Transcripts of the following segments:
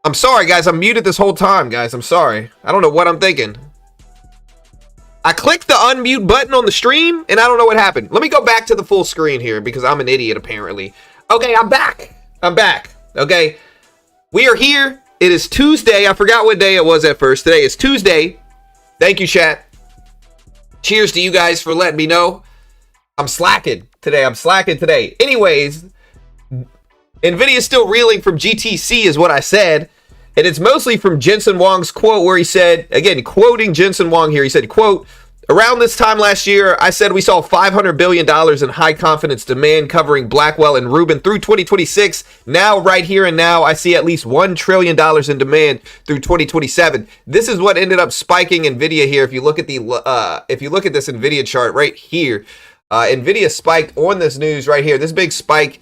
I'm sorry, guys. I'm muted this whole time, guys. I'm sorry. I don't know what I'm thinking. I clicked the unmute button on the stream, and I don't know what happened. Let me go back to the full screen here because I'm an idiot, apparently. Okay, I'm back. I'm back. Okay. We are here. It is Tuesday. I forgot what day it was at first. Today is Tuesday. Thank you, chat. Cheers to you guys for letting me know. I'm slacking today. Anyways, Nvidia is still reeling from GTC is what I said. And it's mostly from Jensen Huang's quote where he said, again, quoting Jensen Huang here, he said, quote, around this time last year, I said we saw $500 billion in high confidence demand covering Blackwell and Rubin through 2026. Now, right here and now, I see at least $1 trillion in demand through 2027. This is what ended up spiking Nvidia here. If you look at this Nvidia chart right here, Nvidia spiked on this news right here. This big spike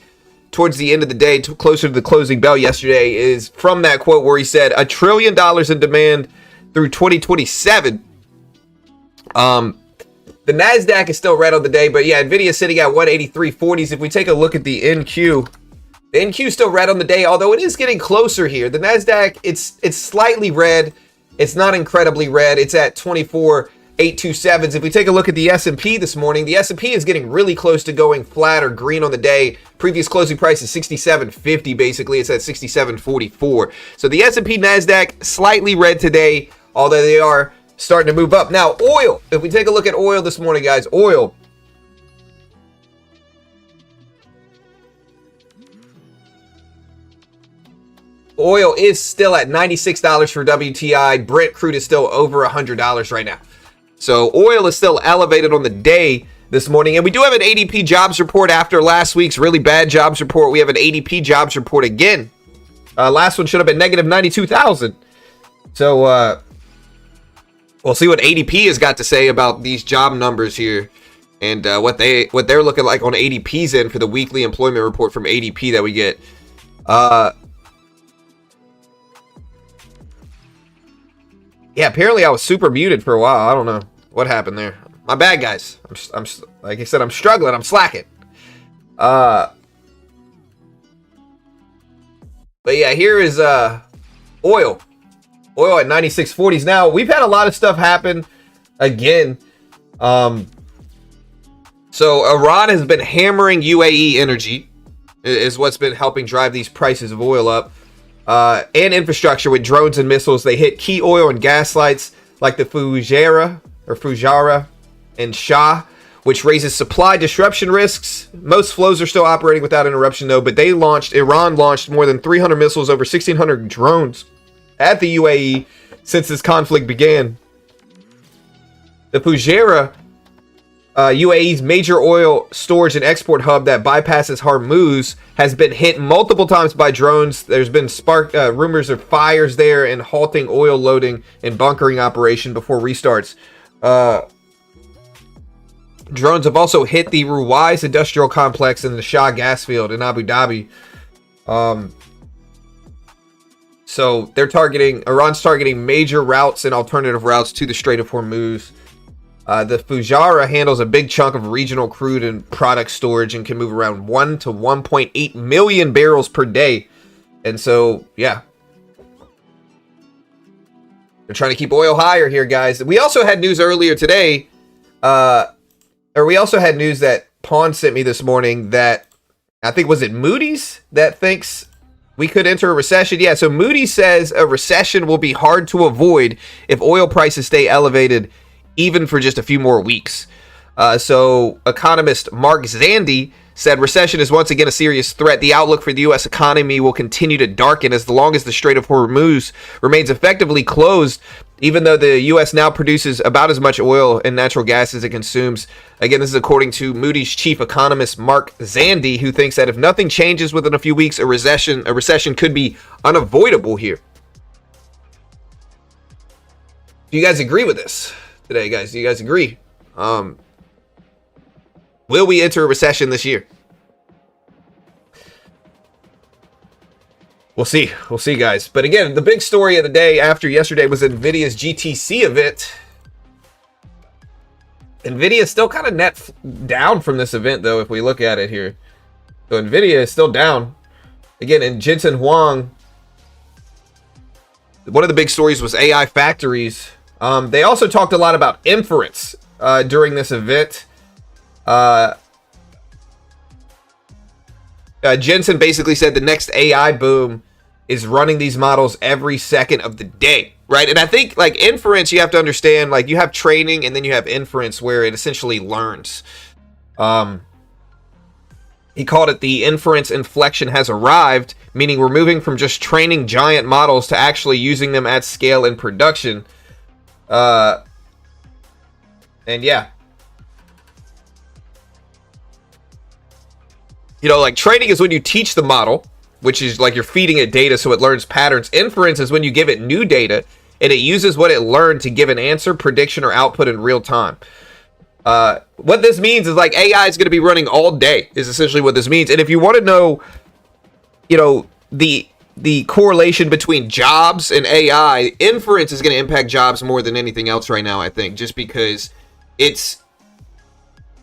towards the end of the day, closer to the closing bell yesterday, is from that quote where he said $1 trillion in demand through 2027. The NASDAQ is still red on the day, but yeah, Nvidia is sitting at 183.40s. If we take a look at the NQ, the NQ is still red on the day, although it is getting closer here. The NASDAQ, it's slightly red. It's not incredibly red. It's at 24,827s. If we take a look at the S&P this morning, the S&P is getting really close to going flat or green on the day. Previous closing price is 67.50. Basically, it's at 67.44. So the S&P NASDAQ slightly red today, although they are starting to move up. Now, oil. If we take a look at oil this morning, guys, oil. Oil is still at $96 for WTI. Brent crude is still over $100 right now. So oil is still elevated on the day this morning. And we do have an ADP jobs report after last week's really bad jobs report. We have an ADP jobs report again. Last one should have been negative 92,000. So we'll see what ADP has got to say about these job numbers here and what they're looking like on ADP's end for the weekly employment report from ADP that we get. Yeah, apparently I was super muted for a while. I don't know what happened there. My bad, guys. I'm like I said, I'm struggling. I'm slacking. But yeah, here is oil. Oil at 96.40s. Now, we've had a lot of stuff happen again. So Iran has been hammering UAE energy is what's been helping drive these prices of oil up. And infrastructure with drones and missiles. They hit key oil and gas lights like the Fujairah and Shah, which raises supply disruption risks. Most flows are still operating without interruption though, but Iran launched more than 300 missiles, over 1,600 drones at the UAE since this conflict began. The Fujairah, UAE's major oil storage and export hub that bypasses Hormuz, has been hit multiple times by drones. There's been rumors of fires there and halting oil loading and bunkering operation before restarts. Drones have also hit the Ruwais industrial complex and the Shah gas field in Abu Dhabi. So Iran's targeting major routes and alternative routes to the Strait of Hormuz. The Fujairah handles a big chunk of regional crude and product storage and can move around 1 to 1.8 million barrels per day. And so, yeah. They're trying to keep oil higher here, guys. We also had news earlier today, we also had news that Pawn sent me this morning that, I think, was it Moody's that thinks we could enter a recession? Yeah, so Moody's says a recession will be hard to avoid if oil prices stay elevated even for just a few more weeks. So economist Mark Zandi said recession is once again a serious threat. The outlook for the U.S. economy will continue to darken as long as the Strait of Hormuz remains effectively closed, even though the U.S. now produces about as much oil and natural gas as it consumes. Again, this is according to Moody's chief economist Mark Zandi, who thinks that if nothing changes within a few weeks, a recession could be unavoidable here. Do you guys agree with this today, guys? Do you guys agree? Will we enter a recession this year? We'll see. We'll see, guys. But again, the big story of the day after yesterday was Nvidia's GTC event. Nvidia is still kind of net down from this event, though, if we look at it here. So Nvidia is still down. Again, and Jensen Huang one of the big stories was AI factories. They also talked a lot about inference during this event. Jensen basically said the next AI boom is running these models every second of the day, right? And I think like inference, you have to understand, like you have training and then you have inference where it essentially learns. He called it the inference inflection has arrived, meaning we're moving from just training giant models to actually using them at scale in production. And yeah. You know, like training is when you teach the model, which is like you're feeding it data so it learns patterns. Inference is when you give it new data and it uses what it learned to give an answer, prediction, or output in real time. What this means is like AI is going to be running all day is essentially what this means. And if you want to know, you know, the correlation between jobs and AI, inference is going to impact jobs more than anything else right now, I think, just because it's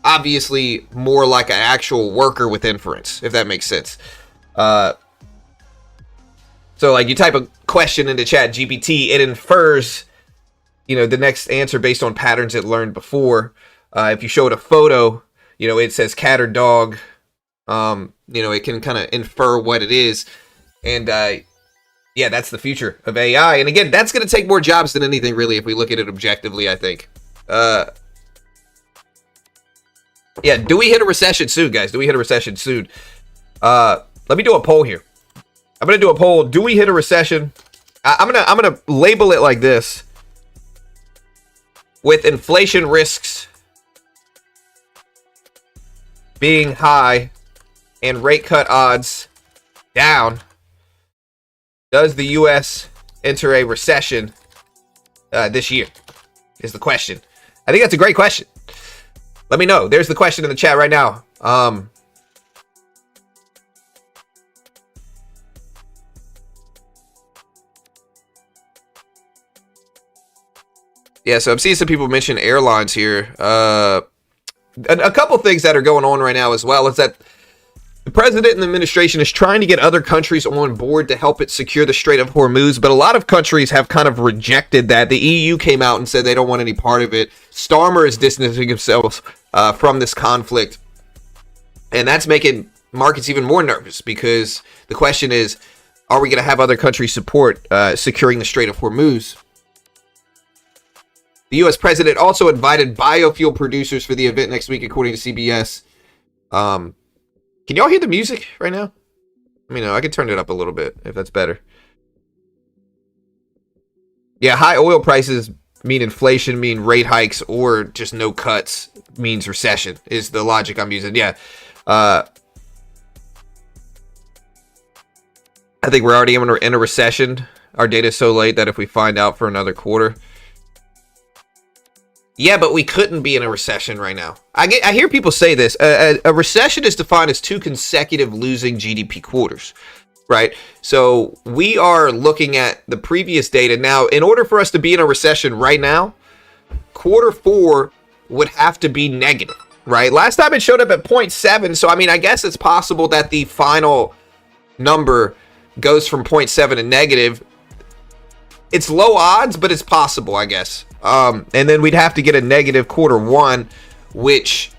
obviously more like an actual worker with inference, if that makes sense. So like you type a question into Chat GPT, it infers, you know, the next answer based on patterns it learned before. If you show it a photo, you know, it says cat or dog. You know, it can kind of infer what it is. And yeah, that's the future of AI. And again, that's going to take more jobs than anything, really, if we look at it objectively, I think. Yeah, do we hit a recession soon, guys? Do we hit a recession soon? Let me do a poll here. I'm going to do a poll. Do we hit a recession? I'm gonna label it like this. With inflation risks being high and rate cut odds down, does the U.S. enter a recession this year? Is the question. I think that's a great question. Let me know. There's the question in the chat right now. Yeah, so I'm seeing some people mention airlines here. A couple things that are going on right now as well is that the president and the administration is trying to get other countries on board to help it secure the Strait of Hormuz, but a lot of countries have kind of rejected that. The EU came out and said they don't want any part of it. Starmer is distancing himself from this conflict, and that's making markets even more nervous because the question is, are we going to have other countries support securing the Strait of Hormuz? The U.S. president also invited biofuel producers for the event next week, according to CBS. Can y'all hear the music right now? Let me know. I can turn it up a little bit if that's better. Yeah, high oil prices mean inflation, mean rate hikes, or just no cuts means recession is the logic I'm using. Yeah. I think we're already in a recession. Our data's so late that if we find out for another quarter... Yeah, but we couldn't be in a recession right now. I hear people say this. A recession is defined as 2 consecutive losing GDP quarters, right? So we are looking at the previous data. Now, in order for us to be in a recession right now, Q4 would have to be negative, right? Last time it showed up at 0.7. So, I mean, I guess it's possible that the final number goes from 0.7 to negative. It's low odds, but it's possible, I guess. And then we'd have to get a negative Q1, which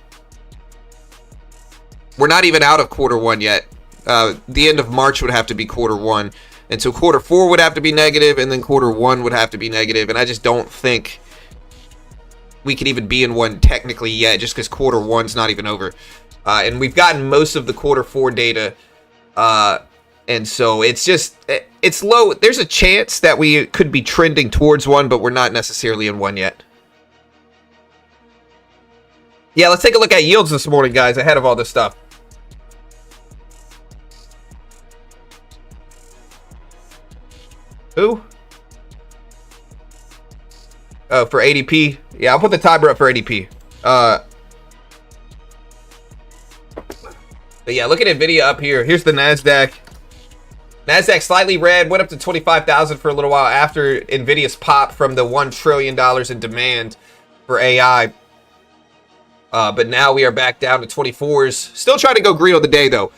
we're not even out of Q1 yet. The end of March would have to be Q1. And so Q4 would have to be negative, and then Q1 would have to be negative. And I just don't think we could even be in one technically yet, just because Q1's not even over. And we've gotten most of the Q4 data. And so it's just, it's low. There's a chance that we could be trending towards one, but we're not necessarily in one yet. Yeah, let's take a look at yields this morning, guys, ahead of all this stuff. Who? Oh, for ADP. Yeah, I'll put the timer up for ADP. But yeah, look at Nvidia up here. Here's the NASDAQ. NASDAQ slightly red, went up to 25,000 for a little while after Nvidia's pop from the $1 trillion in demand for AI. But now we are back down to 24s. Still trying to go green on the day, though.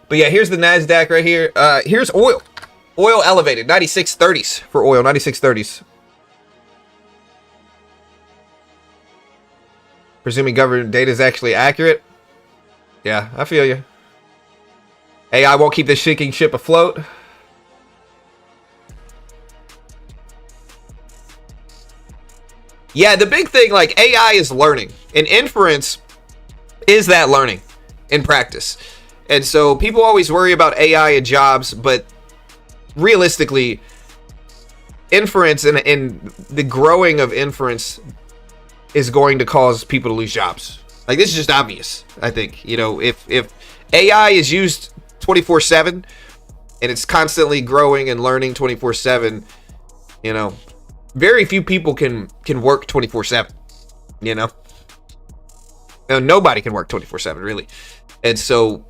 But yeah, here's the NASDAQ right here. Here's oil. Oil elevated, 96.30s for oil, 96.30s. Presuming government data is actually accurate. Yeah, I feel you. AI won't keep this sinking ship afloat. Yeah, the big thing, like, AI is learning. And inference is that learning in practice. And so people always worry about AI and jobs, but realistically, inference and the growing of inference is going to cause people to lose jobs. Like, this is just obvious, I think. You know, if AI is used 24/7 and it's constantly growing and learning 24/7, you know, very few people can work 24/7, you know? No, nobody can work 24/7, really. And so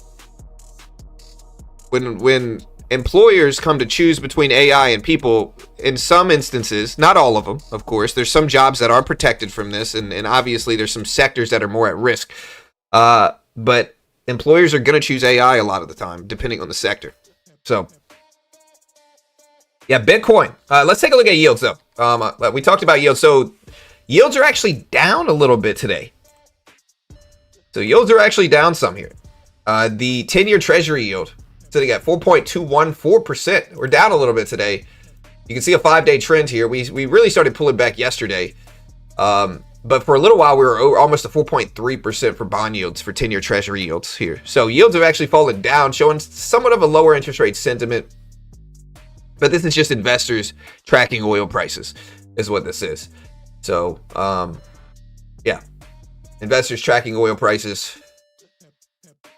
when employers come to choose between AI and people, in some instances, not all of them, of course, there's some jobs that are protected from this, and obviously there's some sectors that are more at risk. But employers are going to choose AI a lot of the time, depending on the sector. So, yeah, Bitcoin. Let's take a look at yields, though. We talked about yields. So, yields are actually down a little bit today. So, yields are actually down some here. The 10-year Treasury yield sitting at 4.214%. We're down a little bit today. You can see a 5-day trend here. We really started pulling back yesterday. But for a little while, we were almost at 4.3% for bond yields, for 10-year Treasury yields here. So yields have actually fallen down, showing somewhat of a lower interest rate sentiment. But this is just investors tracking oil prices, is what this is. So, yeah. Investors tracking oil prices.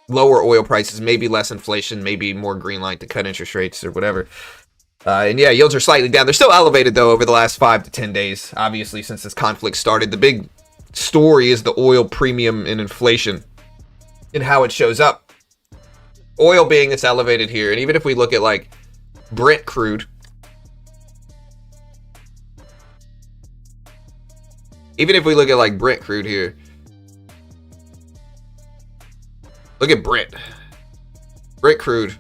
Lower oil prices, maybe less inflation, maybe more green light to cut interest rates or whatever. And yeah, yields are slightly down. They're still elevated, though, over the last 5 to 10 days. Obviously, since this conflict started, the big story is the oil premium and inflation and how it shows up. Oil being this elevated here. And even if we look at, like, Brent crude. Even if we look at, like, Brent crude here. Look at Brent. Brent crude.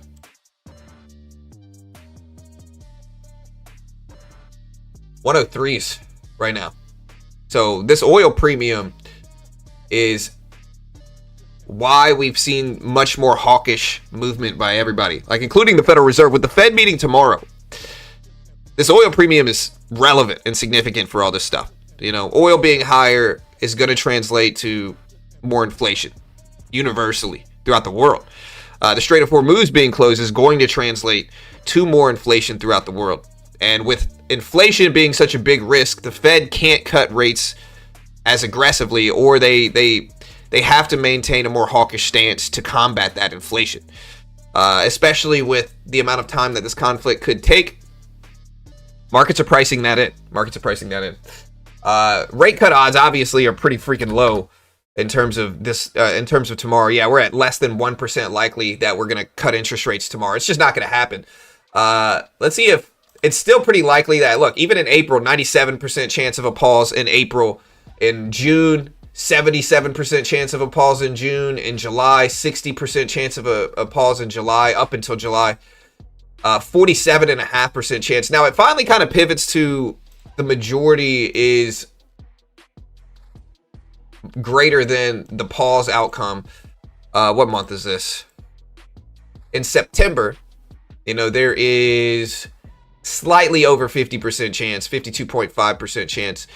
$103s right now. So this oil premium is why we've seen much more hawkish movement by everybody, like including the Federal Reserve. With the Fed meeting tomorrow, this oil premium is relevant and significant for all this stuff. You know, oil being higher is going to translate to more inflation universally throughout the world. The Strait of Hormuz being closed is going to translate to more inflation throughout the world. And with inflation being such a big risk, the Fed can't cut rates as aggressively, or they have to maintain a more hawkish stance to combat that inflation. Especially with the amount of time that this conflict could take. Markets are pricing that in. Rate cut odds obviously are pretty freaking low in terms of this. In terms of tomorrow, yeah, we're at less than 1% likely that we're gonna cut interest rates tomorrow. It's just not gonna happen. Let's see if it's still pretty likely that, look, even in April, 97% chance of a pause in April. In June, 77% chance of a pause in June. In July, 60% chance of a pause in July, up until July. 47.5% chance. Now, it finally kind of pivots to the majority is greater than the pause outcome. What month is this? In September, you know, there is slightly over 50% chance, 52.5% chance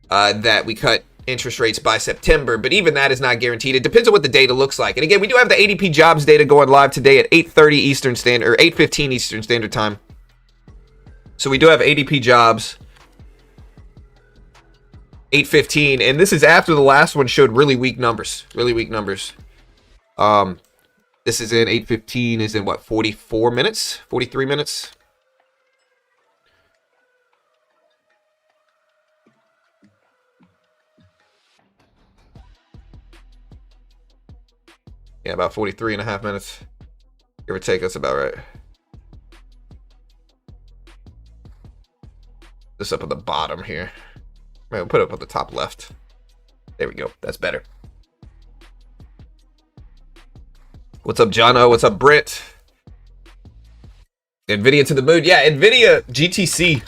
that we cut interest rates by September, but even that is not guaranteed. It depends on what the data looks like. And again, we do have the ADP jobs data going live today at 8:30 Eastern Standard, or 8:15 Eastern Standard Time. So we do have ADP jobs 8:15, and this is after the last one showed really weak numbers. This is in 8:15 is in what, 44 minutes, 43 minutes. Yeah, about 43 and a half minutes. Give or take, that's about right. This up at the bottom here. We'll put it up at the top left. There we go. That's better. What's up, Jono? What's up, Britt? Nvidia to the moon. Yeah, Nvidia GTC,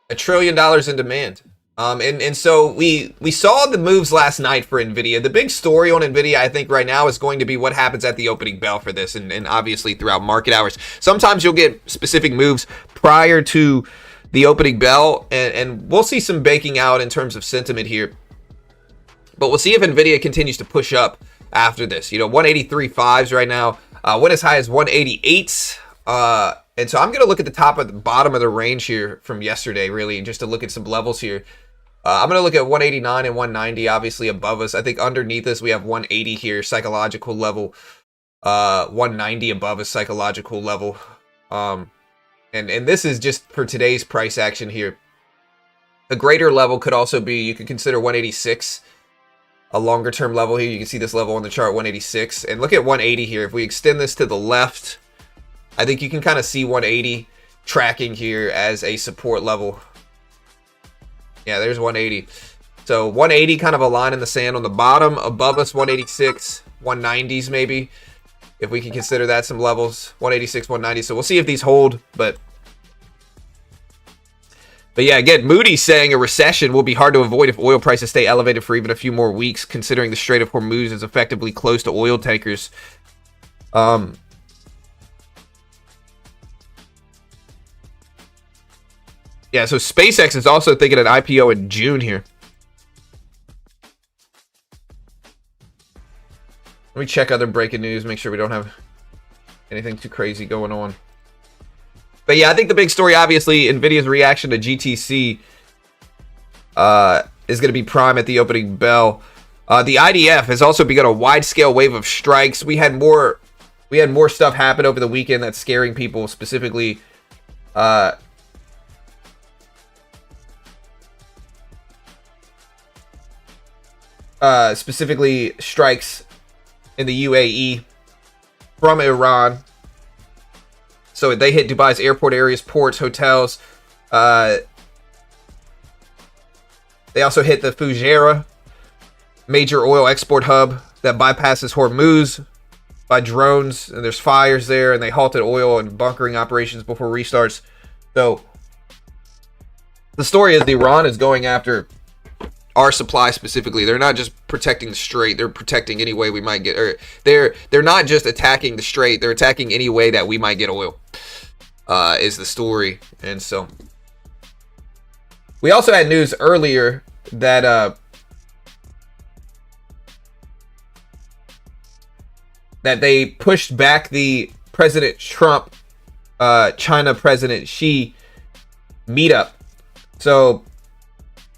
$1 trillion in demand. And so we saw the moves last night for Nvidia. The big story on Nvidia, I think, right now is going to be what happens at the opening bell for this, and obviously throughout market hours. Sometimes you'll get specific moves prior to the opening bell, and we'll see some baking out in terms of sentiment here. But we'll see if Nvidia continues to push up after this. 183.5s right now. Went as high as 188. And so I'm going to look at the top of the bottom of the range here from yesterday, really, just to look at some levels here. I'm going to look at 189 and 190, obviously above us. I think underneath us we have 180 here, psychological level. 190 above us, psychological level. And this is just for today's price action here. A greater level could also be, you could consider 186. A longer term level here. You can see this level on the chart, 186. And look at 180 here. If we extend this to the left, I think you can kind of see 180 tracking here as a support level. Yeah, there's 180. So 180 kind of a line in the sand on the bottom. Above us, 186, 190s maybe, if we can consider that some levels. 186, 190. So we'll see if these hold. But yeah, again, Moody's saying a recession will be hard to avoid if oil prices stay elevated for even a few more weeks, considering the Strait of Hormuz is effectively closed to oil tankers. Yeah, so SpaceX is also thinking an IPO in June here. Let me check other breaking news, make sure we don't have anything too crazy going on. But yeah, I think the big story, obviously, Nvidia's reaction to GTC is going to be prime at the opening bell. The IDF has also begun a wide-scale wave of strikes. We had more stuff happen over the weekend that's scaring people, specifically strikes in the UAE from Iran. So they hit Dubai's airport areas, ports, hotels. They also hit the Fujairah, major oil export hub that bypasses Hormuz by drones. And there's fires there, and they halted oil and bunkering operations before restarts. So the story is Iran is going after our supply specifically. They're not just protecting the strait, they're protecting any way we might get, or they're not just attacking the strait, they're attacking any way that we might get oil, is the story. And so we also had news earlier that that they pushed back the President Trump China President Xi meetup. So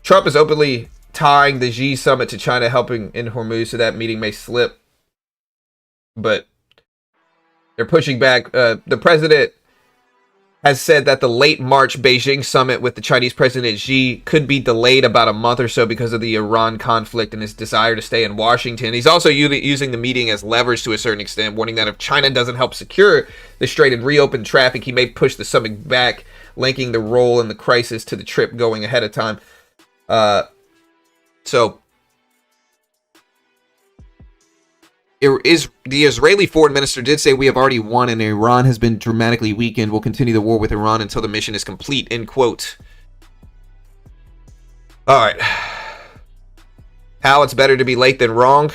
Trump is openly tying the Xi summit to China helping in Hormuz, so that meeting may slip. But they're pushing back. The president has said that the late March Beijing summit with the Chinese President Xi could be delayed about a month or so because of the Iran conflict and his desire to stay in Washington. He's also using the meeting as leverage to a certain extent, warning that if China doesn't help secure the strait and reopen traffic, he may push the summit back, linking the role in the crisis to the trip going ahead of time. So the Israeli foreign minister did say we have already won and Iran has been dramatically weakened. We'll continue the war with Iran until the mission is complete, end quote. All right. How it's better to be late than wrong.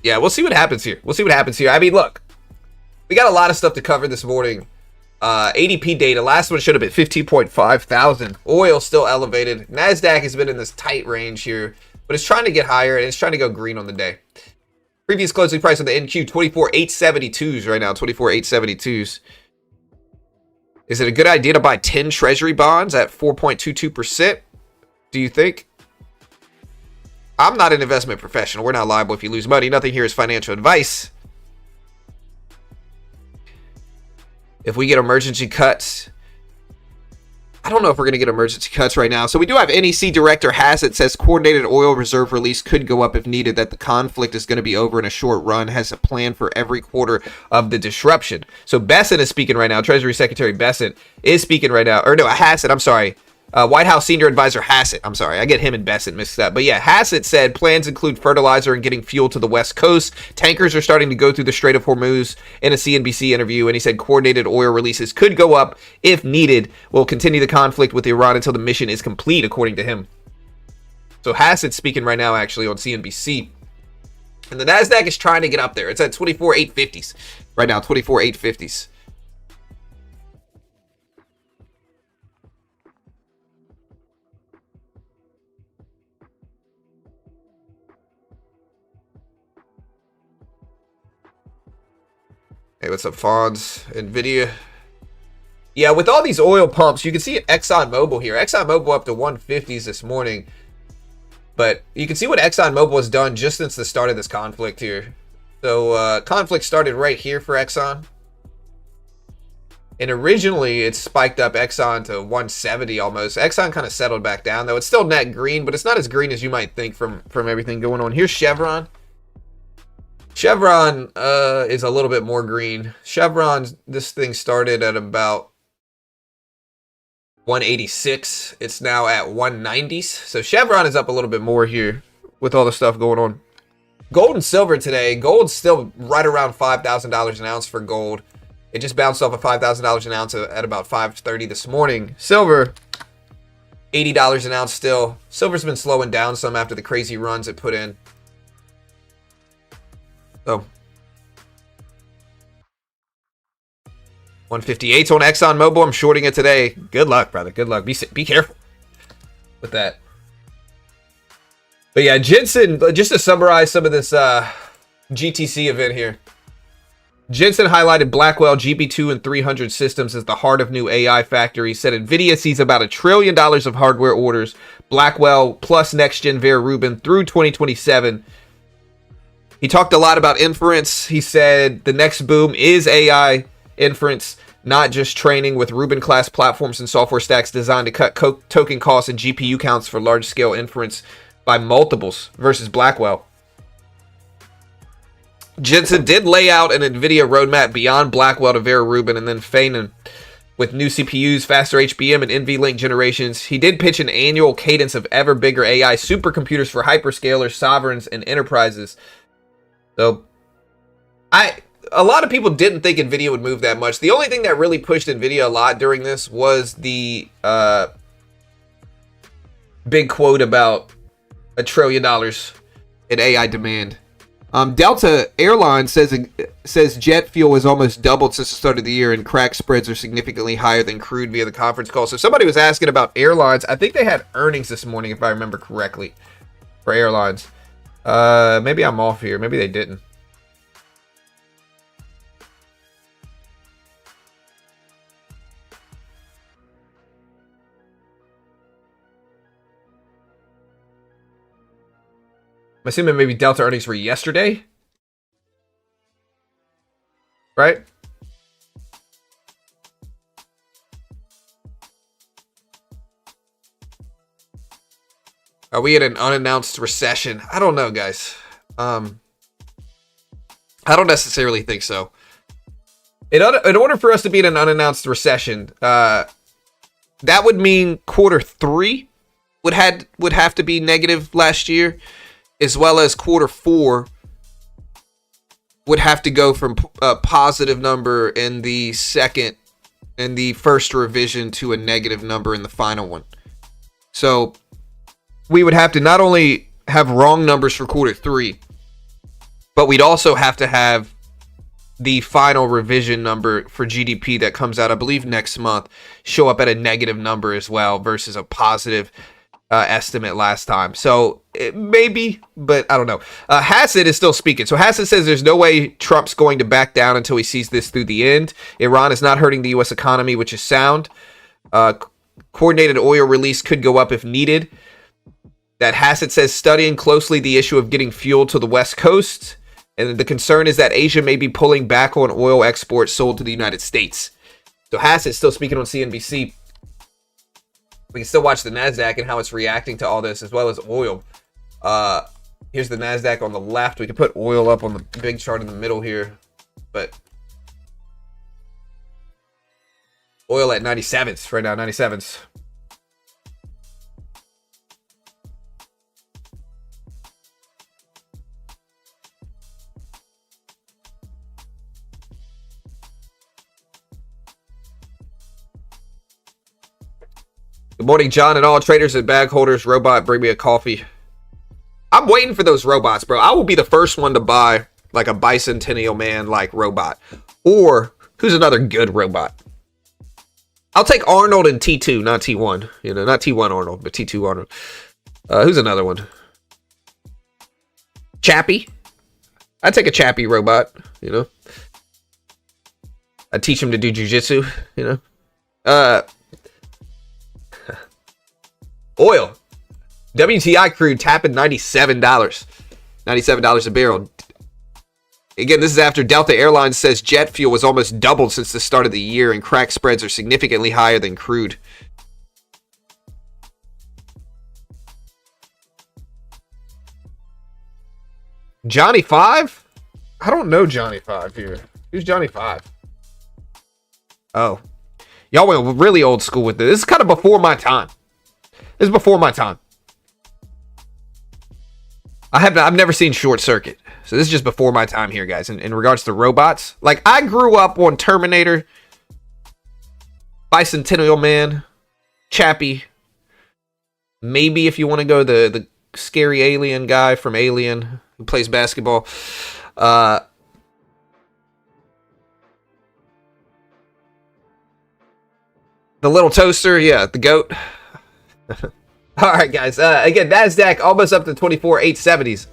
Yeah, we'll see what happens here. I mean, look, we got a lot of stuff to cover this morning. ADP data, last one should have been 15.5 thousand. Oil still elevated. NASDAQ has been in this tight range here, but it's trying to get higher and it's trying to go green on the day. Previous closing price on the NQ, 24,872s right now, 24,872s. Is it a good idea to buy 10 treasury bonds at 4.22%? Do you think? I'm not an investment professional. We're not liable if you lose money. Nothing here is financial advice. If we get emergency cuts, I don't know if we're going to get emergency cuts right now. So we do have NEC Director Hassett says coordinated oil reserve release could go up if needed, that the conflict is going to be over in a short run, has a plan for every quarter of the disruption. So Bessent is speaking right now. Treasury Secretary Bessent is speaking right now. Or no, Hassett, I'm sorry. White House senior advisor Hassett, I'm sorry, I get him and Bessent mixed up. But yeah, Hassett said plans include fertilizer and getting fuel to the West Coast. Tankers are starting to go through the Strait of Hormuz in a CNBC interview, and he said coordinated oil releases could go up if needed. We'll continue the conflict with Iran until the mission is complete, according to him. So Hassett's speaking right now, actually, on CNBC. And the NASDAQ is trying to get up there. It's at 24,850s right now, 24,850s. Hey, what's up, Fonz? Nvidia. Yeah, with all these oil pumps, you can see ExxonMobil here. ExxonMobil up to 150s this morning. But you can see what ExxonMobil has done just since the start of this conflict here. So, conflict started right here for Exxon. And originally, it spiked up Exxon to 170 almost. Exxon kind of settled back down, though. It's still net green, but it's not as green as you might think from everything going on. Here's Chevron. Chevron is a little bit more green. Chevron, this thing started at about 186. It's now at 190s. So Chevron is up a little bit more here with all the stuff going on. Gold and silver today. Gold's still right around $5,000 an ounce for gold. It just bounced off of $5,000 an ounce at about 5:30 this morning. Silver, $80 an ounce still. Silver's been slowing down some after the crazy runs it put in. So 158 on ExxonMobil. I'm shorting it today. Good luck, brother. Good luck. Be careful with that. But yeah, Jensen, just to summarize some of this GTC event here. Jensen highlighted Blackwell GB2 and 300 systems as the heart of new AI factory. Said Nvidia sees about $1 trillion of hardware orders. Blackwell plus next-gen Vera Rubin through 2027. He talked a lot about inference. He said the next boom is AI inference, not just training, with Rubin-class platforms and software stacks designed to cut token costs and GPU counts for large-scale inference by multiples versus Blackwell. Jensen did lay out an NVIDIA roadmap beyond Blackwell to Vera Rubin and then Feynman with new CPUs, faster HBM, and NVLink generations. He did pitch an annual cadence of ever bigger AI supercomputers for hyperscalers, sovereigns, and enterprises. So, a lot of people didn't think NVIDIA would move that much. The only thing that really pushed NVIDIA a lot during this was the big quote about $1 trillion in AI demand. Delta Airlines says jet fuel has almost doubled since the start of the year, and crack spreads are significantly higher than crude via the conference call. So somebody was asking about airlines. I think they had earnings this morning, if I remember correctly, for airlines. Maybe I'm off here. Maybe they didn't. I'm assuming maybe Delta earnings were yesterday, right? Are we in an unannounced recession? I don't know, guys. I don't necessarily think so. In order for us to be in an unannounced recession, that would mean Q3 would have to be negative last year, as well as Q4 would have to go from a positive number in the first revision to a negative number in the final one. So we would have to not only have wrong numbers for Q3, but we'd also have to have the final revision number for GDP that comes out, I believe, next month, show up at a negative number as well versus a positive estimate last time. So maybe, but I don't know. Hassett is still speaking. So Hassett says there's no way Trump's going to back down until he sees this through the end. Iran is not hurting the U.S. economy, which is sound. Coordinated oil release could go up if needed. That Hassett says studying closely the issue of getting fuel to the West Coast. And the concern is that Asia may be pulling back on oil exports sold to the United States. So Hassett's still speaking on CNBC. We can still watch the NASDAQ and how it's reacting to all this, as well as oil. Here's the NASDAQ on the left. We can put oil up on the big chart in the middle here. But oil at 97s right now, 97s. Good morning, John, and all traders and bag holders. Robot, bring me a coffee. I'm waiting for those robots, bro. I will be the first one to buy like a Bicentennial Man like robot. Or who's another good robot? I'll take Arnold and T2, not T1. You know, not T1 Arnold, but T2 Arnold. Who's another one? Chappie. I'd take a Chappie robot, you know. I'd teach him to do jujitsu, you know. Oil. WTI crude tapping $97. $97 a barrel. Again, this is after Delta Airlines says jet fuel was almost doubled since the start of the year, and crack spreads are significantly higher than crude. Johnny 5? I don't know Johnny 5 here. Who's Johnny 5? Oh. Y'all went really old school with this. This is kind of before my time. This is before my time. I've never seen Short Circuit. So this is just before my time here, guys. In regards to robots. Like, I grew up on Terminator, Bicentennial Man, Chappie. Maybe if you want to go the scary alien guy from Alien who plays basketball. The little toaster, yeah, the goat. All right, guys. Again, NASDAQ almost up to 24,870s.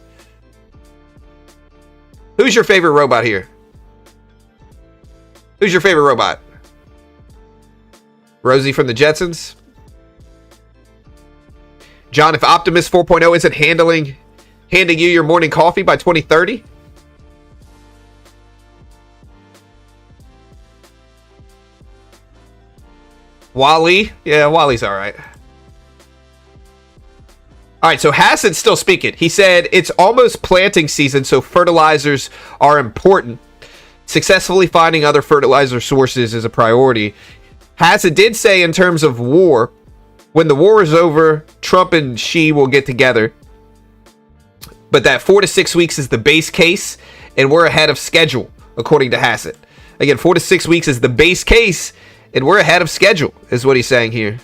Who's your favorite robot here? Who's your favorite robot? Rosie from the Jetsons? John, if Optimus 4.0 isn't handing you your morning coffee by 2030? Wally? Yeah, Wally's all right. All right, so Hassan's still speaking. He said, it's almost planting season, so fertilizers are important. Successfully finding other fertilizer sources is a priority. Hassan did say in terms of war, when the war is over, Trump and Xi will get together. But that 4 to 6 weeks is the base case, and we're ahead of schedule, according to Hassan. Again, 4 to 6 weeks is the base case, and we're ahead of schedule, is what he's saying here.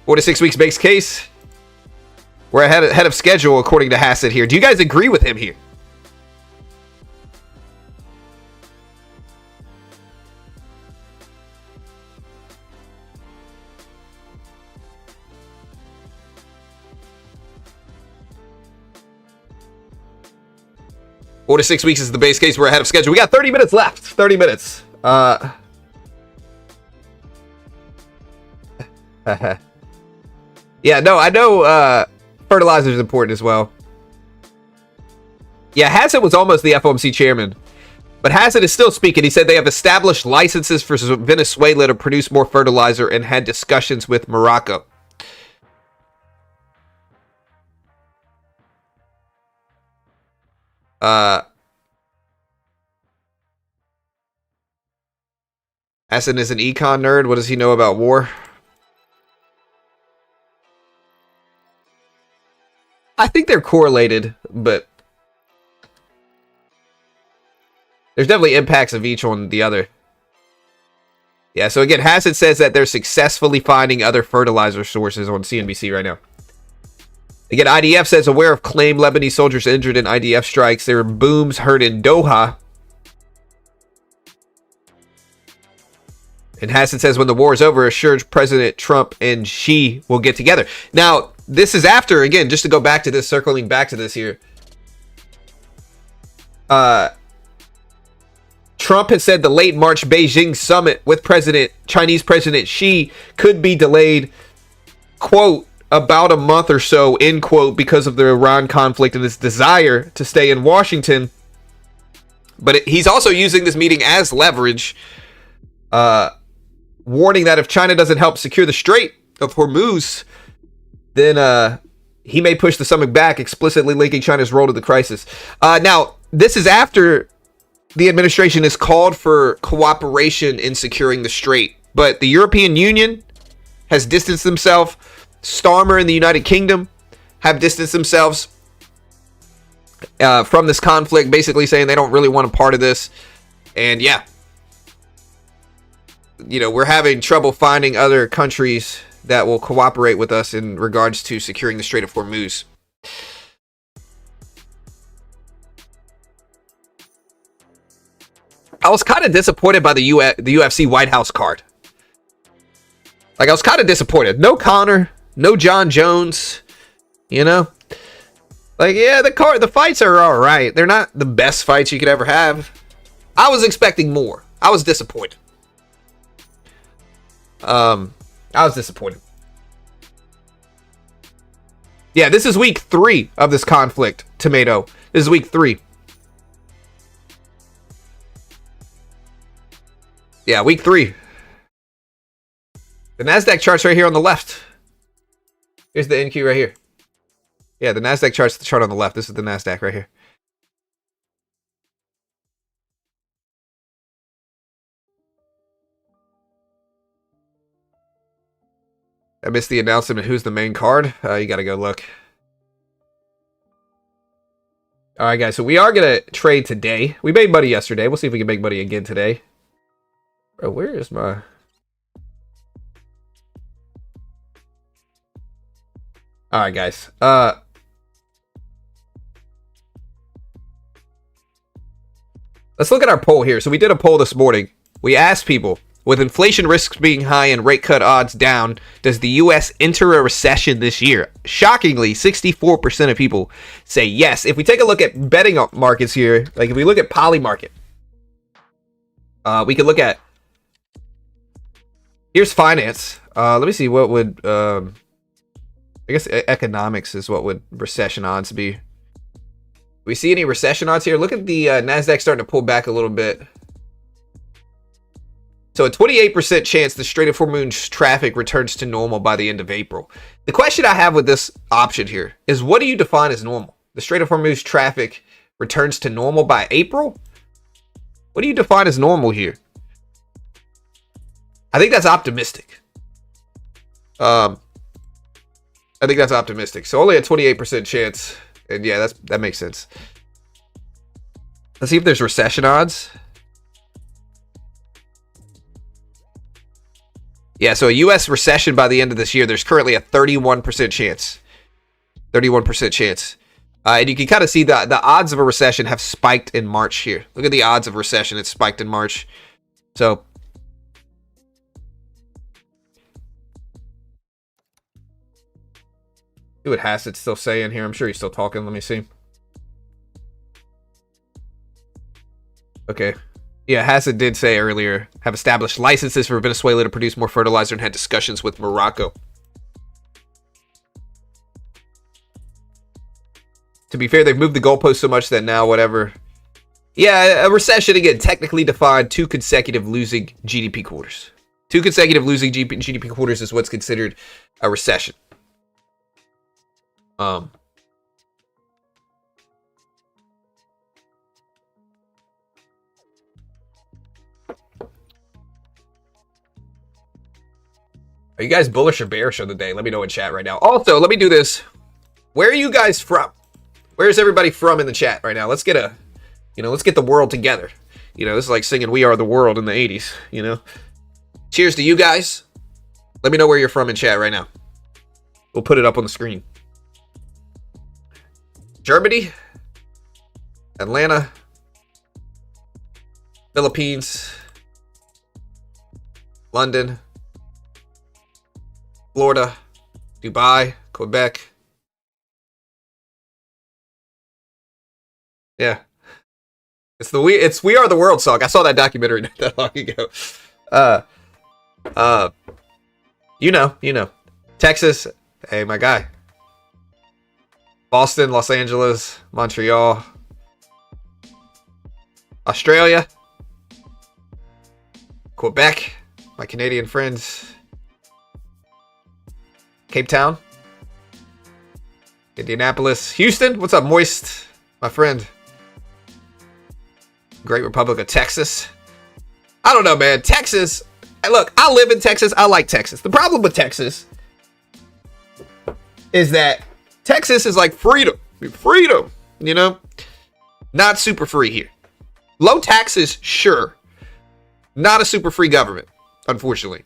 Four to 6 weeks base case. We're ahead of schedule, according to Hassett here. Do you guys agree with him here? Four to 6 weeks is the base case. We're ahead of schedule. We got 30 minutes left. 30 minutes. Yeah, no, I know fertilizer is important as well. Yeah, Hassett was almost the FOMC chairman. But Hassett is still speaking. He said they have established licenses for Venezuela to produce more fertilizer and had discussions with Morocco. Hassett is an econ nerd. What does he know about war? I think they're correlated, but there's definitely impacts of each on the other. Yeah, so again, Hassett says that they're successfully finding other fertilizer sources on CNBC right now. Again, IDF says aware of claimed Lebanese soldiers injured in IDF strikes. There were booms heard in Doha. And Hassett says when the war is over, assures President Trump and Xi will get together. Now, this is after, again, just to go back to this, circling back to this here. Trump has said the late March Beijing summit with Chinese President Xi could be delayed, quote, about a month or so, end quote, because of the Iran conflict and his desire to stay in Washington. But he's also using this meeting as leverage, warning that if China doesn't help secure the Strait of Hormuz, then he may push the summit back, explicitly linking China's role to the crisis. Now, this is after the administration has called for cooperation in securing the Strait, but the European Union has distanced themselves. Starmer in the United Kingdom have distanced themselves from this conflict, basically saying they don't really want a part of this. And yeah, you know, we're having trouble finding other countries that will cooperate with us in regards to securing the Strait of Hormuz. I was kind of disappointed by the UFC White House card. Like, I was kind of disappointed. No Conor, no John Jones, you know? Like, yeah, the fights are all right. They're not the best fights you could ever have. I was expecting more. I was disappointed. I was disappointed. Yeah, this is week 3 of this conflict, Tomato. This is week 3. Yeah, week 3. The NASDAQ chart's right here on the left. Here's the NQ right here. Yeah, the NASDAQ chart's the chart on the left. This is the NASDAQ right here. I missed the announcement of who's the main card. You gotta go look. Alright, guys, so we are gonna trade today. We made money yesterday. We'll see if we can make money again today. Bro, where is my... Alright, guys. Let's look at our poll here. So we did a poll this morning. We asked people, with inflation risks being high and rate cut odds down, does the U.S. enter a recession this year? Shockingly, 64% of people say yes. If we take a look at betting markets here, like if we look at Poly Market, we could look at... Here's finance. Let me see what would... I guess economics is what would recession odds be. Do we see any recession odds here? Look at the NASDAQ starting to pull back a little bit. So a 28% chance the Strait of Hormuz traffic returns to normal by the end of April. The question I have with this option here is, what do you define as normal? The Strait of Hormuz traffic returns to normal by April? What do you define as normal here? I think that's optimistic. I think that's optimistic. So only a 28% chance. And yeah, that makes sense. Let's see if there's recession odds. Yeah, so a U.S. recession by the end of this year, there's currently a 31% chance. 31% chance. And you can kind of see the odds of a recession have spiked in March here. Look at the odds of recession. It's spiked in March. So... see what Hassett's still saying here. I'm sure he's still talking. Let me see. Okay. Yeah, Hassett did say earlier, have established licenses for Venezuela to produce more fertilizer and had discussions with Morocco. To be fair, they've moved the goalpost so much that now whatever... Yeah, a recession, again, technically defined 2 consecutive losing GDP quarters. 2 consecutive losing GDP quarters is what's considered a recession. Are you guys bullish or bearish on the day? Let me know in chat right now. Also, let me do this. Where are you guys from? Where's everybody from in the chat right now? Let's get let's get the world together. You know, this is like singing We Are the World in the 80s, you know? Cheers to you guys. Let me know where you're from in chat right now. We'll put it up on the screen. Germany, Atlanta, Philippines, London, Florida, Dubai, Quebec. Yeah. It's We Are the World song. I saw that documentary not that long ago. You know. Texas, hey, my guy. Boston, Los Angeles, Montreal, Australia, Quebec, my Canadian friends, Cape Town, Indianapolis, Houston, what's up, Moist, my friend, Great Republic of Texas. I don't know, man, Texas, look, I live in Texas, I like Texas. The problem with Texas is that Texas is like freedom, you know, not super free here. Low taxes, sure. Not a super free government, unfortunately.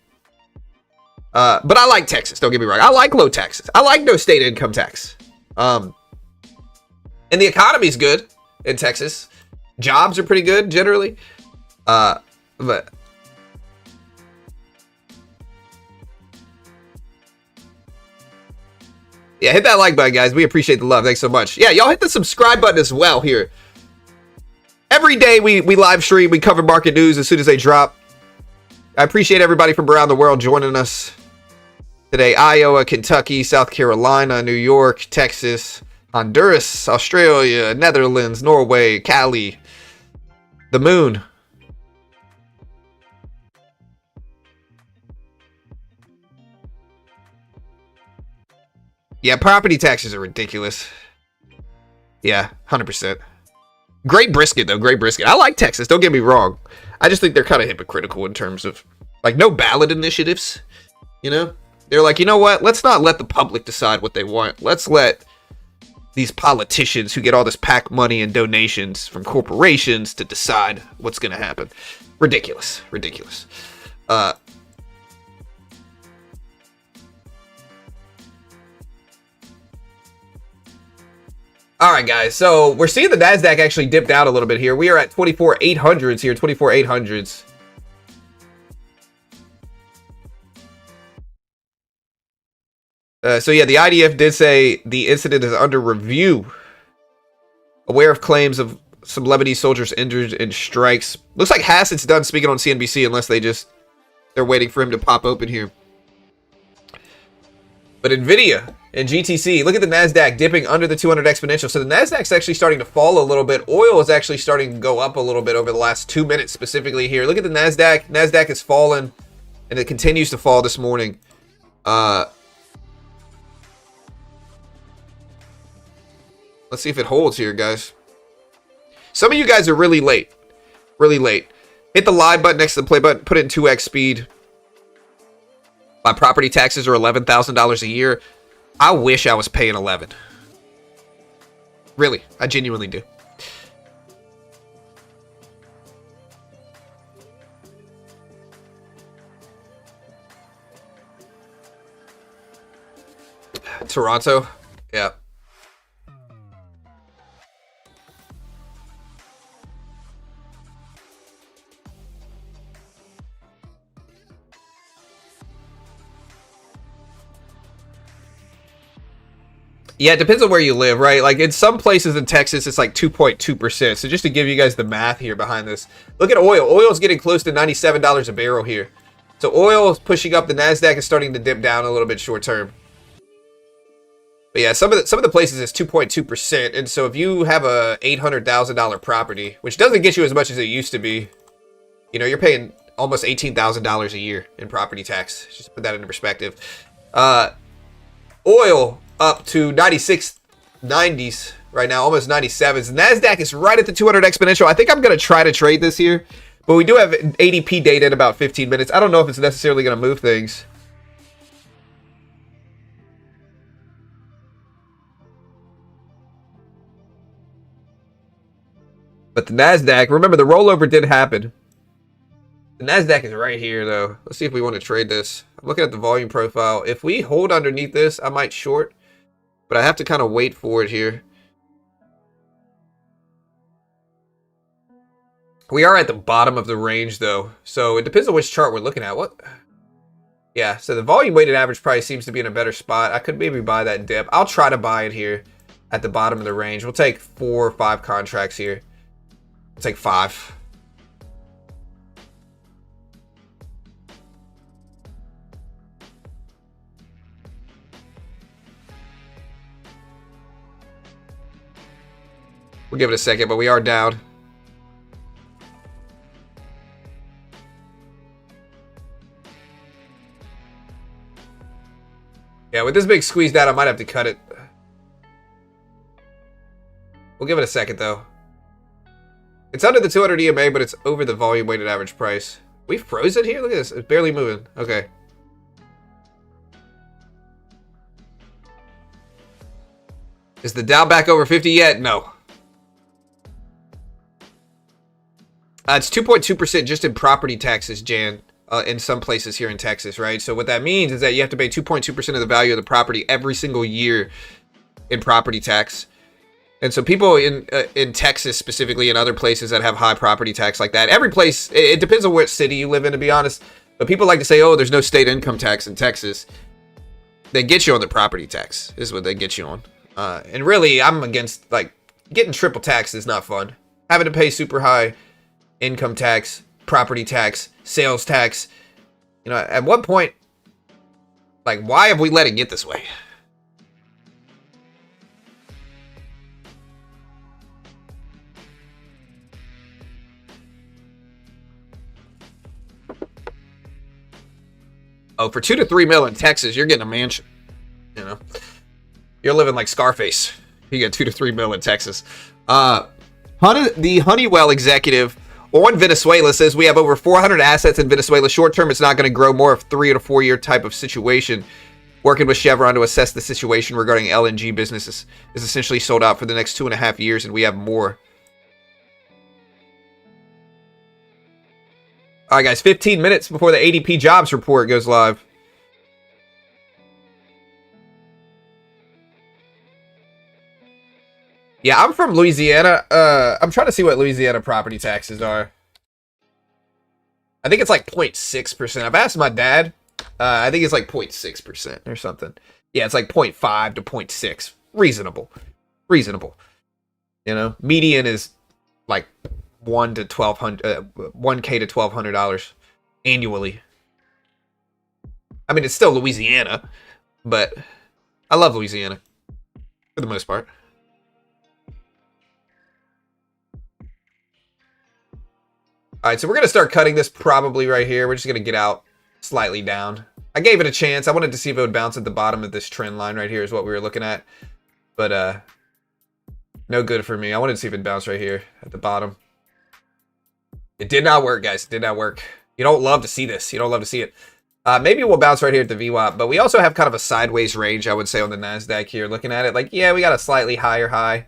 But I like Texas, don't get me wrong. I like low taxes. I like no state income tax. And the economy's good in Texas. Jobs are pretty good, generally. But... yeah, hit that like button, guys. We appreciate the love. Thanks so much. Yeah, y'all hit the subscribe button as well here. Every day we live stream. We cover market news as soon as they drop. I appreciate everybody from around the world joining us today. Iowa, Kentucky, South Carolina, New York, Texas, Honduras, Australia, Netherlands, Norway, Cali, the moon. Yeah, property taxes are ridiculous. Yeah, 100%. Great brisket, though. Great brisket. I like Texas. Don't get me wrong. I just think they're kind of hypocritical in terms of, like, no ballot initiatives. You know? They're like, you know what? Let's not let the public decide what they want. Let's let these politicians who get all this PAC money and donations from corporations to decide what's going to happen. Ridiculous. Ridiculous. All right, guys. So we're seeing the NASDAQ actually dip down a little bit here. We are at 24,800s here, 24,800s. So yeah, the IDF did say the incident is under review. Aware of claims of some Lebanese soldiers injured in strikes. Looks like Hassan's done speaking on CNBC unless they're waiting for him to pop open here. But Nvidia and GTC, look at the NASDAQ dipping under the 200 exponential. So the NASDAQ's actually starting to fall a little bit. Oil is actually starting to go up a little bit over the last 2 minutes specifically here. Look at the NASDAQ. NASDAQ has fallen, and it continues to fall this morning. Let's see if it holds here, guys. Some of you guys are really late. Really late. Hit the live button next to the play button. Put it in 2x speed. My property taxes are $11,000 a year. I wish I was paying 11. Really, I genuinely do. Toronto, yeah. Yeah, it depends on where you live, right? Like in some places in Texas, it's like 2.2%. So just to give you guys the math here behind this, look at oil. Oil is getting close to $97 a barrel here. So oil is pushing up. The NASDAQ is starting to dip down a little bit short term. But yeah, some of the places it's 2.2%. And so if you have a $800,000 property, which doesn't get you as much as it used to be, you know, you're paying almost $18,000 a year in property tax. Just to put that into perspective. Oil up to 96.90s right now, almost 97s. NASDAQ is right at the 200 exponential. I think I'm going to try to trade this here, but we do have ADP data in about 15 minutes. I don't know if it's necessarily going to move things. But the NASDAQ, remember the rollover did happen. The NASDAQ is right here though. Let's see if we want to trade this. I'm looking at the volume profile. If we hold underneath this, I might short. But I have to kind of wait for it here. We are at the bottom of the range, though. So it depends on which chart we're looking at. What? Yeah, so the volume weighted average price seems to be in a better spot. I could maybe buy that dip. I'll try to buy it here at the bottom of the range. We'll take 4 or 5 contracts here. We'll take 5. We'll give it a second, but we are down. Yeah, with this big squeeze down, I might have to cut it. We'll give it a second, though. It's under the 200 EMA, but it's over the volume weighted average price. We froze it here? Look at this. It's barely moving. Okay. Is the Dow back over 50 yet? No. It's 2.2% just in property taxes, Jan, in some places here in Texas, right? So what that means is that you have to pay 2.2% of the value of the property every single year in property tax. And so people in Texas specifically, and other places that have high property tax like that, every place, it depends on what city you live in, to be honest. But people like to say, oh, there's no state income tax in Texas. They get you on the property tax, is what they get you on. And really, I'm against, like, getting triple tax is not fun. Having to pay super high income tax, property tax, sales tax. You know, at what point, like, why have we let it get this way? Oh, for 2 to 3 mil in Texas, you're getting a mansion. You know, you're living like Scarface. You get 2 to 3 mil in Texas. The Honeywell executive on Venezuela says we have over 400 assets in Venezuela. Short term, it's not going to grow. More of 3 to 4 year type of situation. Working with Chevron to assess the situation regarding LNG businesses is essentially sold out for the next 2.5 years, and we have more. All right, guys, 15 minutes before the ADP jobs report goes live. Yeah, I'm from Louisiana. I'm trying to see what Louisiana property taxes are. I think it's like 0.6%. I've asked my dad. I think it's like 0.6% or something. Yeah, it's like 0.5 to 0.6. Reasonable. Reasonable. You know, median is like $1K to $1,200 annually. I mean, it's still Louisiana, but I love Louisiana for the most part. All right, so we're going to start cutting this probably right here. We're just going to get out slightly down. I gave it a chance. I wanted to see if it would bounce at the bottom of this trend line right here is what we were looking at. But no good for me. I wanted to see if it bounced right here at the bottom. It did not work, guys. It did not work. You don't love to see this. You don't love to see it. Maybe we'll bounce right here at the VWAP, but we also have kind of a sideways range, I would say, on the NASDAQ here. Looking at it, like, yeah, we got a slightly higher high.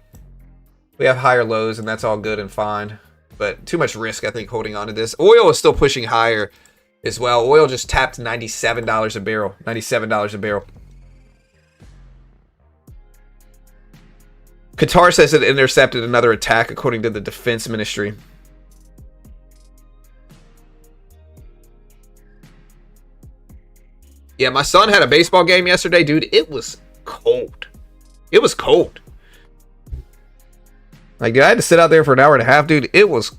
We have higher lows, and that's all good and fine. But too much risk, I think, holding on to this. Oil is still pushing higher as well. Oil just tapped $97 a barrel. $97 a barrel. Qatar says it intercepted another attack, according to the defense ministry. Yeah, my son had a baseball game yesterday, dude. It was cold. It was cold. Like, dude, I had to sit out there for an hour and a half, dude. It was...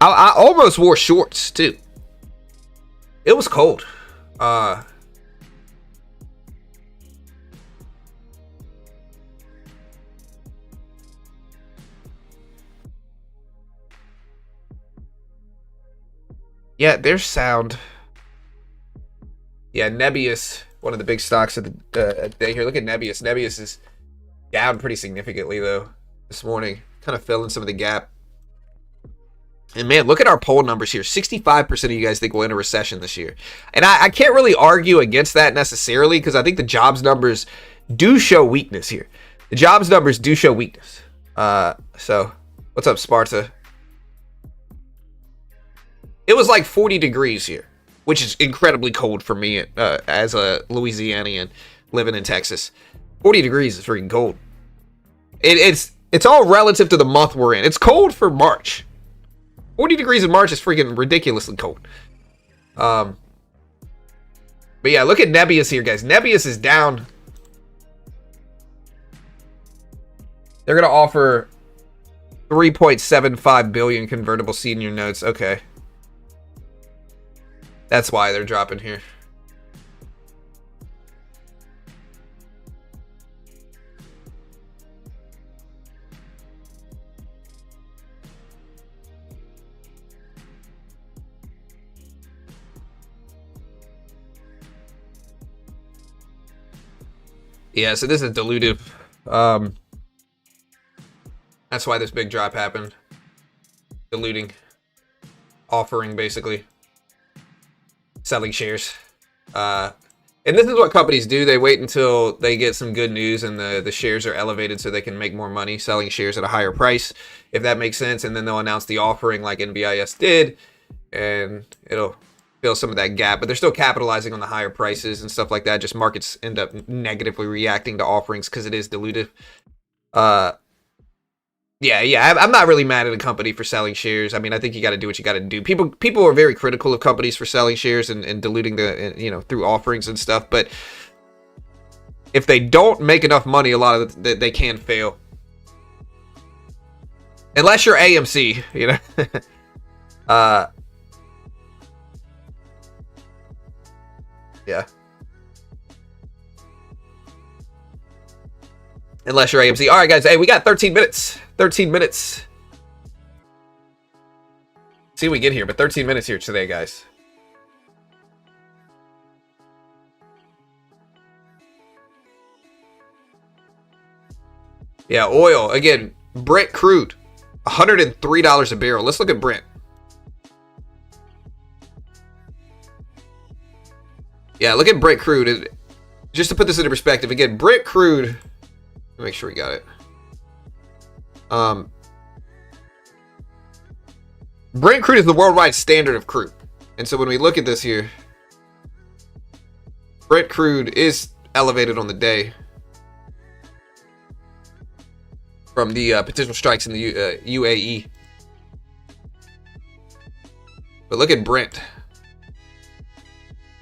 I almost wore shorts, too. It was cold. Yeah, there's sound. Yeah, Nebius, one of the big stocks of the day here. Look at Nebius. Nebius is down pretty significantly, though, this morning. Kind of filling some of the gap. And man, look at our poll numbers here. 65% of you guys think we'll enter recession this year. And I can't really argue against that necessarily, because I think the jobs numbers do show weakness here. The jobs numbers do show weakness. So, what's up, Sparta? It was like 40 degrees here, which is incredibly cold for me as a Louisianian living in Texas. 40 degrees is freaking cold. It's all relative to the month we're in. It's cold for March. 40 degrees in March is freaking ridiculously cold. But yeah, look at Nebius here, guys. Nebius is down. They're going to offer 3.75 billion convertible senior notes. Okay. That's why they're dropping here. Yeah, so this is dilutive. That's why this big drop happened. Diluting. Offering, basically. Selling shares. And this is what companies do. They wait until they get some good news and the shares are elevated so they can make more money selling shares at a higher price, if that makes sense. And then they'll announce the offering like NBIS did, and it'll fill some of that gap. But they're still capitalizing on the higher prices and stuff like that. Just markets end up negatively reacting to offerings because it is dilutive. Yeah, I'm not really mad at a company for selling shares. I mean, I think you got to do what you got to do. People are very critical of companies for selling shares and diluting through offerings and stuff. But if they don't make enough money, a lot of they can fail. Unless you're AMC, yeah. Unless you're AMC. All right, guys. Hey, we got 13 minutes. 13 minutes. See what we get here, but 13 minutes here today, guys. Yeah, oil. Again, Brent crude. $103 a barrel. Let's look at Brent. Yeah, look at Brent crude. Just to put this into perspective, again, Brent crude... Make sure we got it. Brent crude is the worldwide standard of crude. And so when we look at this here, Brent crude is elevated on the day from the potential strikes in the UAE. But look at Brent.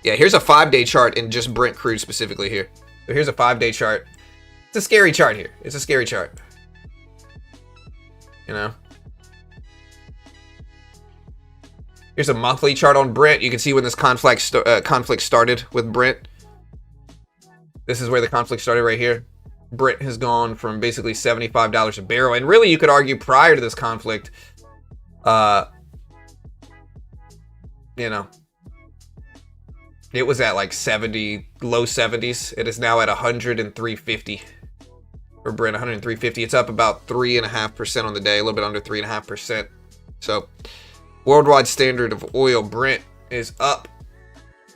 Yeah, here's a 5-day chart in just Brent crude specifically here. So here's a 5-day chart. It's a scary chart here. It's a scary chart. Here's a monthly chart on Brent. You can see when this conflict started with Brent. This is where the conflict started right here. Brent has gone from basically $75 a barrel. And really, you could argue prior to this conflict, it was at like 70, low 70s. It is now at 103.50 for Brent, 103.50. It's up about 3.5% on the day, a little bit under 3.5%. So, worldwide standard of oil, Brent is up.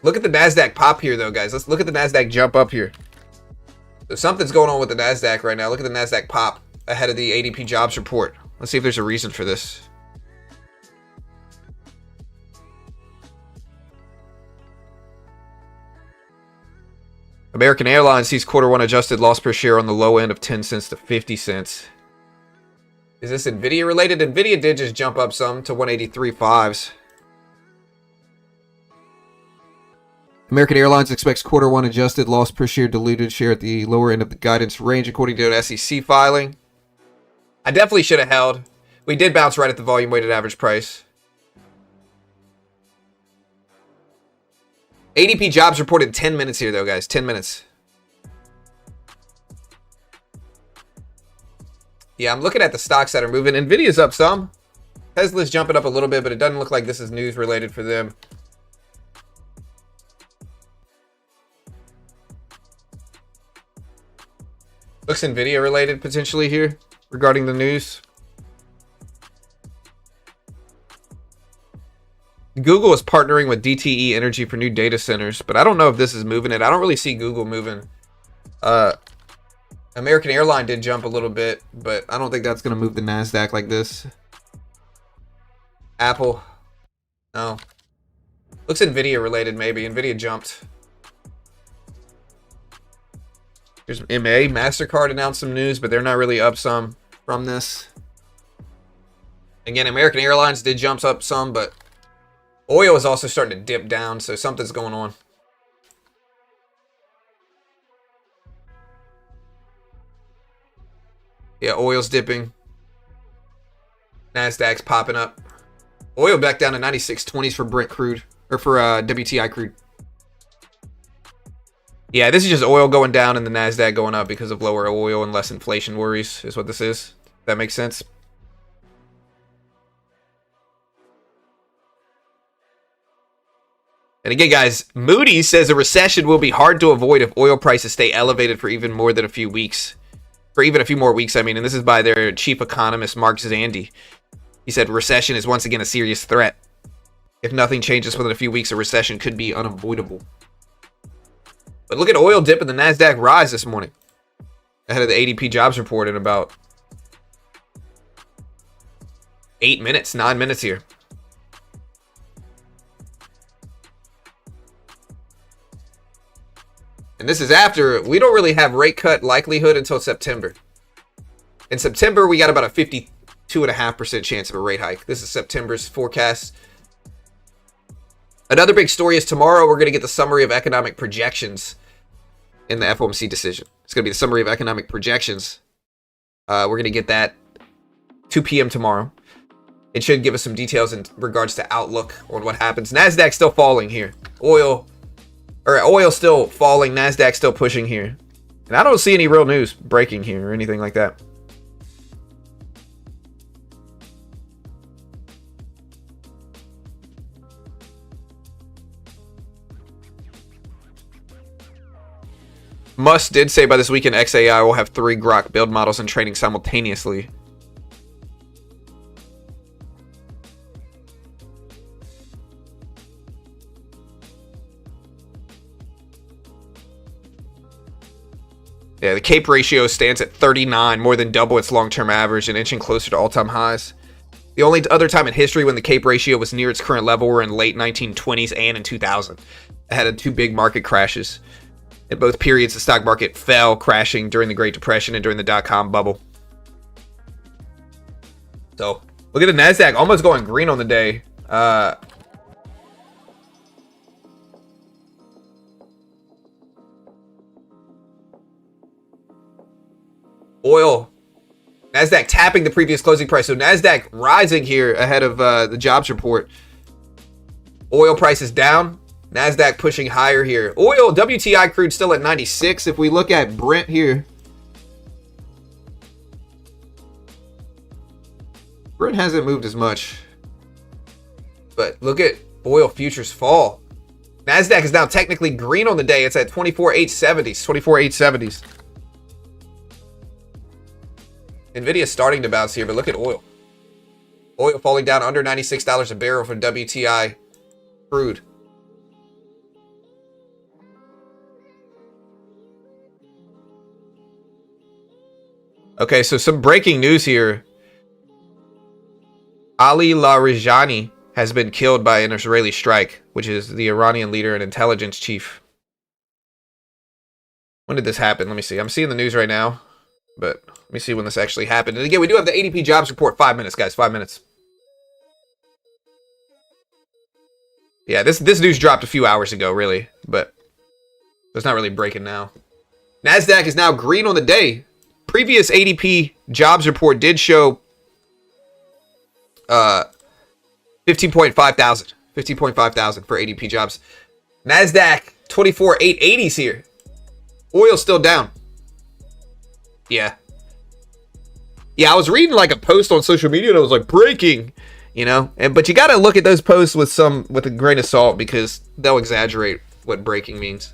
Look at the NASDAQ pop here, though, guys. Let's look at the NASDAQ jump up here. So something's going on with the NASDAQ right now. Look at the NASDAQ pop ahead of the ADP jobs report. Let's see if there's a reason for this. American Airlines sees Q1 adjusted loss per share on the low end of 10 cents to 50 cents. Is this Nvidia related? Nvidia did just jump up some to 183.5s. American Airlines expects Q1 adjusted loss per share diluted share at the lower end of the guidance range according to an SEC filing. I definitely should have held. We did bounce right at the volume weighted average price. ADP jobs reported 10 minutes here, though, guys. 10 minutes. Yeah, I'm looking at the stocks that are moving. Nvidia's up some. Tesla's jumping up a little bit, but it doesn't look like this is news related for them. Looks Nvidia related potentially here regarding the news. Google is partnering with DTE Energy for new data centers, but I don't know if this is moving it. I don't really see Google moving. American Airline did jump a little bit, but I don't think that's going to move the NASDAQ like this. Apple. No. Looks Nvidia related maybe. Nvidia jumped. Here's MA. MasterCard announced some news, but they're not really up some from this. Again, American Airlines did jump up some, but oil is also starting to dip down, so something's going on. Yeah, oil's dipping. NASDAQ's popping up. Oil back down to 96.20s for Brent crude, or for WTI crude. Yeah, this is just oil going down and the NASDAQ going up because of lower oil and less inflation worries, is what this is. That makes sense. And again, guys, Moody's says a recession will be hard to avoid if oil prices stay elevated for even more than a few weeks. For even a few more weeks, I mean, and this is by their chief economist, Mark Zandi. He said recession is once again a serious threat. If nothing changes within a few weeks, a recession could be unavoidable. But look at oil dip and the NASDAQ rise this morning. Ahead of the ADP jobs report in about 9 minutes here. And this is after, we don't really have rate cut likelihood until September. In September, we got about a 52.5% chance of a rate hike. This is September's forecast. Another big story is tomorrow we're going to get the summary of economic projections in the FOMC decision. It's going to be the summary of economic projections. We're going to get that 2 p.m. tomorrow. It should give us some details in regards to outlook on what happens. NASDAQ still falling here. Oil still falling. NASDAQ still pushing here. And I don't see any real news breaking here or anything like that. Musk did say by this weekend XAI will have 3 Grok build models in training simultaneously. Yeah, the CAPE ratio stands at 39, more than double its long-term average and inching closer to all-time highs. The only other time in history when the CAPE ratio was near its current level were in late 1920s and in 2000. It had 2 big market crashes. In both periods, the stock market fell, crashing during the Great Depression and during the dot-com bubble. So, look at the NASDAQ almost going green on the day. Oil. NASDAQ tapping the previous closing price. So, NASDAQ rising here ahead of the jobs report. Oil prices down. NASDAQ pushing higher here. Oil, WTI crude still at 96. If we look at Brent here, Brent hasn't moved as much. But look at oil futures fall. NASDAQ is now technically green on the day. It's at 24,870s. 24,870s. Nvidia starting to bounce here, but look at oil. Oil falling down under $96 a barrel for WTI crude. Okay, so some breaking news here. Ali Larijani has been killed by an Israeli strike, which is the Iranian leader and intelligence chief. When did this happen? Let me see. I'm seeing the news right now, but let me see when this actually happened. And again, we do have the ADP jobs report. 5 minutes, guys. 5 minutes. Yeah, this news dropped a few hours ago, really, but it's not really breaking now. NASDAQ is now green on the day. Previous ADP jobs report did show 15.5 thousand. 15.5 thousand for ADP jobs. NASDAQ 24,880s here. Oil still down. Yeah, I was reading like a post on social media and I was like, breaking, but you got to look at those posts with a grain of salt because they'll exaggerate what breaking means.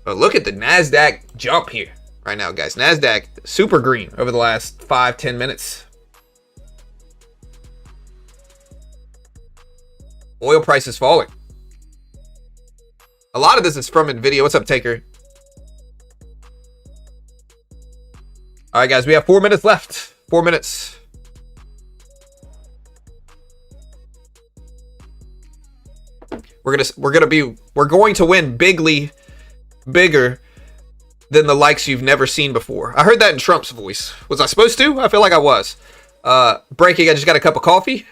But look at the NASDAQ jump here right now, guys. NASDAQ super green over the last 5-10 minutes. Oil prices falling. A lot of this is from Nvidia. What's up, Taker? All right, guys, we have 4 minutes left. 4 minutes. We're going to win bigger than the likes you've never seen before. I heard that in Trump's voice. Was I supposed to? I feel like I was. Breaking, I just got a cup of coffee.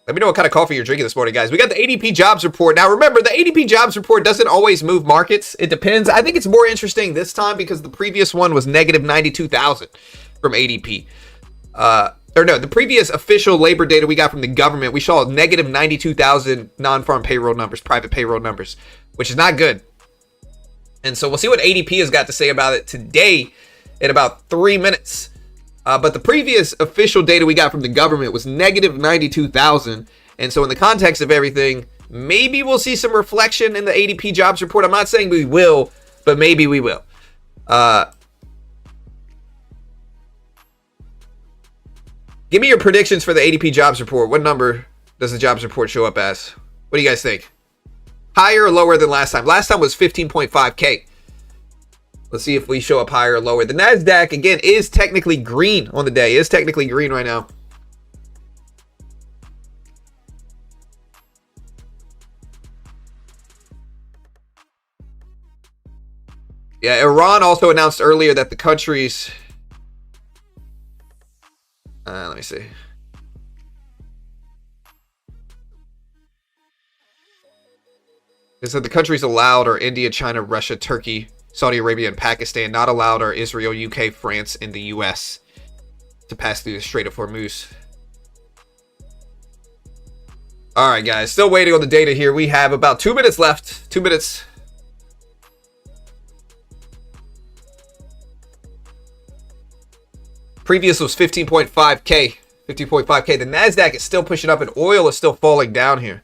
Let me know what kind of coffee you're drinking this morning, guys. We got the ADP jobs report. Now, remember, the ADP jobs report doesn't always move markets. It depends. I think it's more interesting this time because the previous one was negative 92,000 from ADP. The previous official labor data we got from the government, we saw negative 92,000 non-farm payroll numbers, private payroll numbers, which is not good. And so we'll see what ADP has got to say about it today in about 3 minutes. But the previous official data we got from the government was negative 92,000. And so in the context of everything, maybe we'll see some reflection in the ADP jobs report. I'm not saying we will, but maybe we will. Give me your predictions for the ADP jobs report. What number does the jobs report show up as? What do you guys think? Higher or lower than last time? Last time was 15.5K. Let's see if we show up higher or lower. The NASDAQ, again, is technically green on the day. Is technically green right now. Yeah, Iran also announced earlier that the country's... let me see. It said the countries allowed are India, China, Russia, Turkey, Saudi Arabia, and Pakistan. Not allowed are Israel, UK, France, and the US to pass through the Strait of Hormuz. All right, guys. Still waiting on the data here. We have about 2 minutes left. 2 minutes. Previous was 15.5K. 15.5K. The NASDAQ is still pushing up and oil is still falling down here.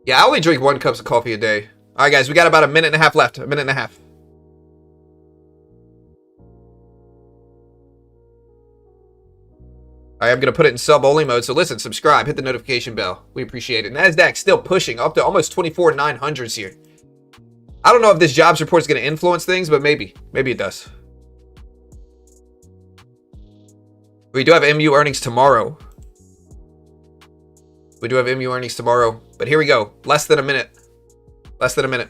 Yeah, I only drink 1 cup of coffee a day. All right, guys, we got about a minute and a half left. A minute and a half. All right, I'm going to put it in sub-only mode. So listen, subscribe, hit the notification bell. We appreciate it. NASDAQ still pushing up to almost 24,900s here. I don't know if this jobs report is going to influence things, but maybe. Maybe it does. We do have MU earnings tomorrow. We do have MU earnings tomorrow. But here we go. Less than a minute. Less than a minute.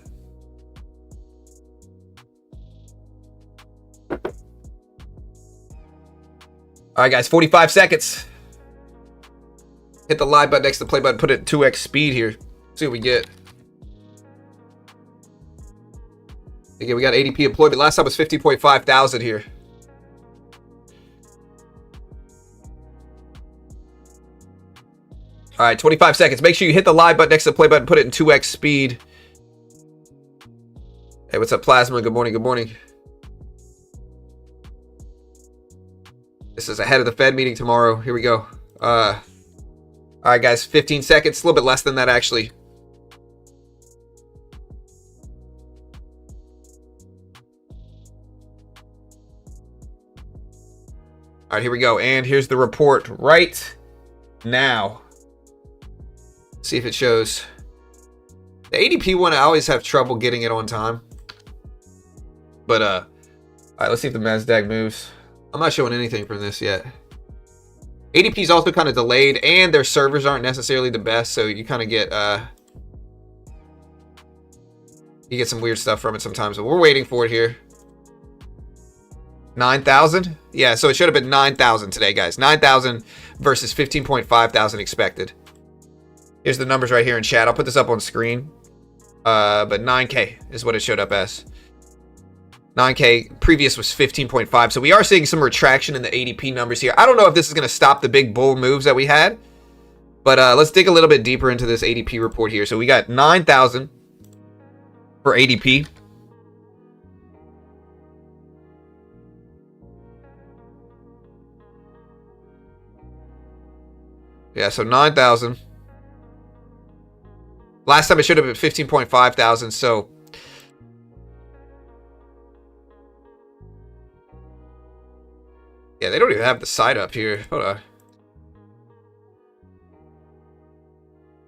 All right, guys. 45 seconds. Hit the live button next to the play button. Put it at 2x speed here. See what we get. Again, we got ADP employment. Last time was 50.5 thousand here. All right, 25 seconds. Make sure you hit the live button next to the play button. Put it in 2x speed. Hey, what's up, Plasma? Good morning. Good morning. This is ahead of the Fed meeting tomorrow. Here we go. All right, guys. 15 seconds. A little bit less than that, actually. All right, here we go. And here's the report right now. See if it shows. The ADP one, I always have trouble getting it on time. But, all right, let's see if the NASDAQ moves. I'm not showing anything from this yet. ADP is also kind of delayed, and their servers aren't necessarily the best, so you kind of get, you get some weird stuff from it sometimes. But we're waiting for it here. 9,000? Yeah, so it should have been 9,000 today, guys. 9,000 versus 15.5 thousand expected. Here's the numbers right here in chat. I'll put this up on screen. But 9K is what it showed up as. 9K. Previous was 15.5. So we are seeing some retraction in the ADP numbers here. I don't know if this is going to stop the big bull moves that we had. But let's dig a little bit deeper into this ADP report here. So we got 9,000 for ADP. Yeah, so 9,000. Last time it should have been 15.5 thousand, so... Yeah, they don't even have the site up here. Hold on.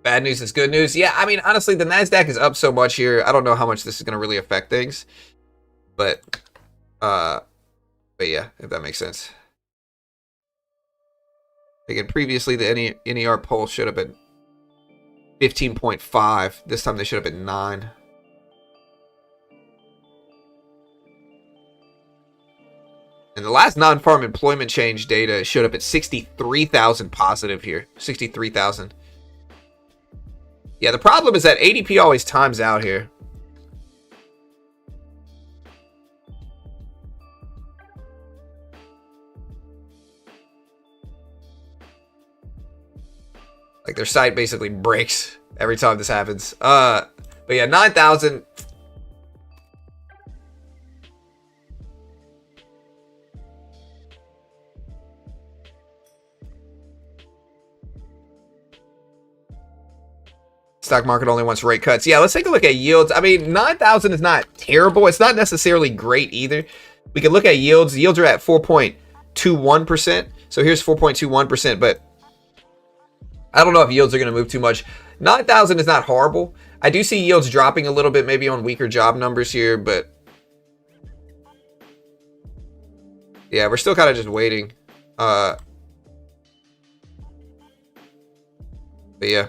Bad news is good news. Yeah, I mean, honestly, the NASDAQ is up so much here. I don't know how much this is going to really affect things. But yeah, if that makes sense. Again, previously, the NER poll should have been 15.5. This time they should have been 9. And the last non-farm employment change data showed up at 63,000 positive here. 63,000. Yeah, the problem is that ADP always times out here. Like, their site basically breaks every time this happens. But yeah, 9,000. Stock market only wants rate cuts. Yeah, let's take a look at yields. I mean, 9,000 is not terrible. It's not necessarily great either. We can look at yields. Yields are at 4.21%. So here's 4.21%, but I don't know if yields are going to move too much. 9,000 is not horrible. I do see yields dropping a little bit, maybe on weaker job numbers here, but yeah, we're still kind of just waiting. But yeah.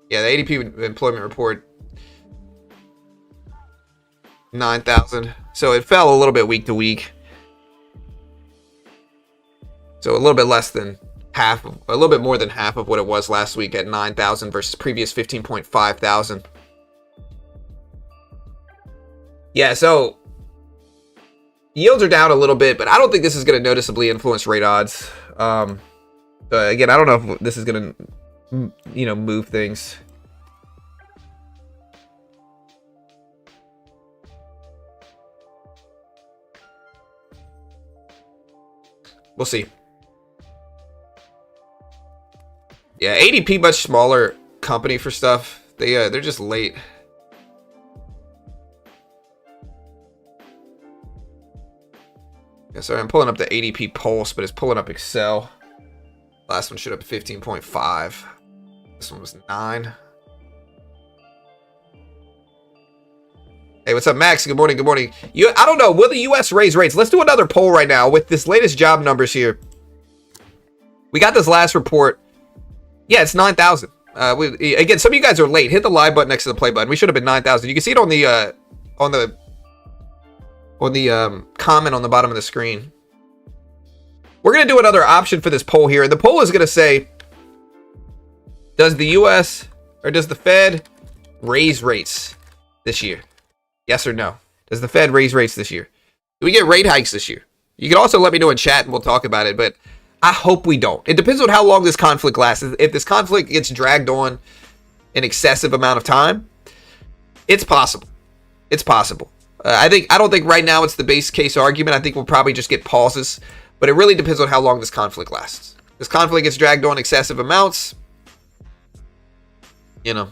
Yeah, the ADP employment report, 9,000. So it fell a little bit week to week. So a little bit less than half, a little bit more than half of what it was last week at 9,000 versus previous 15.5 thousand. Yeah, so yields are down a little bit, but I don't think this is going to noticeably influence rate odds. Again, I don't know if this is going to, you know, move things. We'll see. Yeah, ADP much smaller company for stuff. They're just late. Yeah, sorry, I'm pulling up the ADP Pulse, but it's pulling up Excel. Last one showed up 15.5. This one was 9. Hey, what's up, Max? Good morning. Good morning. I don't know. Will the U.S. raise rates? Let's do another poll right now with this latest job numbers here. We got this last report. Yeah, it's 9,000. Again, some of you guys are late. Hit the live button next to the play button. We should have been 9,000. You can see it on the comment on the bottom of the screen. We're gonna do another option for this poll here, and the poll is gonna say, does the U.S. or does the Fed raise rates this year? Yes or no? Does the Fed raise rates this year? Do we get rate hikes this year? You can also let me know in chat and we'll talk about it, but I hope we don't. It depends on how long this conflict lasts. If this conflict gets dragged on an excessive amount of time, it's possible. It's possible. I don't think right now it's the base case argument. I think we'll probably just get pauses, but it really depends on how long this conflict lasts. This conflict gets dragged on excessive amounts, you know.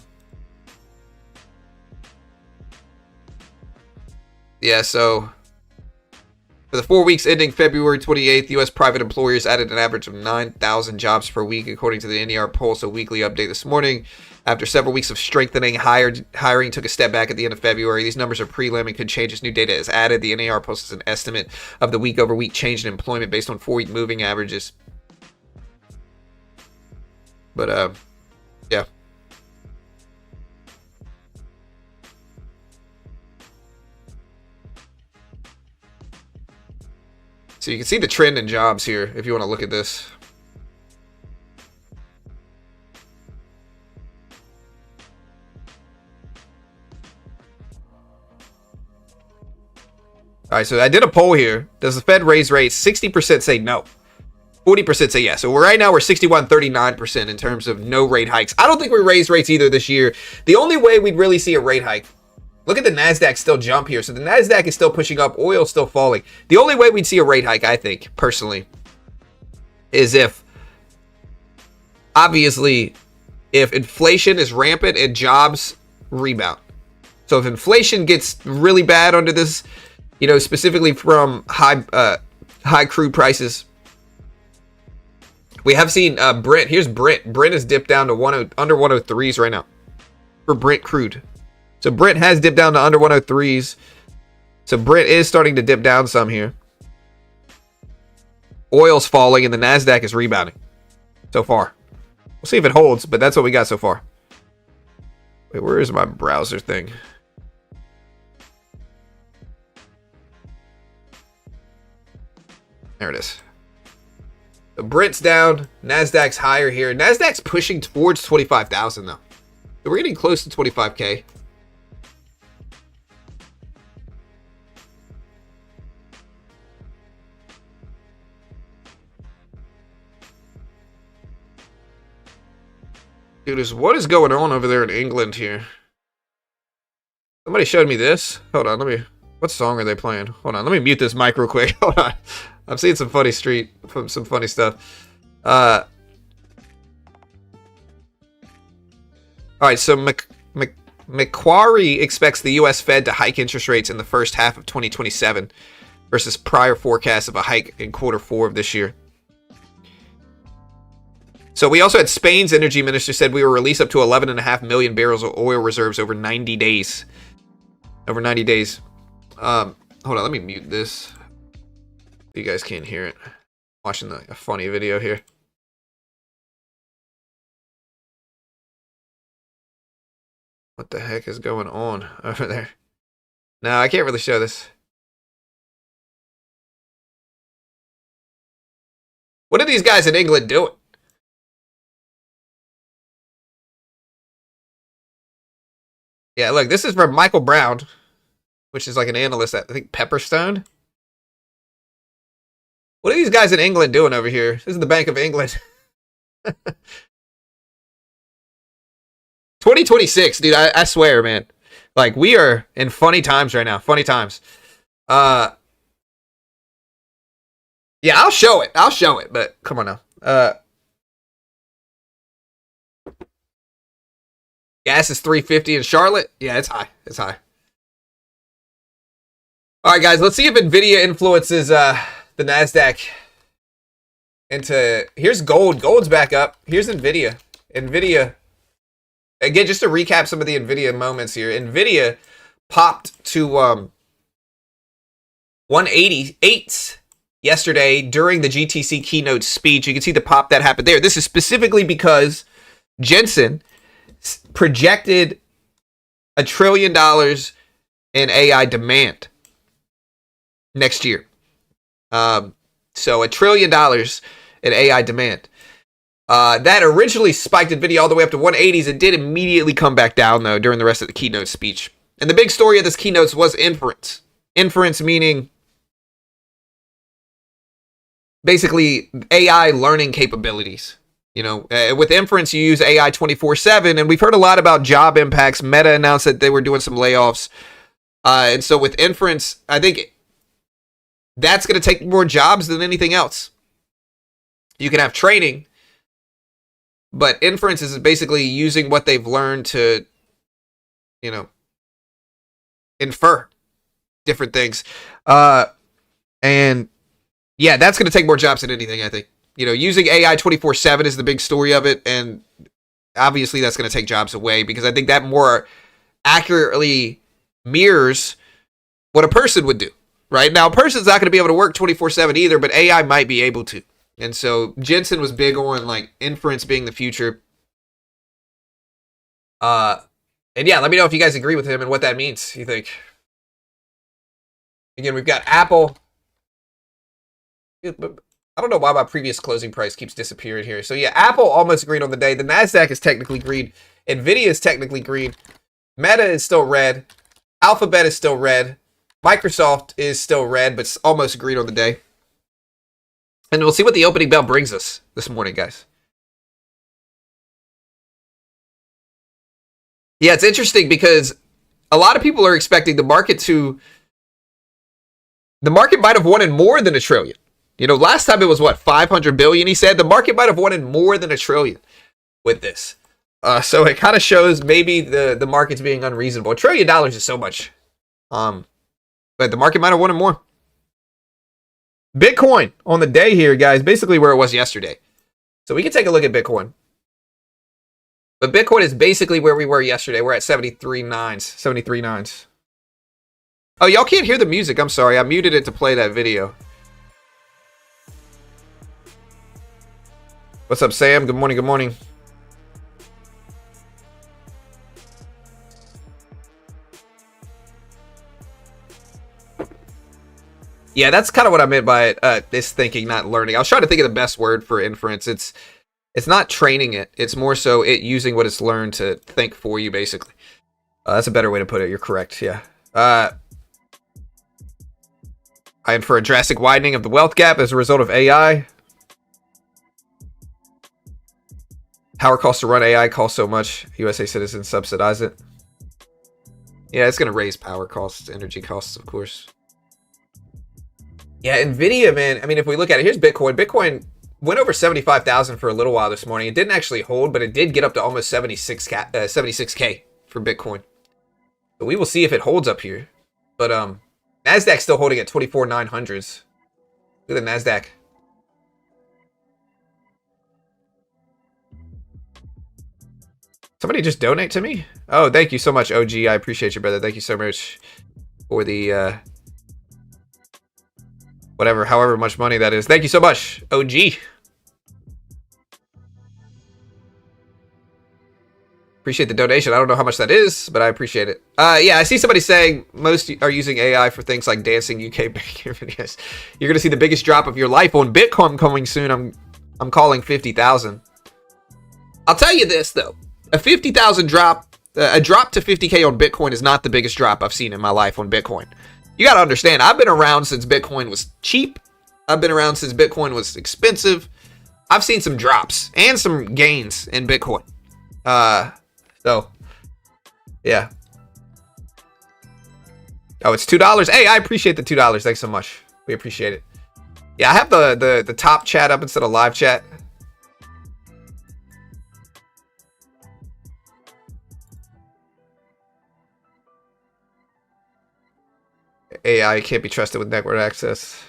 Yeah, so for the 4 weeks ending February 28th, U.S. private employers added an average of 9,000 jobs per week, according to the NER Pulse, a weekly update this morning. After several weeks of strengthening, hiring took a step back at the end of February. These numbers are prelim and could change as new data is added. The NER Pulse is an estimate of the week-over-week change in employment based on 4-week moving averages. But, yeah. So you can see the trend in jobs here if you want to look at this. All right, so I did a poll here. Does the Fed raise rates? 60% say no. 40% say yes. So right now we're 61-39% in terms of no rate hikes. I don't think we raise rates either this year. The only way we'd really see a rate hike, look at the NASDAQ still jump here. So the NASDAQ is still pushing up. Oil is still falling. The only way we'd see a rate hike, I think, personally, is if, obviously, if inflation is rampant and jobs rebound. So if inflation gets really bad under this, you know, specifically from high crude prices. We have seen Brent. Here's Brent. Brent has dipped down to under 103s right now for Brent crude. So Brent has dipped down to under 103s. So Brent is starting to dip down some here. Oil's falling and the NASDAQ is rebounding so far. We'll see if it holds, but that's what we got so far. Wait, where is my browser thing? There it is. So Brent's down. NASDAQ's higher here. NASDAQ's pushing towards 25,000 though. So we're getting close to 25K. Dude, what is going on over there in England here? Somebody showed me this. Hold on, what song are they playing? Hold on, let me mute this mic real quick. Hold on. I'm seeing some funny stuff. All right, so Macquarie expects the U.S. Fed to hike interest rates in the first half of 2027 versus prior forecasts of a hike in Q4 of this year. So we also had Spain's energy minister said we will release up to 11.5 million barrels of oil reserves over 90 days. Over 90 days. Hold on, let me mute this. You guys can't hear it. Watching a funny video here. What the heck is going on over there? No, I can't really show this. What are these guys in England doing? Yeah, look, this is from Michael Brown, which is like an analyst at, I think, Pepperstone. What are these guys in England doing over here? This is the Bank of England. 2026, dude, I swear, man. Like, we are in funny times right now. Funny times. Yeah, I'll show it. I'll show it, but come on now. Gas is $3.50 in Charlotte. Yeah, it's high. It's high. All right, guys, let's see if Nvidia influences the NASDAQ into... Here's gold. Gold's back up. Here's Nvidia. Nvidia... Again, just to recap some of the Nvidia moments here. Nvidia popped to 188 yesterday during the GTC keynote speech. You can see the pop that happened there. This is specifically because Jensen projected $1 trillion in AI demand next year. So $1 trillion in AI demand. That originally spiked Nvidia all the way up to 180s. It did immediately come back down, though, during the rest of the keynote speech. And the big story of this keynote was inference. Inference meaning basically AI learning capabilities. You know, with inference, you use AI 24/7. And we've heard a lot about job impacts. Meta announced that they were doing some layoffs. And so with inference, I think that's going to take more jobs than anything else. You can have training, but inference is basically using what they've learned to, you know, infer different things. And yeah, that's going to take more jobs than anything, I think. You know, using AI 24/7 is the big story of it. And obviously that's going to take jobs away because I think that more accurately mirrors what a person would do, right? Now, a person's not going to be able to work 24/7 either, but AI might be able to. And so Jensen was big on like inference being the future. And yeah, let me know if you guys agree with him and what that means, you think. Again, we've got Apple. I don't know why my previous closing price keeps disappearing here. So yeah, Apple almost green on the day. The NASDAQ is technically green. Nvidia is technically green. Meta is still red. Alphabet is still red. Microsoft is still red, but it's almost green on the day. And we'll see what the opening bell brings us this morning, guys. Yeah, it's interesting because a lot of people are expecting the market to... The market might have wanted more than $1 trillion. You know, last time it was, what, 500 billion, he said? The market might have wanted more than $1 trillion with this. So it kind of shows maybe the market's being unreasonable. $1 trillion is so much. But the market might have wanted more. Bitcoin on the day here, guys, basically where it was yesterday. So we can take a look at Bitcoin. But Bitcoin is basically where we were yesterday. We're at 73.9s. Oh, y'all can't hear the music. I'm sorry. I muted it to play that video. What's up, Sam? Good morning. Good morning. Yeah, that's kind of what I meant by this thinking, not learning. I was trying to think of the best word for inference. It's not training it. It's more so it using what it's learned to think for you, basically. That's a better way to put it. You're correct, yeah. I infer a drastic widening of the wealth gap as a result of AI. Power costs to run AI cost so much. USA citizens subsidize it. Yeah, it's going to raise power costs, energy costs, of course. Yeah, Nvidia, man. I mean, if we look at it, here's Bitcoin. Bitcoin went over 75,000 for a little while this morning. It didn't actually hold, but it did get up to almost 76K for Bitcoin. But we will see if it holds up here. But Nasdaq's still holding at 24,900s. Look at the Nasdaq. Somebody just donate to me? Oh, thank you so much, OG. I appreciate you, brother. Thank you so much for the whatever, however much money that is. Thank you so much, OG. Appreciate the donation. I don't know how much that is, but I appreciate it. Yeah, I see somebody saying most are using AI for things like dancing UK banking videos. You're gonna see the biggest drop of your life on Bitcoin coming soon. I'm calling 50,000. I'll tell you this though, a 50,000 drop, a drop to 50K on Bitcoin is not the biggest drop I've seen in my life on Bitcoin. You gotta understand, I've been around since Bitcoin was cheap. I've been around since Bitcoin was expensive. I've seen some drops and some gains in Bitcoin. So, yeah. Oh, it's $2. Hey, I appreciate the $2. Thanks so much. We appreciate it. Yeah, I have the top chat up instead of live chat. AI can't be trusted with network access.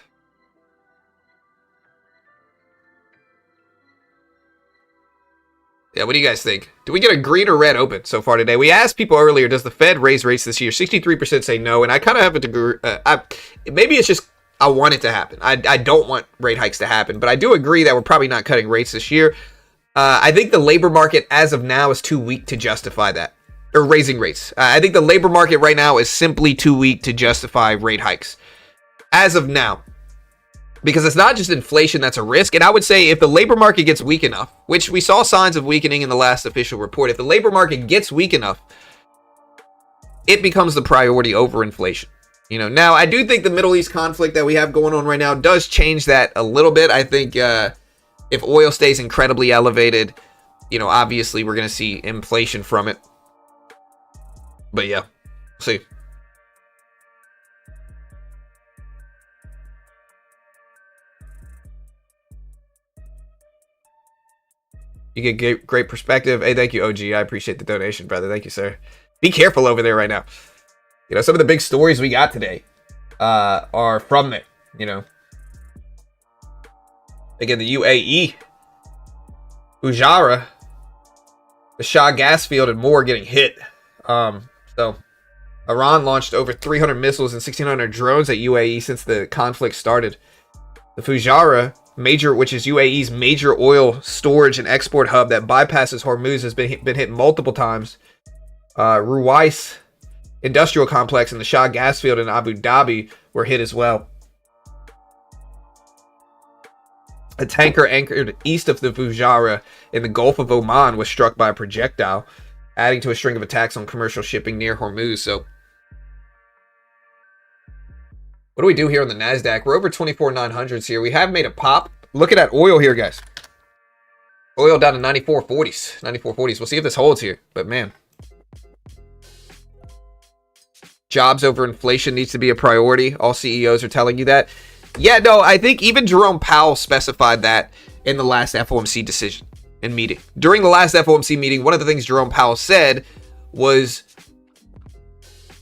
Yeah, what do you guys think? Do we get a green or red open so far today? We asked people earlier, does the Fed raise rates this year? 63% say no, and I kind of have a degree. Maybe it's just I want it to happen. I don't want rate hikes to happen, but I do agree that we're probably not cutting rates this year. I think the labor market as of now is too weak to justify that, or raising rates. I think the labor market right now is simply too weak to justify rate hikes as of now. Because it's not just inflation that's a risk. And I would say if the labor market gets weak enough, which we saw signs of weakening in the last official report, if the labor market gets weak enough, it becomes the priority over inflation. You know, now I do think the Middle East conflict that we have going on right now does change that a little bit. I think if oil stays incredibly elevated, you know, obviously we're going to see inflation from it. But yeah, we'll see. You get great perspective. Hey, thank you, OG. I appreciate the donation, brother. Thank you, sir. Be careful over there right now. You know, some of the big stories we got today are from there, you know. Again, the UAE, Fujairah, the Shah gas field, and more getting hit. So, Iran launched over 300 missiles and 1,600 drones at UAE since the conflict started. The Fujairah, which is UAE's major oil storage and export hub that bypasses Hormuz, has been hit multiple times. Ruwais industrial complex and the Shah gas field in Abu Dhabi were hit as well. A tanker anchored east of the Fujairah in the Gulf of Oman was struck by a projectile, adding to a string of attacks on commercial shipping near Hormuz. So, what do we do here on the NASDAQ? We're over 24,900s here. We have made a pop. Look at that oil here, guys. Oil down to 94.40s. 94.40s. We'll see if this holds here. But, man. Jobs over inflation needs to be a priority. All CEOs are telling you that. Yeah, no, I think even Jerome Powell specified that in the last FOMC decision and meeting. During the last FOMC meeting, one of the things Jerome Powell said was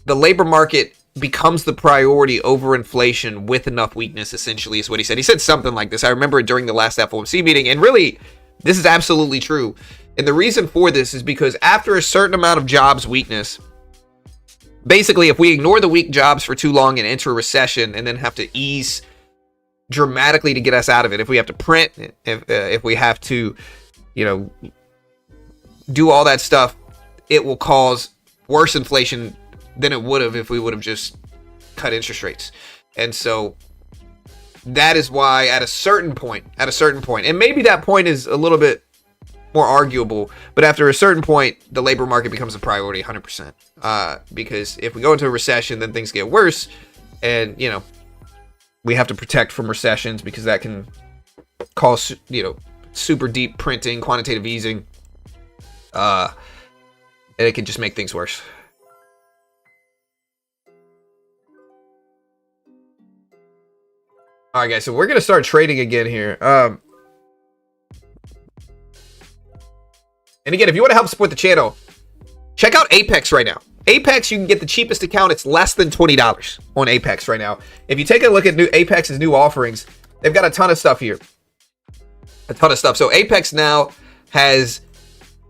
the labor market becomes the priority over inflation with enough weakness, essentially, is what he said. He said something like this. I remember it during the last FOMC meeting, and really, this is absolutely true. And the reason for this is because after a certain amount of jobs weakness, basically, if we ignore the weak jobs for too long and enter a recession and then have to ease dramatically to get us out of it, if we have to print, if we have to, you know, do all that stuff, it will cause worse inflation than it would have if we would have just cut interest rates. And so that is why at a certain point, and maybe that point is a little bit more arguable, but after a certain point, the labor market becomes a priority 100%. Because if we go into a recession, then things get worse, and, you know, we have to protect from recessions because that can cause, you know, super deep printing, quantitative easing, and it can just make things worse. All right, guys, so we're going to start trading again here. And again, if you want to help support the channel, check out Apex right now. Apex, you can get the cheapest account. It's less than $20 on Apex right now. If you take a look at Apex's new offerings, they've got a ton of stuff here. A ton of stuff. So Apex now has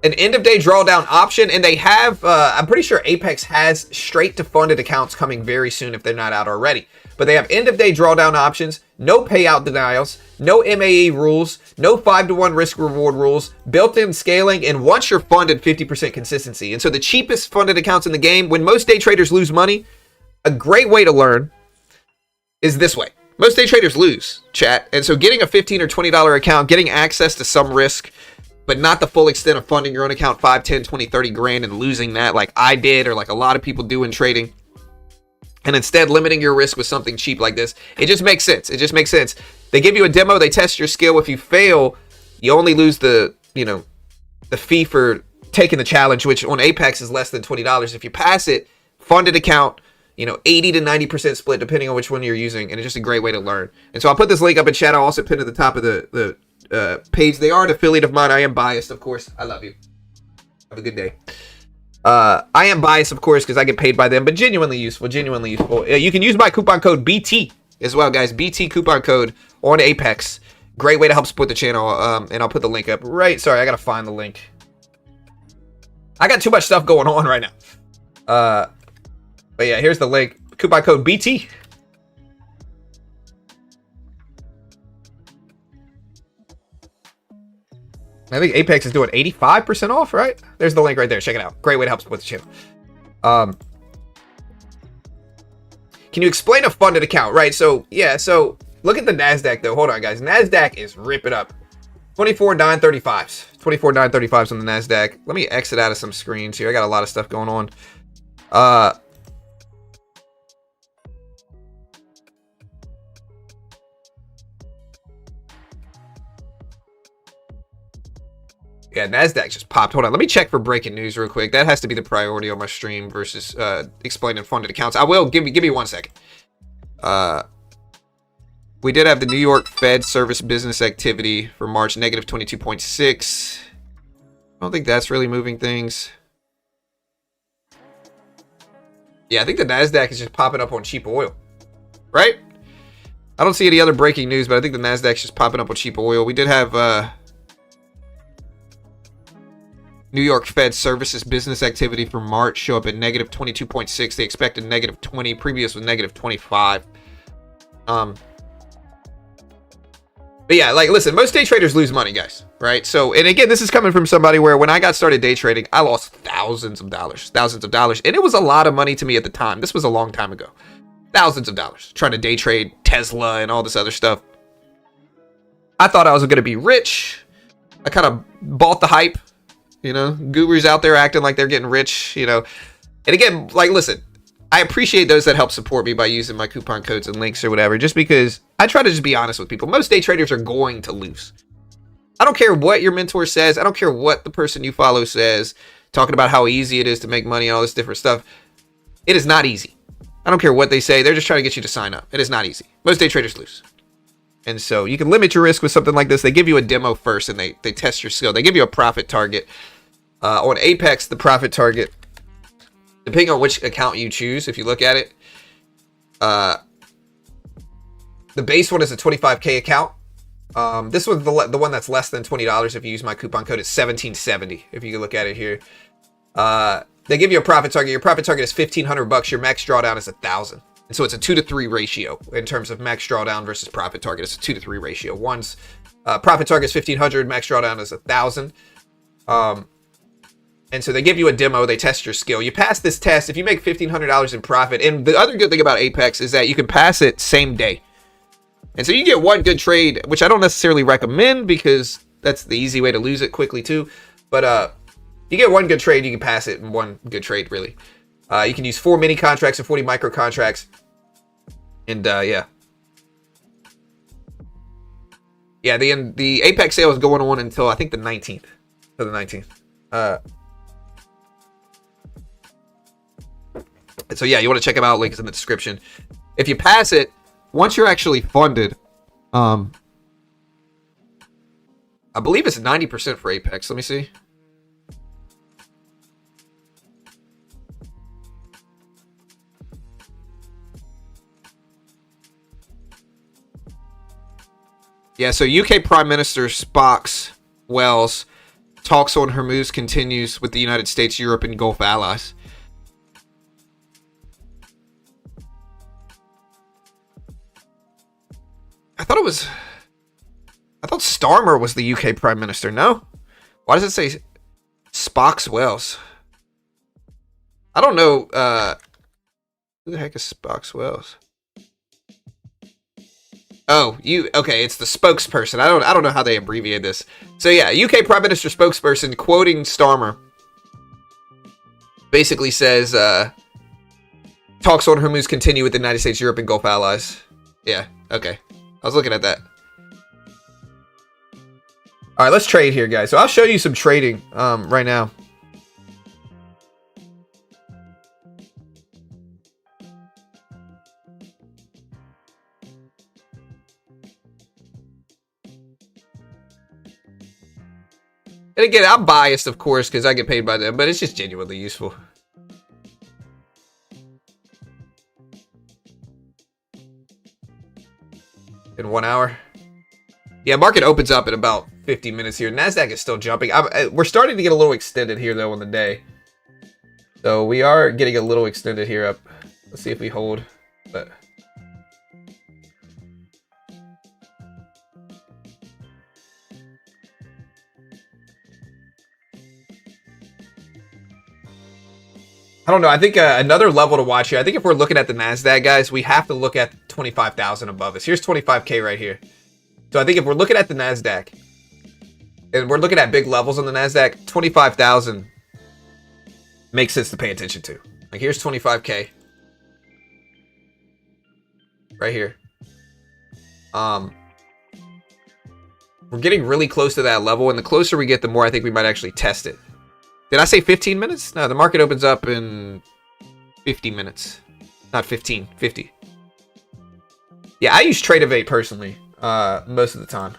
an end-of-day drawdown option, and they have, I'm pretty sure Apex has straight-to-funded accounts coming very soon if they're not out already. But they have end-of-day drawdown options, no payout denials, no MAE rules, no 5-to-1 risk-reward rules, built-in scaling, and once you're funded, 50% consistency. And so the cheapest funded accounts in the game, when most day traders lose money, a great way to learn is this way. Most day traders lose, chat. And so getting a $15 or $20 account, getting access to some risk, but not the full extent of funding your own account 5, 10, 20, 30 grand and losing that like I did or like a lot of people do in trading. And instead limiting your risk with something cheap like this. It just makes sense. It just makes sense. They give you a demo. They test your skill. If you fail, you only lose the fee for taking the challenge, which on Apex is less than $20. If you pass it, funded account, 80 to 90% split depending on which one you're using. And it's just a great way to learn. And so I'll put this link up in chat. I'll also pin it at the top of the page. They are an affiliate of mine. I am biased, of course. I love you. Have a good day. I am biased, of course, because I get paid by them, but genuinely useful. You can use my coupon code BT as well, guys. BT coupon code on Apex. Great way to help support the channel. And I'll put the link up right. Sorry, I gotta find the link. I got too much stuff going on right now. But yeah, here's the link. Coupon code BT. I think Apex is doing 85% off, right? There's the link right there. Check it out. Great way to help support the channel. Can you explain a funded account? Right, so, yeah, so look at the NASDAQ, though. Hold on, guys. NASDAQ is ripping up. 24,935s. 24,935s on the NASDAQ. Let me exit out of some screens here. I got a lot of stuff going on. Yeah, NASDAQ just popped. Hold on. Let me check for breaking news real quick. That has to be the priority on my stream versus explaining funded accounts. I will. Give me 1 second. We did have the New York Fed service business activity for March, negative 22.6. I don't think that's really moving things. Yeah, I think the NASDAQ is just popping up on cheap oil. Right? I don't see any other breaking news, but I think the NASDAQ is just popping up on cheap oil. We did have... New York Fed services business activity for March show up at negative 22.6. They expected negative 20. Previous was negative 25. But yeah, like, listen, most day traders lose money, guys, right? So, and again, this is coming from somebody where when I got started day trading, I lost thousands of dollars. And it was a lot of money to me at the time. This was a long time ago. Thousands of dollars trying to day trade Tesla and all this other stuff. I thought I was going to be rich. I kind of bought the hype. Gurus out there acting like they're getting rich, And again, like, listen, I appreciate those that help support me by using my coupon codes and links or whatever, just because I try to just be honest with people. Most day traders are going to lose. I don't care what your mentor says. I don't care what the person you follow says, talking about how easy it is to make money and all this different stuff. It is not easy. I don't care what they say. They're just trying to get you to sign up. It is not easy. Most day traders lose. And so you can limit your risk with something like this. They give you a demo first and they test your skill. They give you a profit target. On Apex, the profit target, depending on which account you choose, if you look at it, the base one is a 25K account. This one's the one that's less than $20. If you use my coupon code, it's 1770. If you can look at it here, they give you a profit target. Your profit target is $1,500. Your max drawdown is 1,000. And so it's a 2 to 3 ratio in terms of max drawdown versus profit target. It's a 2 to 3 ratio. One's profit target is 1,500. Max drawdown is 1,000. And so they give you a demo, they test your skill. You pass this test, if you make $1,500 in profit, and the other good thing about Apex is that you can pass it same day. And so you get one good trade, which I don't necessarily recommend because that's the easy way to lose it quickly too. But you get one good trade, you can pass it in one good trade, really. You can use 4 mini contracts and 40 micro contracts. And yeah. Yeah, the Apex sale is going on until I think the 19th. So the 19th. So yeah, you want to check them out. Links in the description. If you pass it, once you're actually funded, I believe it's 90% for Apex. Let me see. Yeah, so UK Prime Minister Spock's Wells talks on Hormuz continues with the United States, Europe, and Gulf allies. I thought Starmer was the UK Prime Minister, no? Why does it say Spock's Wells? I don't know, who the heck is Spock's Wells? Oh, okay, it's the spokesperson. I don't know how they abbreviate this. So yeah, UK Prime Minister spokesperson quoting Starmer basically says, talks on Hormuz continue with the United States, Europe, and Gulf allies. Yeah, okay. I was looking at that. All right, let's trade here, guys. So I'll show you some trading right now. And again, I'm biased, of course, because I get paid by them, but it's just genuinely useful. In 1 hour. Yeah, market opens up in about 50 minutes here. NASDAQ is still jumping. We're starting to get a little extended here, though, on the day. So we are getting a little extended here up. Let's see if we hold. But I don't know. I think another level to watch here. I think if we're looking at the NASDAQ, guys, we have to look at 25,000 above us. Here's 25K right here. So I think if we're looking at the NASDAQ, and we're looking at big levels on the NASDAQ, 25,000 makes sense to pay attention to. Like, here's 25K. Right here. We're getting really close to that level, and the closer we get, the more I think we might actually test it. Did I say 15 minutes? No, the market opens up in 50 minutes. Not 15, 50. Yeah, I use Trade-Evade personally, most of the time.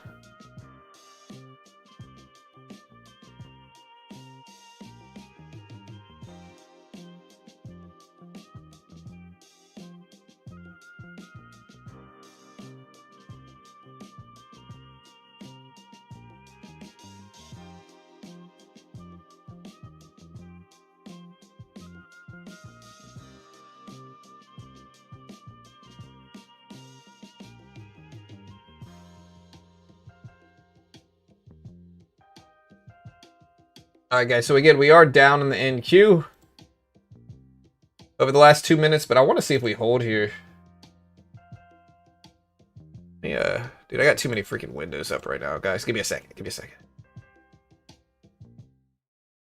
Alright, guys, so again, we are down in the NQ over the last 2 minutes, but I want to see if we hold here. Yeah, dude, I got too many freaking windows up right now, guys. Give me a second. Give me a second.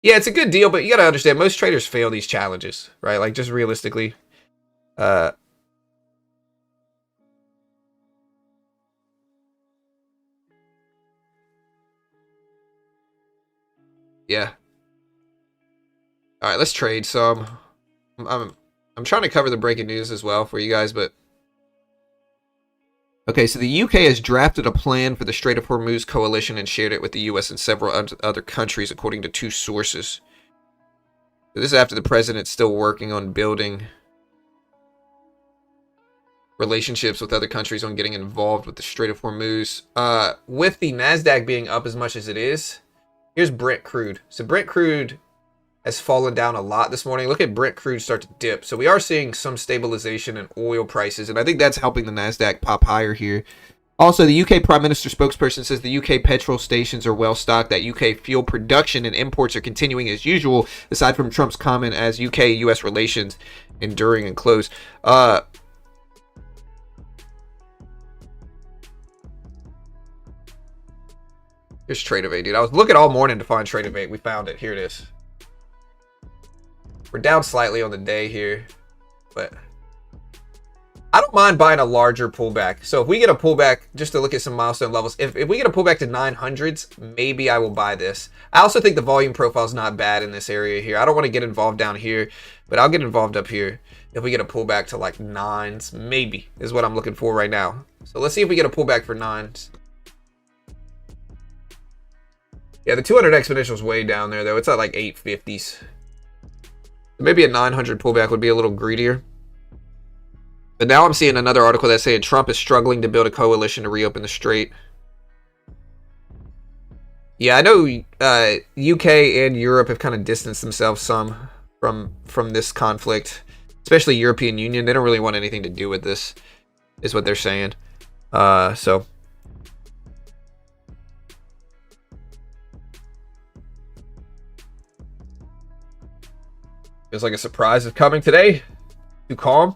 Yeah, it's a good deal, but you gotta understand, most traders fail these challenges, right? Like, just realistically. Yeah. All right, let's trade. So I'm trying to cover the breaking news as well for you guys, but okay. So the UK has drafted a plan for the Strait of Hormuz coalition and shared it with the US and several other countries, according to 2 sources. So this is after the president's still working on building relationships with other countries on getting involved with the Strait of Hormuz. With the NASDAQ being up as much as it is, here's Brent crude. So Brent crude has fallen down a lot this morning. Look at Brent crude start to dip. So we are seeing some stabilization in oil prices, and I think that's helping the NASDAQ pop higher here. Also, the UK Prime Minister spokesperson says the UK petrol stations are well stocked, that UK fuel production and imports are continuing as usual, aside from Trump's comment as UK-US relations enduring and close. Here's Trade-Evade, dude. I was looking all morning to find Trade-Evade. We found it. Here it is. We're down slightly on the day here, but I don't mind buying a larger pullback. So if we get a pullback, just to look at some milestone levels, if we get a pullback to 900s, maybe I will buy this. I also think the volume profile is not bad in this area here. I don't want to get involved down here, but I'll get involved up here. If we get a pullback to like 9s, maybe, is what I'm looking for right now. So let's see if we get a pullback for 9s. Yeah, the 200 exponential is way down there, though. It's at like 850s. Maybe a 900 pullback would be a little greedier. But now I'm seeing another article that's saying Trump is struggling to build a coalition to reopen the strait. Yeah, I know UK and Europe have kind of distanced themselves some from this conflict, especially European Union. They don't really want anything to do with this, is what they're saying. So feels like a surprise is coming today. Too calm.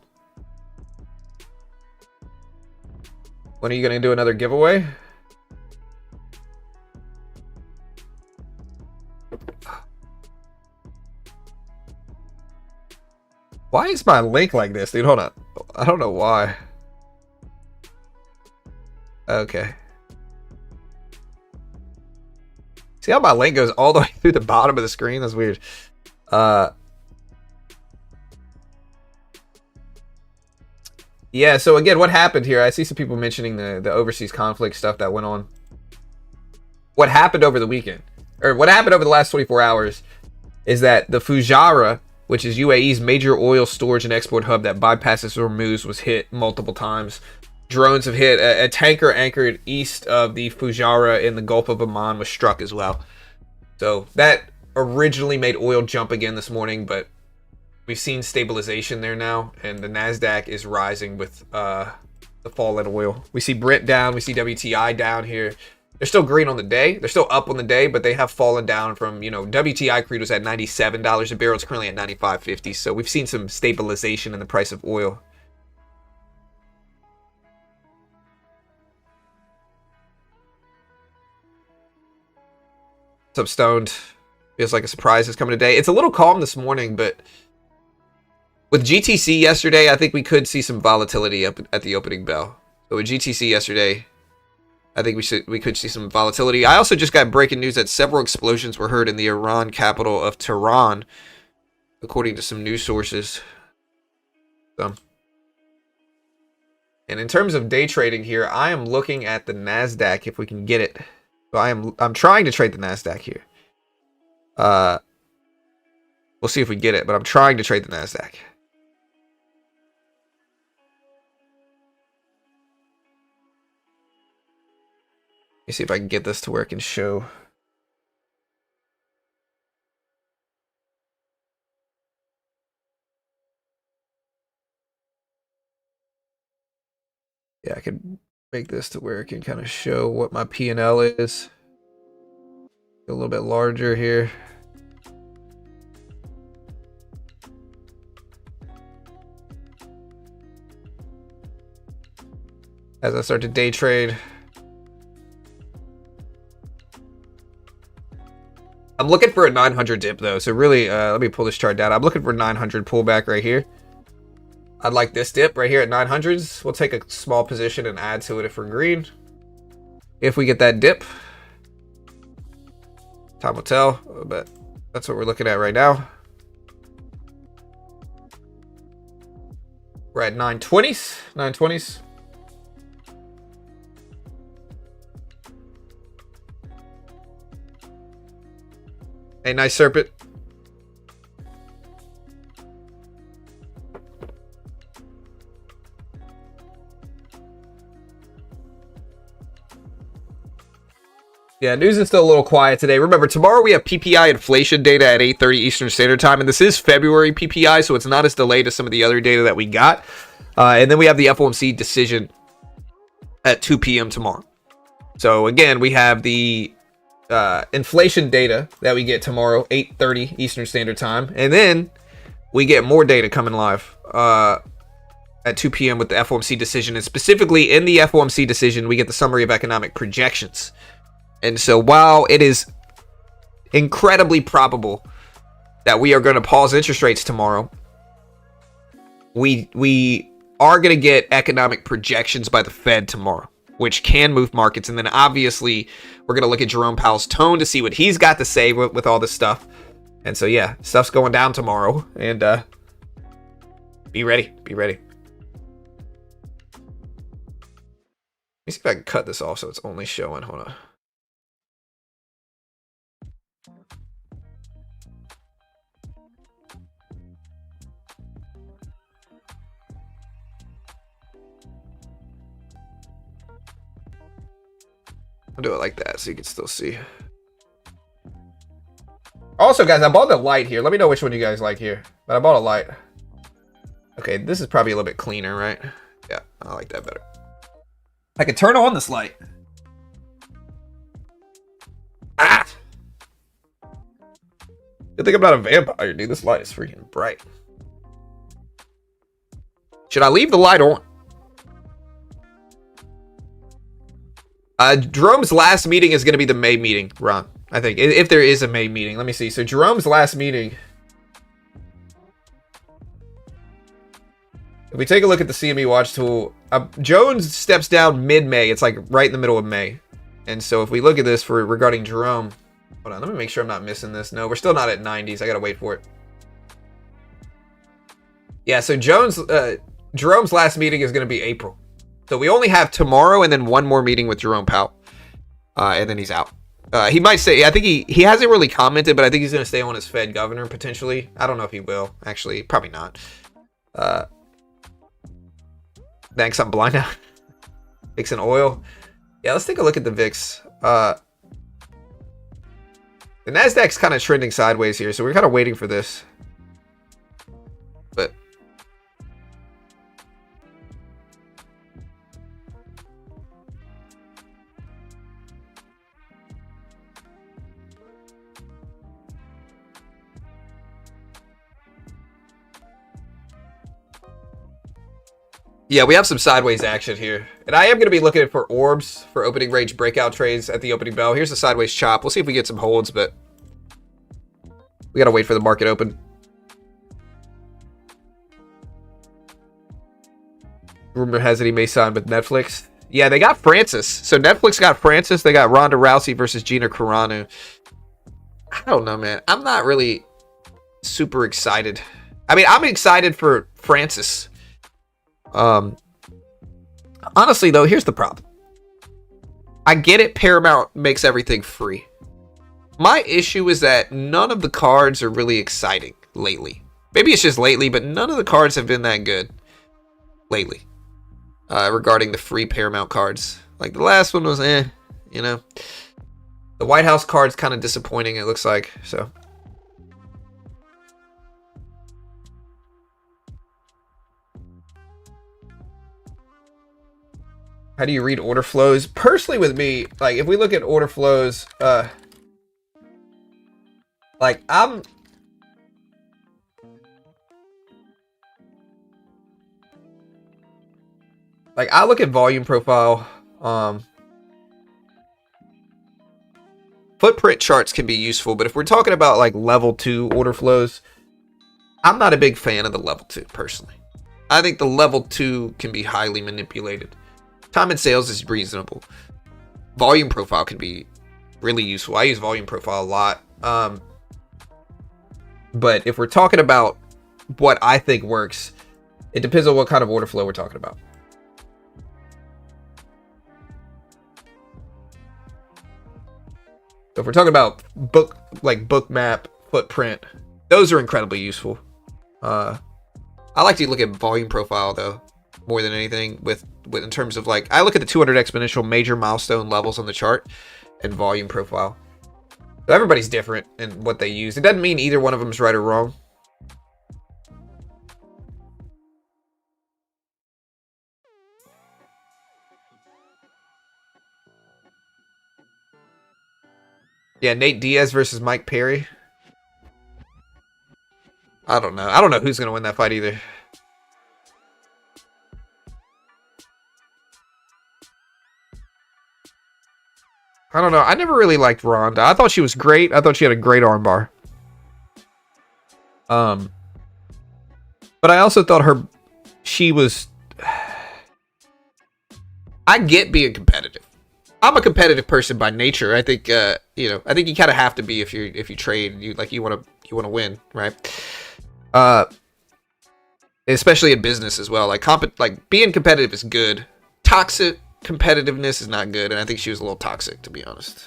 When are you gonna do another giveaway? Why is my link like this, dude? Hold on. I don't know why. Okay. See how my link goes all the way through the bottom of the screen? That's weird. Yeah, so again, what happened here? I see some people mentioning the overseas conflict stuff that went on. What happened over the weekend, or what happened over the last 24 hours, is that the Fujairah, which is UAE's major oil storage and export hub that bypasses Hormuz, was hit multiple times. Drones have hit. A tanker anchored east of the Fujairah in the Gulf of Oman was struck as well. So that originally made oil jump again this morning, but we've seen stabilization there now, and the NASDAQ is rising with the fall in oil. We see Brent down, we see WTI down here. They're still green on the day. They're still up on the day, but they have fallen down from, WTI crude was at $97 a barrel. It's currently at $95.50. So we've seen some stabilization in the price of oil. What's up, Stoned? Feels like a surprise is coming today. It's a little calm this morning, but with GTC yesterday, I think we could see some volatility up at the opening bell. So with GTC yesterday, I think we could see some volatility. I also just got breaking news that several explosions were heard in the Iran capital of Tehran, according to some news sources. So, and in terms of day trading here, I am looking at the NASDAQ if we can get it. So I'm trying to trade the NASDAQ here. We'll see if we get it, but I'm trying to trade the NASDAQ. Let me see if I can get this to where it can show. Yeah, I can make this to where it can kind of show what my P&L is. A little bit larger here. As I start to day trade. I'm looking for a 900 dip though, so really, let me pull this chart down. I'm looking for 900 pullback right here. I'd like this dip right here at 900s. We'll take a small position and add to it if we're green. If we get that dip, time will tell, but that's what we're looking at right now. We're at 920s, 920s. Hey, nice serpent. Yeah, news is still a little quiet today. Remember, tomorrow we have PPI inflation data at 8:30 Eastern Standard Time, and this is February PPI, so it's not as delayed as some of the other data that we got. And then we have the FOMC decision at 2 p.m. tomorrow. So again, we have the inflation data that we get tomorrow, 8:30 Eastern Standard Time, and then we get more data coming live at 2 p.m. with the FOMC decision. And specifically in the FOMC decision, we get the summary of economic projections. And so while it is incredibly probable that we are going to pause interest rates tomorrow, we are going to get economic projections by the Fed tomorrow, which can move markets. And then obviously we're going to look at Jerome Powell's tone to see what he's got to say with all this stuff. And so, yeah, stuff's going down tomorrow, and be ready. Be ready. Let me see if I can cut this off so it's only showing. Hold on. I'll do it like that so you can still see. Also, guys, I bought the light here. Let me know which one you guys like here. But I bought a light. Okay, this is probably a little bit cleaner, right? Yeah, I like that better. I can turn on this light. Ah! Good thing I'm not a vampire, dude. This light is freaking bright. Should I leave the light on? Jerome's last meeting is going to be the May meeting, Ron. I think, if there is a May meeting. Let me see. So Jerome's last meeting. If we take a look at the CME watch tool, Jones steps down mid-May. It's like right in the middle of May. And so if we look at this for regarding Jerome, hold on, let me make sure I'm not missing this. No, we're still not at 90s. I got to wait for it. Yeah, so Jerome's last meeting is going to be April. So we only have tomorrow and then one more meeting with Jerome Powell. And then he's out. He might say, I think he hasn't really commented, but I think he's going to stay on as Fed governor potentially. I don't know if he will. Actually, probably not. Thanks, I'm blind now. VIX and oil. Yeah, let's take a look at the VIX. The Nasdaq's kind of trending sideways here, so we're kind of waiting for this. But yeah, we have some sideways action here. And I am going to be looking for orbs for opening range breakout trades at the opening bell. Here's the sideways chop. We'll see if we get some holds, but we got to wait for the market open. Rumor has it he may sign with Netflix. Yeah, they got Francis. So Netflix got Francis. They got Ronda Rousey versus Gina Carano. I don't know, man. I'm not really super excited. I mean, I'm excited for Francis. Honestly though, here's the problem. I get it, Paramount makes everything free. My issue is that none of the cards are really exciting lately. Maybe it's just lately, but none of the cards have been that good lately. Regarding the free Paramount cards. Like the last one was you know. The White House card's kind of disappointing, it looks like, so. How do you read order flows? Personally with me, like if we look at order flows, like I look at volume profile, footprint charts can be useful, but if we're talking about like level 2 order flows, I'm not a big fan of the level 2 personally. I think the level 2 can be highly manipulated. Time and sales is reasonable. Volume profile can be really useful. I use volume profile a lot. But if we're talking about what I think works, it depends on what kind of order flow we're talking about. So if we're talking about book map, footprint, those are incredibly useful. I like to look at volume profile though, more than anything with in terms of like, I look at the 200 exponential major milestone levels on the chart and volume profile. So everybody's different in what they use. It doesn't mean either one of them is right or wrong. Yeah, Nate Diaz versus Mike Perry. I don't know. I don't know who's going to win that fight either. I don't know. I never really liked Ronda. I thought she was great. I thought she had a great armbar. But I also thought she was. I get being competitive. I'm a competitive person by nature. I think I think you kind of have to be if you trade. You want to win, right? Especially in business as well. Like being competitive is good. Toxic competitiveness is not good, and I think she was a little toxic, to be honest.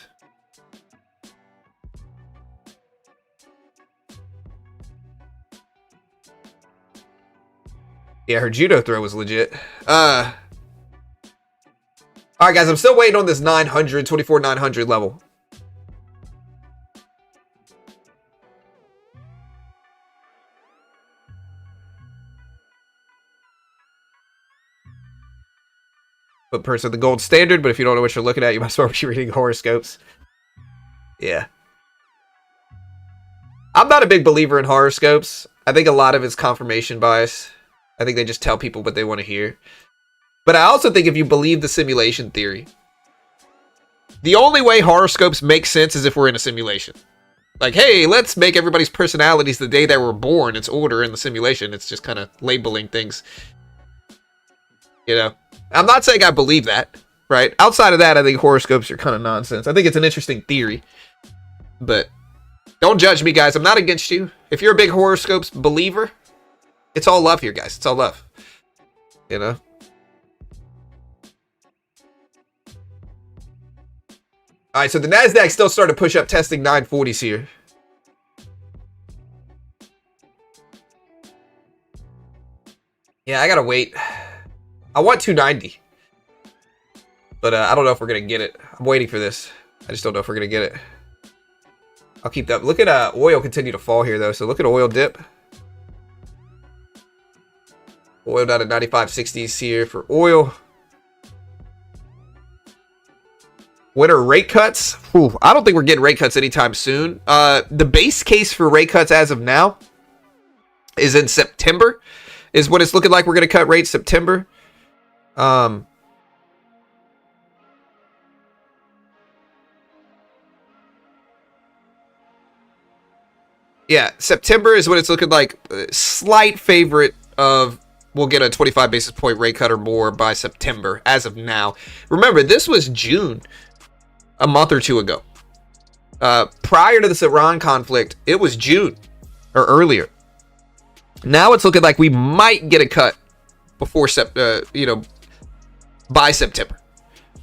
Yeah, her judo throw was legit. All right, guys, I'm still waiting on this 900 level. Footprints are the gold standard, but if you don't know what you're looking at, you might as well be reading horoscopes. Yeah. I'm not a big believer in horoscopes. I think a lot of it's confirmation bias. I think they just tell people what they want to hear. But I also think if you believe the simulation theory, the only way horoscopes make sense is if we're in a simulation. Like, hey, let's make everybody's personalities the day they were born. It's order in the simulation. It's just kind of labeling things. You know? I'm not saying I believe that, right? Outside of that, I think horoscopes are kind of nonsense. I think it's an interesting theory. But don't judge me, guys. I'm not against you. If you're a big horoscopes believer, it's all love here, guys. It's all love. You know? All right, so the NASDAQ still started to push up, testing 940s here. Yeah, I gotta wait. I want 290. But I don't know if we're gonna get it. I'm waiting for this. I just don't know if we're gonna get it. I'll keep that. Look at oil continue to fall here, though. So look at oil dip. Oil down at 95.60s here for oil. When are rate cuts? Whew, I don't think we're getting rate cuts anytime soon. The base case for rate cuts as of now is in September. Is what it's looking like. We're going to cut rates September. Yeah, September is what it's looking like. Slight favorite of we'll get a 25 basis point rate cut or more by September as of now. Remember, this was June. A month or two ago. Prior to this Iran conflict, it was June or earlier. Now it's looking like we might get a cut before by September.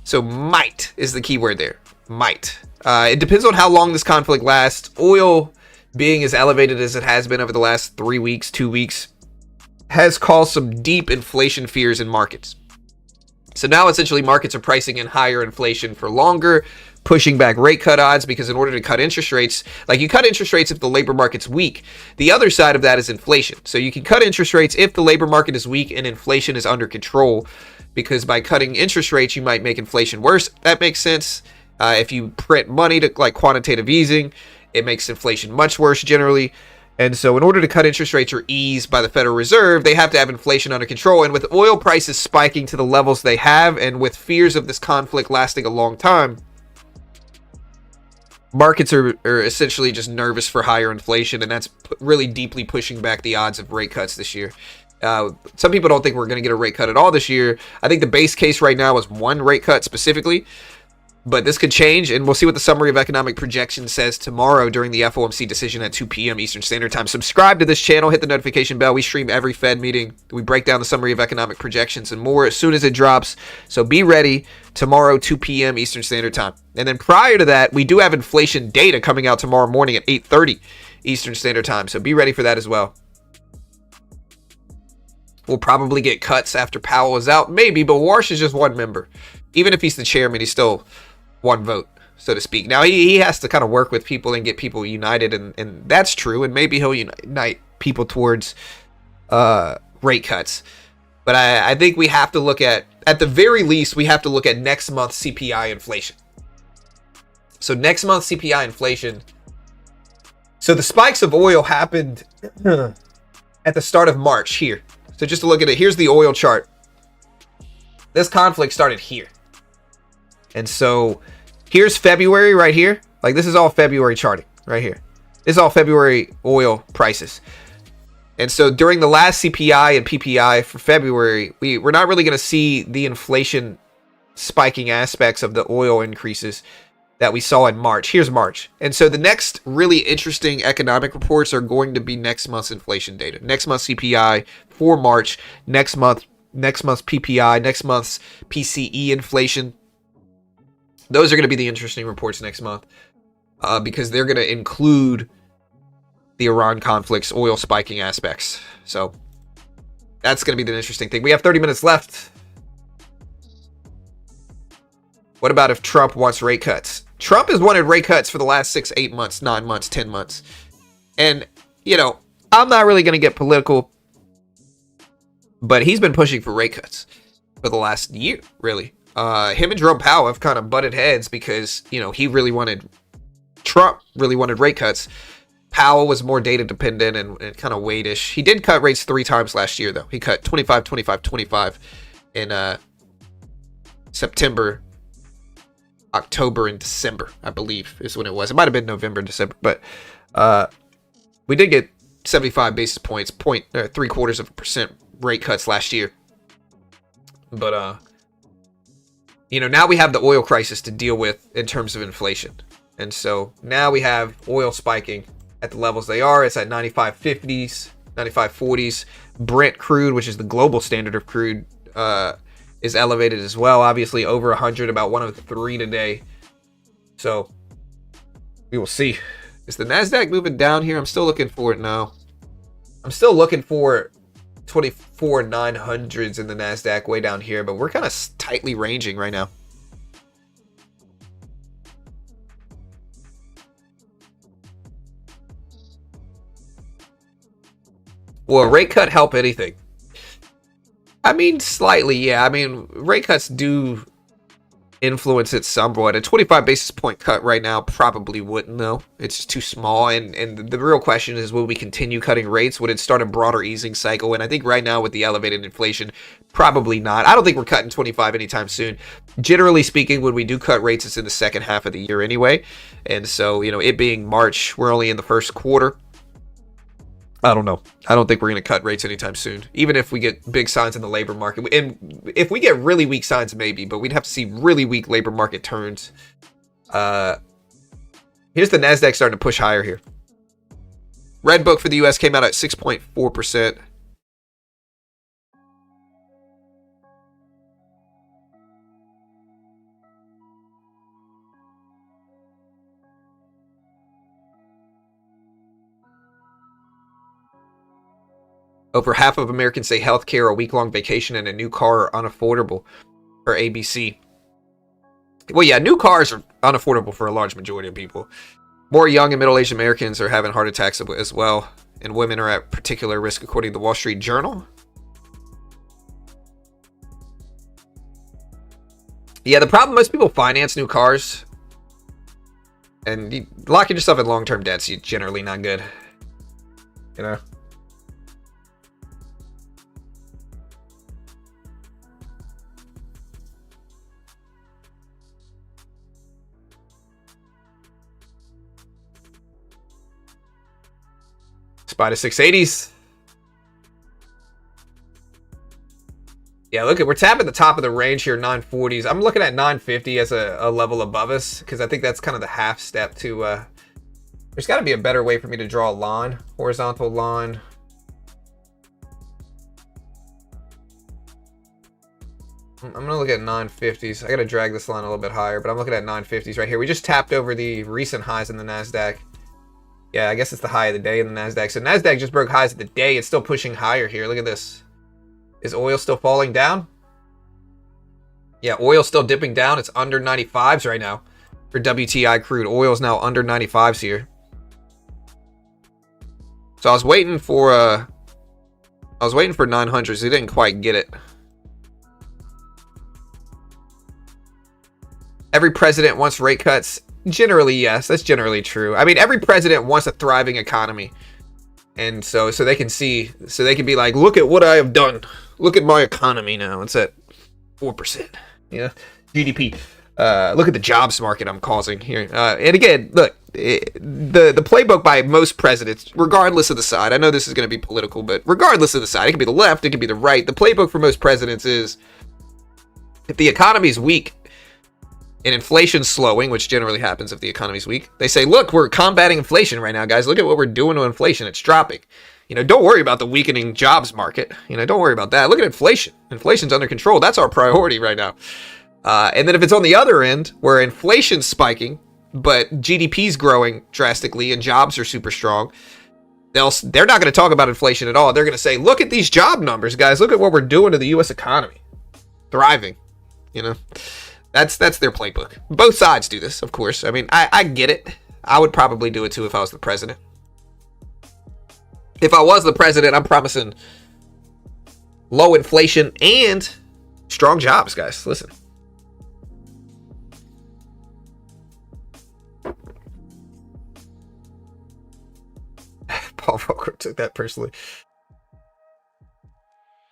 So might is the key word there. Might. It depends on how long this conflict lasts. Oil being as elevated as it has been over the last 3 weeks, 2 weeks, has caused some deep inflation fears in markets. So now essentially markets are pricing in higher inflation for longer, pushing back rate cut odds, because in order to cut interest rates, like you cut interest rates if the labor market's weak. The other side of that is inflation. So you can cut interest rates if the labor market is weak and inflation is under control, because by cutting interest rates, you might make inflation worse. That makes sense. If you print money to like quantitative easing, it makes inflation much worse generally. And so in order to cut interest rates or ease by the Federal Reserve, they have to have inflation under control. And with oil prices spiking to the levels they have, and with fears of this conflict lasting a long time, markets are essentially just nervous for higher inflation, and that's really deeply pushing back the odds of rate cuts this year. Some people don't think we're going to get a rate cut at all this year. I think the base case right now is one rate cut specifically. But this could change, and we'll see what the summary of economic projection says tomorrow during the FOMC decision at 2 p.m. Eastern Standard Time. Subscribe to this channel, hit the notification bell. We stream every Fed meeting. We break down the summary of economic projections and more as soon as it drops. So be ready tomorrow, 2 p.m. Eastern Standard Time. And then prior to that, we do have inflation data coming out tomorrow morning at 8:30 Eastern Standard Time. So be ready for that as well. We'll probably get cuts after Powell is out. Maybe, but Warsh is just one member. Even if he's the chairman, he's still one vote, so to speak. Now, he has to kind of work with people and get people united, and that's true, and maybe he'll unite people towards rate cuts. But I think we have to look at the very least, we have to look at next month's CPI inflation. So next month's CPI inflation, so the spikes of oil happened at the start of March here. So just to look at it, here's the oil chart. This conflict started here. And so here's February right here. Like this is all February charting right here. This is all February oil prices. And so during the last CPI and PPI for February, we're not really going to see the inflation spiking aspects of the oil increases that we saw in March. Here's March. And so the next really interesting economic reports are going to be next month's inflation data. Next month's CPI for March, next month's PPI, next month's PCE inflation. Those are going to be the interesting reports next month because they're going to include the Iran conflict's oil spiking aspects. So that's going to be the interesting thing. We have 30 minutes left. What about if Trump wants rate cuts? Trump has wanted rate cuts for the last 6, 8 months, 9 months, 10 months. And, you know, I'm not really going to get political, but he's been pushing for rate cuts. for the last year, really. Him and Jerome Powell have kind of butted heads because, you know, Trump really wanted rate cuts. Powell was more data dependent and kind of wait-ish. He did cut rates 3 times last year, though. He cut 25, 25, 25 in September, October, and December, I believe, is when it was. It might have been November, December, but we did get 75 basis points, 0.75% rate cuts last year. But, you know, now we have the oil crisis to deal with in terms of inflation. And so now we have oil spiking at the levels they are. It's at 95.50s, 95.40s. Brent crude, which is the global standard of crude, is elevated as well. Obviously over 100, about 103 today. So we will see. Is the NASDAQ moving down here? I'm still looking for it now. I'm still looking for 24,900s in the NASDAQ way down here, but we're kind of tightly ranging right now. Will a rate cut help anything? I mean, slightly, yeah. I mean, rate cuts do influence it somewhat. A 25 basis point cut right now probably wouldn't, though. It's just too small. And the real question is, will we continue cutting rates? Would it start a broader easing cycle? And I think right now with the elevated inflation, probably not. I don't think we're cutting 25 anytime soon. Generally speaking, when we do cut rates, it's in the second half of the year anyway. And so, you know, it being March, we're only in the first quarter. I don't know. I don't think we're going to cut rates anytime soon, even if we get big signs in the labor market. And if we get really weak signs, maybe, but we'd have to see really weak labor market turns. Here's the NASDAQ starting to push higher here. Red Book for the U.S. came out at 6.4%. Over half of Americans say healthcare, a week-long vacation, and a new car are unaffordable for ABC. Well, yeah, new cars are unaffordable for a large majority of people. More young and middle-aged Americans are having heart attacks as well, and women are at particular risk, according to the Wall Street Journal. Yeah, the problem, most people finance new cars, and locking yourself in long-term debt's generally not good, you know? Spy to 680s. Yeah, look at, we're tapping the top of the range here, 940s. I'm looking at 950 as a level above us, because I think that's kind of the half step to there's got to be a better way for me to draw a line, horizontal line. I'm gonna look at 950s. I gotta drag this line a little bit higher, but I'm looking at 950s right here. We just tapped over the recent highs in the NASDAQ. Yeah, I guess it's the high of the day in the NASDAQ. So NASDAQ just broke highs of the day. It's still pushing higher here. Look at this. Is oil still falling down? Yeah, oil's still dipping down. It's under 95s right now for WTI crude. Oil's now under 95s here. So I was waiting for 900s. He didn't quite get it. Every president wants rate cuts. Generally, yes, that's generally true. I mean, every president wants a thriving economy, and so they can see, so they can be like, look at what I have done. Look at my economy now. It's at 4%. Yeah, GDP. Look at the jobs market I'm causing here. And again, look, the playbook by most presidents, regardless of the side. I know this is going to be political, but regardless of the side, it could be the left, it could be the right. The playbook for most presidents is, if the economy is weak and inflation's slowing, which generally happens if the economy's weak, they say, look, we're combating inflation right now, guys. Look at what we're doing to inflation. It's dropping. You know, don't worry about the weakening jobs market. You know, don't worry about that. Look at inflation. Inflation's under control. That's our priority right now. And then if it's on the other end, where inflation's spiking, but GDP's growing drastically and jobs are super strong, they're not going to talk about inflation at all. They're going to say, look at these job numbers, guys. Look at what we're doing to the U.S. economy. Thriving, you know. That's their playbook. Both sides do this, of course. I mean, I get it. I would probably do it too if I was the president. If I was the president, I'm promising low inflation and Strong jobs, guys. Listen. Paul Volcker took that personally.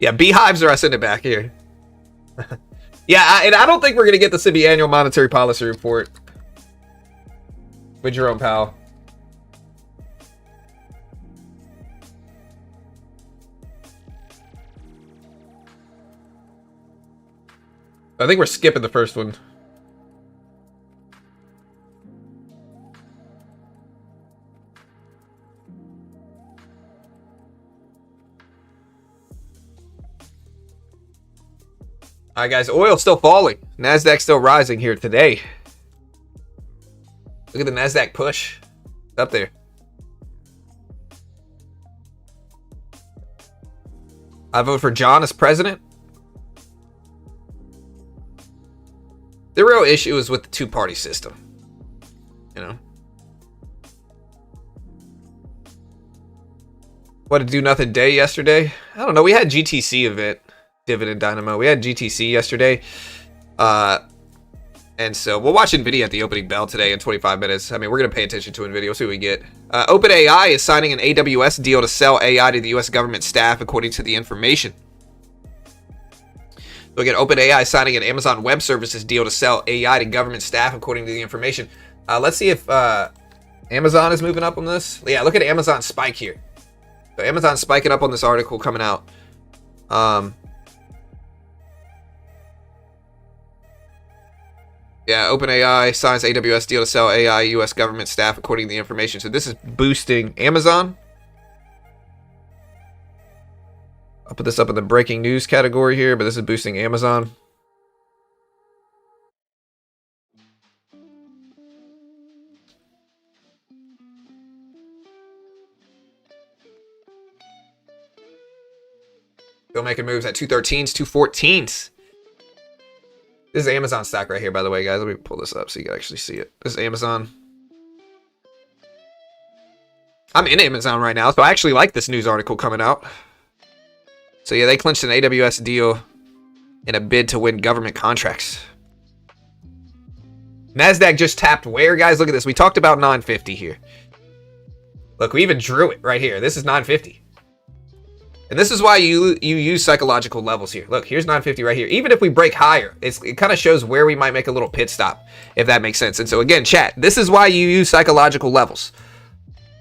Yeah, beehives or I send it back here. Yeah, and I don't think we're going to get the semi-annual monetary policy report with Jerome Powell. I think we're skipping the first one. All right, guys, oil's still falling. NASDAQ's still rising here today. Look at the NASDAQ push. It's up there. I vote for John as president. The real issue is with the two-party system. You know? What a do-nothing day yesterday? I don't know. We had GTC event. Dividend Dynamo. We had GTC yesterday. And so we'll watch Nvidia at the opening bell today in 25 minutes. I mean, we're going to pay attention to Nvidia. We'll see what we get. OpenAI is signing an AWS deal to sell AI to the U.S. government staff, according to the information. Look at OpenAI signing an Amazon Web Services deal to sell AI to government staff, according to the information. Let's see if Amazon is moving up on this. Yeah, look at Amazon spike here. So Amazon's spiking up on this article coming out. Yeah, OpenAI signs AWS deal to sell AI U.S. government staff, according to the information. So this is boosting Amazon. I'll put this up in the breaking news category here, but this is boosting Amazon. Still making moves at 213s, 214s. This is Amazon stock right here, by the way, guys. Let me pull this up so you can actually see it. This is Amazon. I'm in Amazon right now, so I actually like this news article coming out. So yeah, they clinched an AWS deal in a bid to win government contracts. NASDAQ just tapped where, guys? Look at this. We talked about 950 here. Look, we even drew it right here. This is 950. And this is why you use psychological levels here. Look, here's 950 right here. Even if we break higher, it kind of shows where we might make a little pit stop, if that makes sense. And so again, chat, this is why you use psychological levels.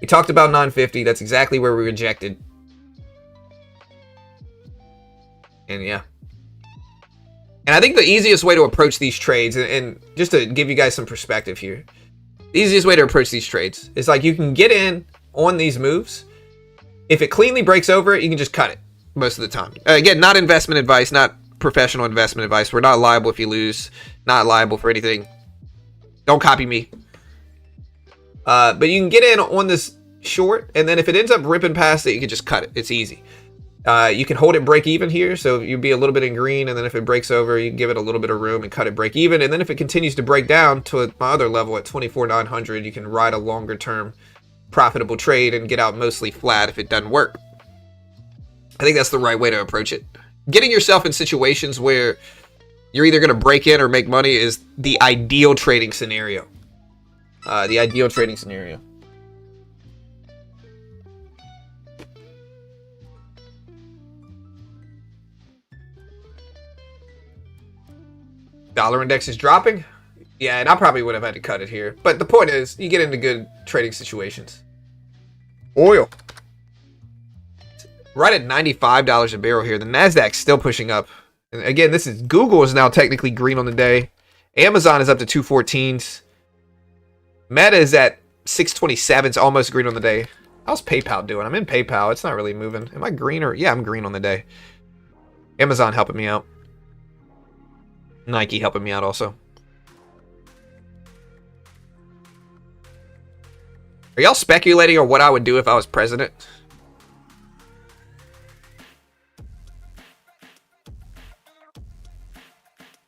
We talked about 950. That's exactly where we rejected. And yeah. And I think the easiest way to approach these trades, and just to give you guys some perspective here, the easiest way to approach these trades is like you can get in on these moves. If it cleanly breaks over it, you can just cut it most of the time. Again, not investment advice, not professional investment advice. We're not liable if you lose, not liable for anything. Don't copy me. But you can get in on this short, and then if it ends up ripping past it, you can just cut it. It's easy. You can hold it break even here, so you'd be a little bit in green, and then if it breaks over, you can give it a little bit of room and cut it break even. And then if it continues to break down to my other level at 24,900, you can ride a longer term profitable trade and get out mostly flat if it doesn't work. I think that's the right way to approach it. Getting yourself in situations where you're either going to break in or make money is the ideal trading scenario. The ideal trading scenario. Dollar index is dropping. Yeah, and I probably would have had to cut it here. But the point is, you get into good trading situations. Oil. Right at $95 a barrel here. The NASDAQ's still pushing up. And again, this is Google is now technically green on the day. Amazon is up to 214s. Meta is at 627s, almost green on the day. How's PayPal doing? I'm in PayPal. It's not really moving. Am I green or... Yeah, I'm green on the day. Amazon helping me out. Nike helping me out also. Are y'all speculating on what I would do if I was president?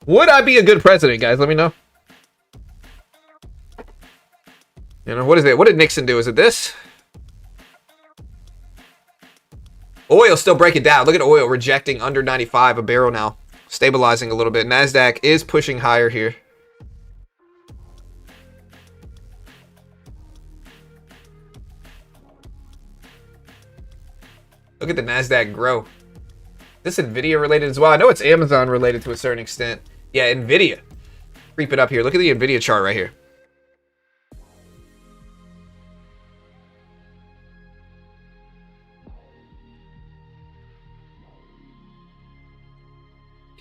Would I be a good president, guys? Let me know. You know, what is it? What did Nixon do? Is it this? Oil still breaking down. Look at oil rejecting under 95 a barrel now. stabilizing a little bit. NASDAQ is pushing higher here. Look at the NASDAQ grow. This Nvidia related as well. I know it's Amazon related to a certain extent. Yeah, Nvidia. Creep it up here. Look at the Nvidia chart right here.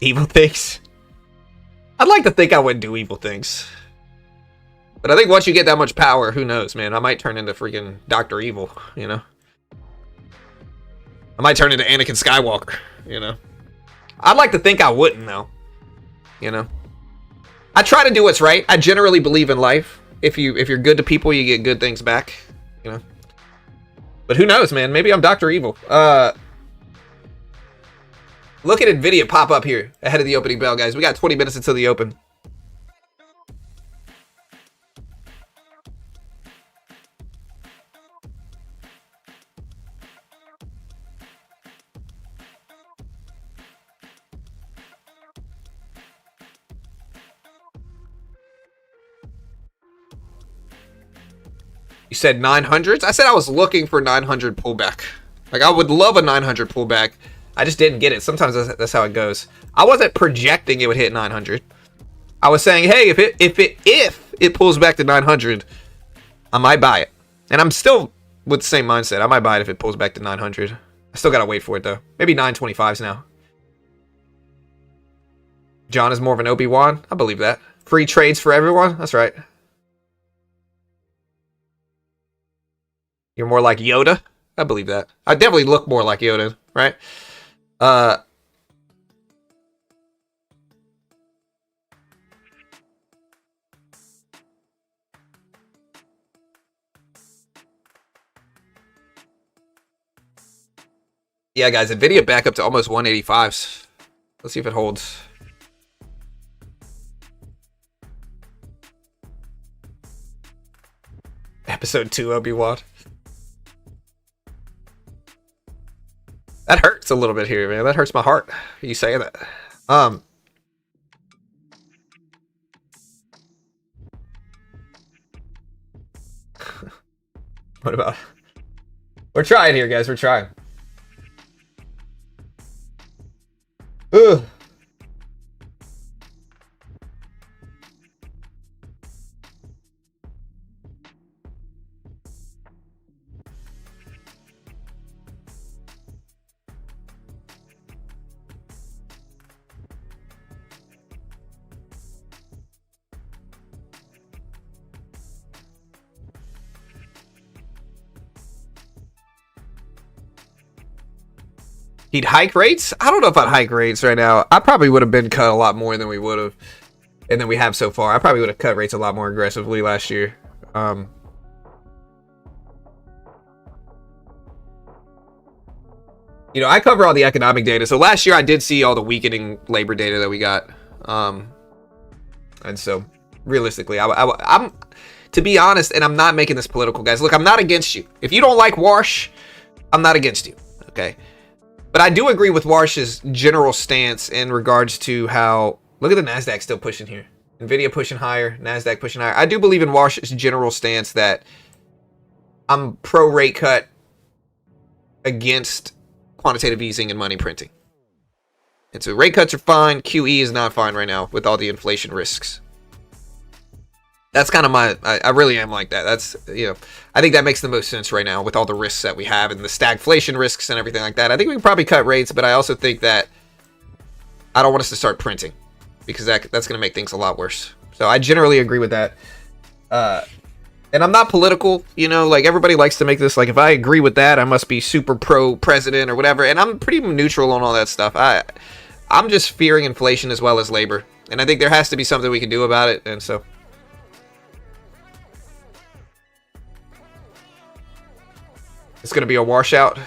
Evil things. I'd like to think I wouldn't do evil things. But I think once you get that much power, who knows, man? I might turn into freaking Dr. Evil, you know? I might turn into Anakin Skywalker, you know? I'd like to think I wouldn't, though. You know? I try to do what's right. I generally believe in life. If you're good to people, you get good things back, you know? But who knows, man? Maybe I'm Dr. Evil. Look at Nvidia pop up here ahead of the opening bell, guys. We got 20 minutes until the open. You said 900s? I said I was looking for 900 pullback. Like, I would love a 900 pullback. I just didn't get it. Sometimes that's how it goes. I wasn't projecting it would hit 900. I was saying, hey, if it pulls back to 900, I might buy it. And I'm still with the same mindset. I might buy it if it pulls back to 900. I still gotta wait for it though. Maybe 925s now. John is more of an Obi-Wan. I believe that. Free trades for everyone. That's right. You're more like Yoda. I believe that. I definitely look more like Yoda, right? Yeah, guys, Nvidia back up to almost 185s. Let's see if it holds. Episode 2 Obi-Wan. That hurts a little bit here, man. That hurts my heart. You saying that? What about? We're trying here, guys. We're trying. Ugh. He'd hike rates? I don't know if I'd hike rates right now. I probably would have been cut a lot more than we would have. And than we have so far. I probably would have cut rates a lot more aggressively last year. You know, I cover all the economic data. So last year I did see all the weakening labor data that we got. And so, realistically, I'm to be honest, and I'm not making this political, guys. Look, I'm not against you. If you don't like Warsh, I'm not against you. Okay? But I do agree with Warsh's general stance in regards to how... Look at the NASDAQ still pushing here. Nvidia pushing higher. NASDAQ pushing higher. I do believe in Warsh's general stance that I'm pro rate cut against quantitative easing and money printing. And so rate cuts are fine. QE is not fine right now with all the inflation risks. That's kind of my... I really am like that. That's, you know... I think that makes the most sense right now with all the risks that we have and the stagflation risks and everything like that. I think we can probably cut rates, but I also think that I don't want us to start printing because that's going to make things a lot worse. So I generally agree with that. And I'm not political, you know, like everybody likes to make this like if I agree with that, I must be super pro-president or whatever. And I'm pretty neutral on all that stuff. I'm just fearing inflation as well as labor. And I think there has to be something we can do about it. And so... it's going to be a washout.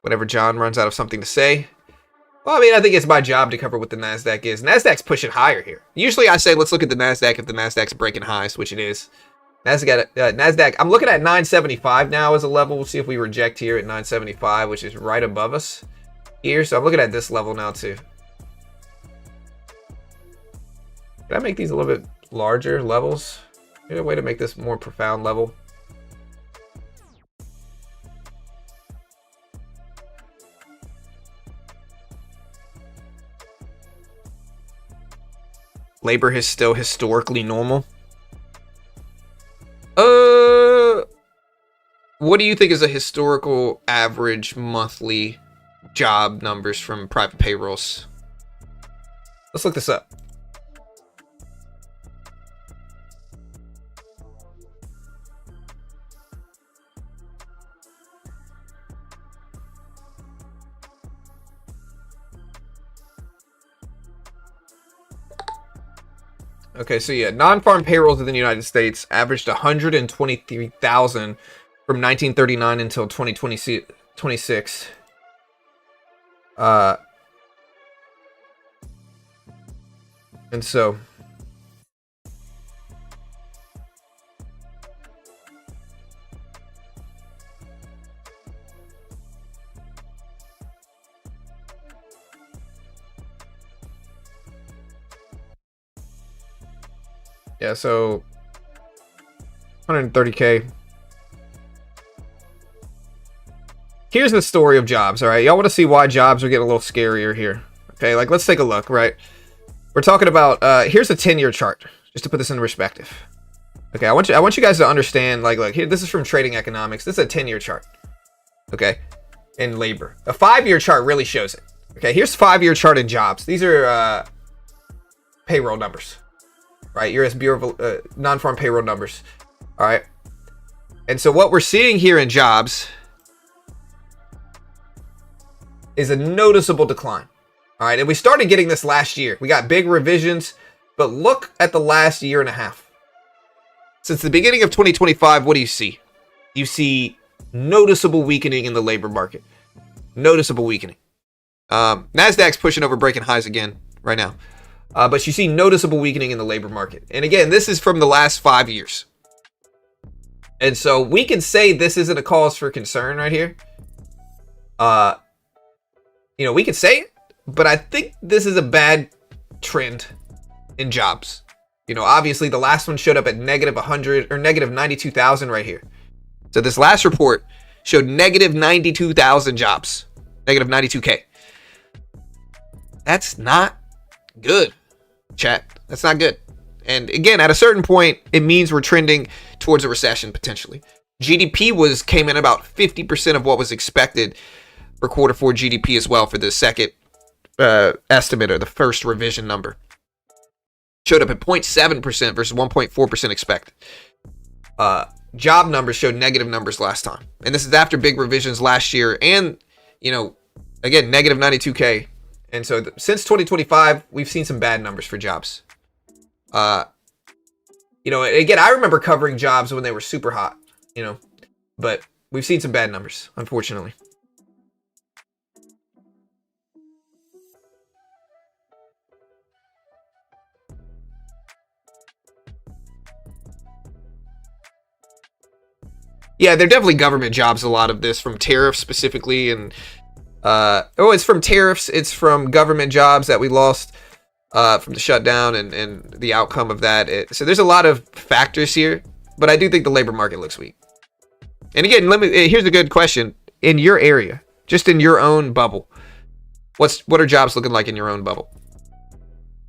Whenever John runs out of something to say. Well, I mean, I think it's my job to cover what the NASDAQ is. NASDAQ's pushing higher here. Usually I say, let's look at the NASDAQ if the NASDAQ's breaking highs, which it is. NASDAQ, I'm looking at 975 now as a level. We'll see if we reject here at 975, which is right above us here. So I'm looking at this level now too. Can I make these a little bit larger levels? Is there a way to make this more profound level? Labor is still historically normal. What do you think is a historical average monthly job numbers from private payrolls? Let's look this up. Okay, so yeah, non-farm payrolls in the United States averaged 123,000 from 1939 until 2026. And so yeah, so 130K. Here's the story of jobs, all right? Y'all want to see why jobs are getting a little scarier here. Okay, like let's take a look, right? We're talking about here's a 10-year chart, just to put this in perspective. Okay, I want you guys to understand, like here, this is from Trading Economics. This is a 10-year chart. Okay, in labor. A 5-year chart really shows it. Okay, here's 5-year chart in jobs. These are payroll numbers. Right, U.S. Bureau of non-farm payroll numbers. All right, and so what we're seeing here in jobs is a noticeable decline. All right, and we started getting this last year. We got big revisions, but look at the last year and a half. Since the beginning of 2025, what do you see? You see noticeable weakening in the labor market. Noticeable weakening. NASDAQ's pushing over breaking highs again right now. But you see noticeable weakening in the labor market. And again, this is from the last 5 years. And so we can say this isn't a cause for concern right here. You know, we could say it, but I think this is a bad trend in jobs. You know, obviously the last one showed up at negative 100 or negative 92,000 right here. So this last report showed negative 92,000 jobs, negative 92K. That's not good, chat. That's not good. And again, at a certain point, it means we're trending towards a recession potentially. GDP came in about 50% of what was expected for quarter 4 GDP as well for the second estimate or the first revision number. Showed up at 0.7% versus 1.4% expected. Job numbers showed negative numbers last time. And this is after big revisions last year and, you know, again, negative 92K. And so since 2025, we've seen some bad numbers for jobs. You know, again, I remember covering jobs when they were super hot, you know, but we've seen some bad numbers, unfortunately. Yeah, they're definitely government jobs, a lot of this, from tariffs specifically. And, it's from tariffs. It's from government jobs that we lost from the shutdown and the outcome of that. So there's a lot of factors here, but I do think the labor market looks weak. And again, here's a good question. In your area, just in your own bubble, what are jobs looking like in your own bubble?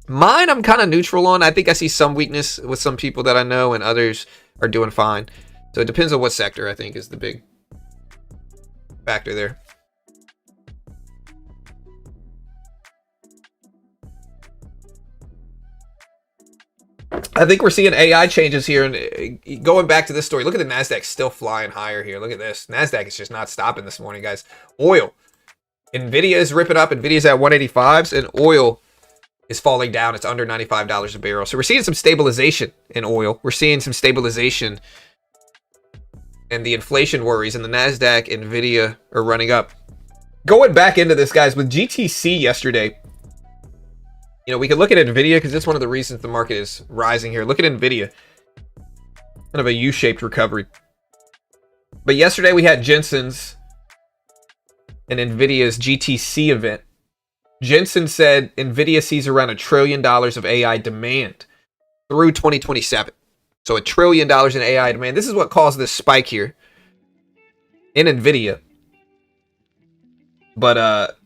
Mine, I'm kind of neutral on. I think I see some weakness with some people that I know, and others are doing fine. So it depends on what sector, I think, is the big factor there. I think we're seeing AI changes here. And going back to this story, look at the NASDAQ still flying higher here. Look at this. NASDAQ is just not stopping this morning, guys. Oil. Nvidia is ripping up. Nvidia's at 185s, and oil is falling down. It's under $95 a barrel. So we're seeing some stabilization in oil. We're seeing some stabilization. And the inflation worries, and the NASDAQ, Nvidia are running up. Going back into this, guys, with GTC yesterday, you know, we could look at Nvidia because it's one of the reasons the market is rising here. Look at Nvidia. Kind of a U-shaped recovery. But yesterday we had Jensen's and Nvidia's GTC event. Jensen said Nvidia sees around $1 trillion of AI demand through 2027. So $1 trillion in AI demand. This is what caused this spike here in Nvidia. But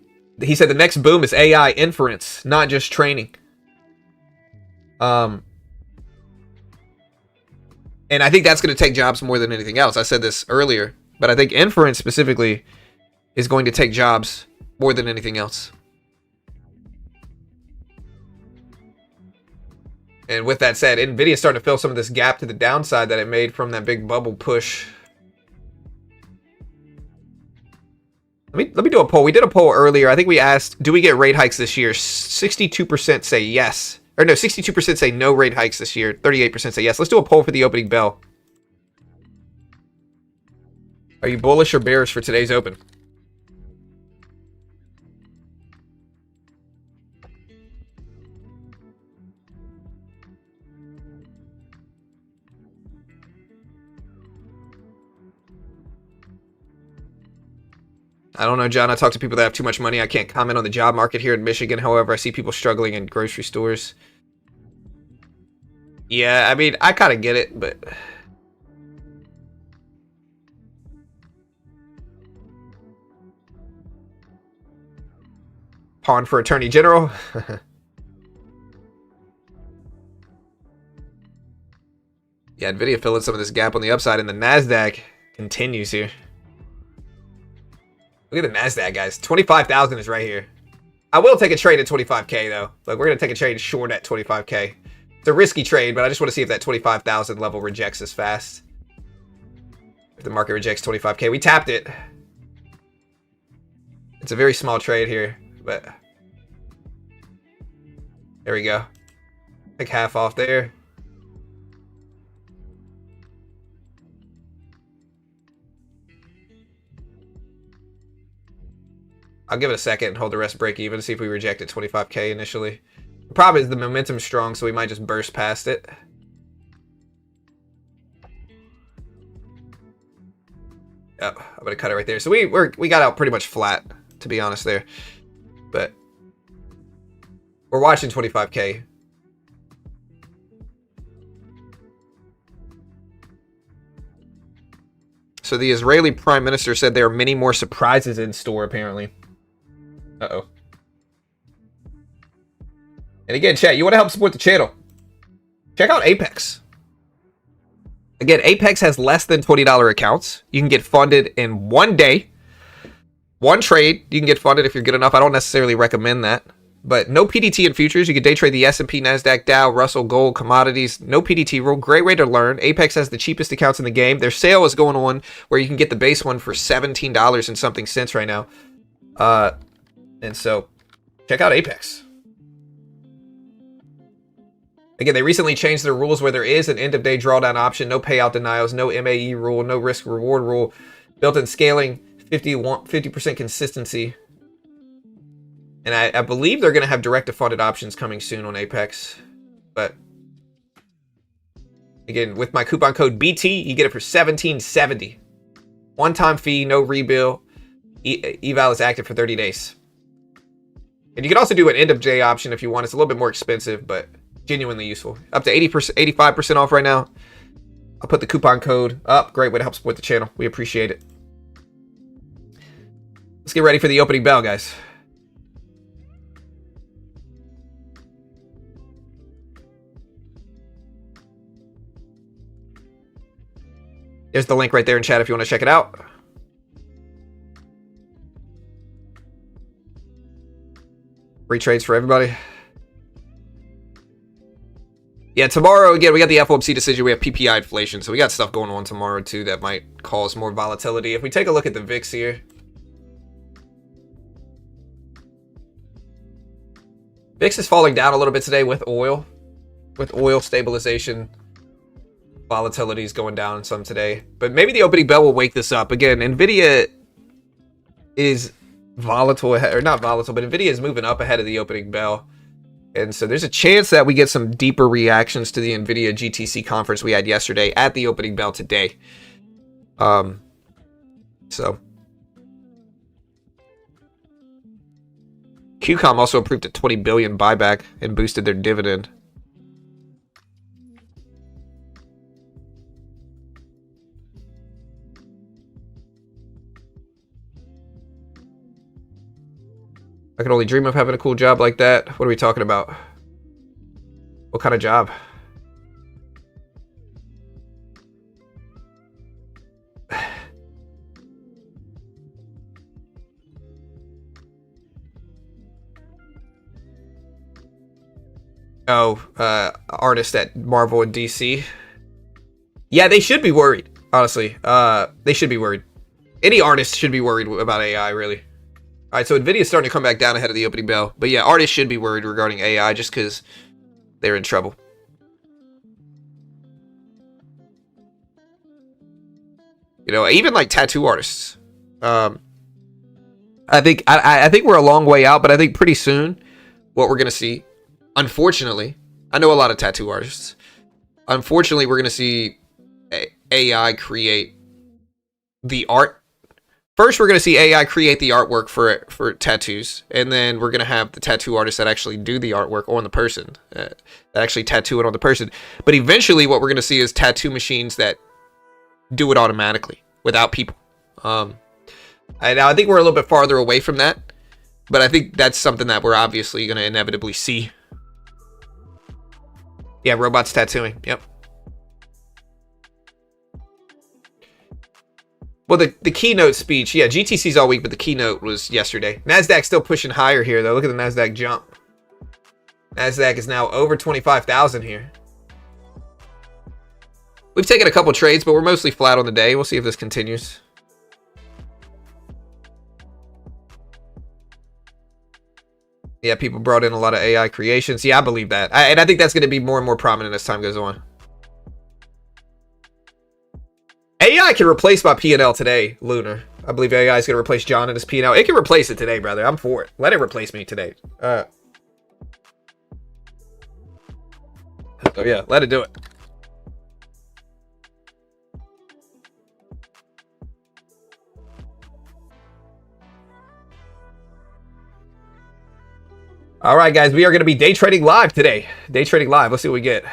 he said the next boom is AI inference, not just training. And I think that's going to take jobs more than anything else. I said this earlier, but I think inference specifically is going to take jobs more than anything else. And with that said, Nvidia is starting to fill some of this gap to the downside that it made from that big bubble push. Let me do a poll. We did a poll earlier. I think we asked, do we get rate hikes this year? 62% say yes. Or no, 62% say no rate hikes this year. 38% say yes. Let's do a poll for the opening bell. Are you bullish or bearish for today's open? I don't know, John. I talk to people that have too much money. I can't comment on the job market here in Michigan. However, I see people struggling in grocery stores. Yeah, I mean, I kind of get it, but... Pawn for Attorney General. Yeah, Nvidia filling some of this gap on the upside, and the NASDAQ continues here. Look at the NASDAQ, guys. 25,000 is right here. I will take a trade at 25K, though. Like, we're going to take a trade short at 25K. It's a risky trade, but I just want to see if that 25,000 level rejects us fast. If the market rejects 25K. We tapped it. It's a very small trade here, but... There we go. Like half off there. I'll give it a second and hold the rest break even, see if we reject at 25K initially. The problem is the momentum's strong, so we might just burst past it. Yep, I'm gonna cut it right there. So we got out pretty much flat, to be honest there. But we're watching 25K. So the Israeli Prime Minister said there are many more surprises in store, apparently. Uh-oh. And again, chat, you want to help support the channel? Check out Apex. Again, Apex has less than $20 accounts. You can get funded in 1 day. 1 trade, you can get funded if you're good enough. I don't necessarily recommend that. But no PDT in futures. You can day trade the S&P, NASDAQ, Dow, Russell, gold, commodities. No PDT rule. Great way to learn. Apex has the cheapest accounts in the game. Their sale is going on where you can get the base one for $17 and something cents right now. And so, check out Apex. Again, they recently changed their rules where there is an end-of-day drawdown option, no payout denials, no MAE rule, no risk-reward rule, built-in scaling, 50% consistency. And I believe they're going to have direct-to-funded options coming soon on Apex. But, again, with my coupon code BT, you get it for $17.70. One-time fee, no rebill. Eval is active for 30 days. And you can also do an end-of-day option if you want. It's a little bit more expensive, but genuinely useful. Up to 80%, 85% off right now. I'll put the coupon code up. Great way to help support the channel. We appreciate it. Let's get ready for the opening bell, guys. There's the link right there in chat if you want to check it out. Free trades for everybody. Yeah, tomorrow, again, we got the FOMC decision. We have PPI inflation. So we got stuff going on tomorrow, too, that might cause more volatility. If we take a look at the VIX here. VIX is falling down a little bit today with oil. With oil stabilization. Volatility is going down some today. But maybe the opening bell will wake this up. Again, Nvidia is volatile, or not volatile, but Nvidia is moving up ahead of the opening bell. And so there's a chance that we get some deeper reactions to the Nvidia GTC conference we had yesterday at the opening bell today. So QCOM also approved a 20 billion buyback and boosted their dividend. I can only dream of having a cool job like that. What are we talking about? What kind of job? Oh, artists at Marvel and DC. Yeah, they should be worried, honestly. They should be worried. Any artist should be worried about AI, really. Alright, so Nvidia's starting to come back down ahead of the opening bell. But yeah, artists should be worried regarding AI just because they're in trouble. You know, even like tattoo artists. I think we're a long way out, but I think pretty soon what we're gonna see, unfortunately, I know a lot of tattoo artists. Unfortunately, we're gonna see AI create the art. First, we're going to see AI create the artwork for tattoos, and then we're going to have the tattoo artists that actually do the artwork on the person, that actually tattoo it on the person. But eventually, what we're going to see is tattoo machines that do it automatically without people. I think we're a little bit farther away from that, but I think that's something that we're obviously going to inevitably see. Yeah, robots tattooing. Yep. Well, the keynote speech, yeah, GTC's all week, but the keynote was yesterday. NASDAQ's still pushing higher here, though. Look at the NASDAQ jump. NASDAQ is now over 25,000 here. We've taken a couple trades, but we're mostly flat on the day. We'll see if this continues. Yeah, people brought in a lot of AI creations. Yeah, I believe that. And I think that's going to be more and more prominent as time goes on. AI can replace my P&L today, Lunar. I believe AI is going to replace John and his P&L. It can replace it today, brother. I'm for it. Let it replace me today. So yeah, let it do it. All right, guys. We are going to be day trading live today. Day trading live. Let's see what we get.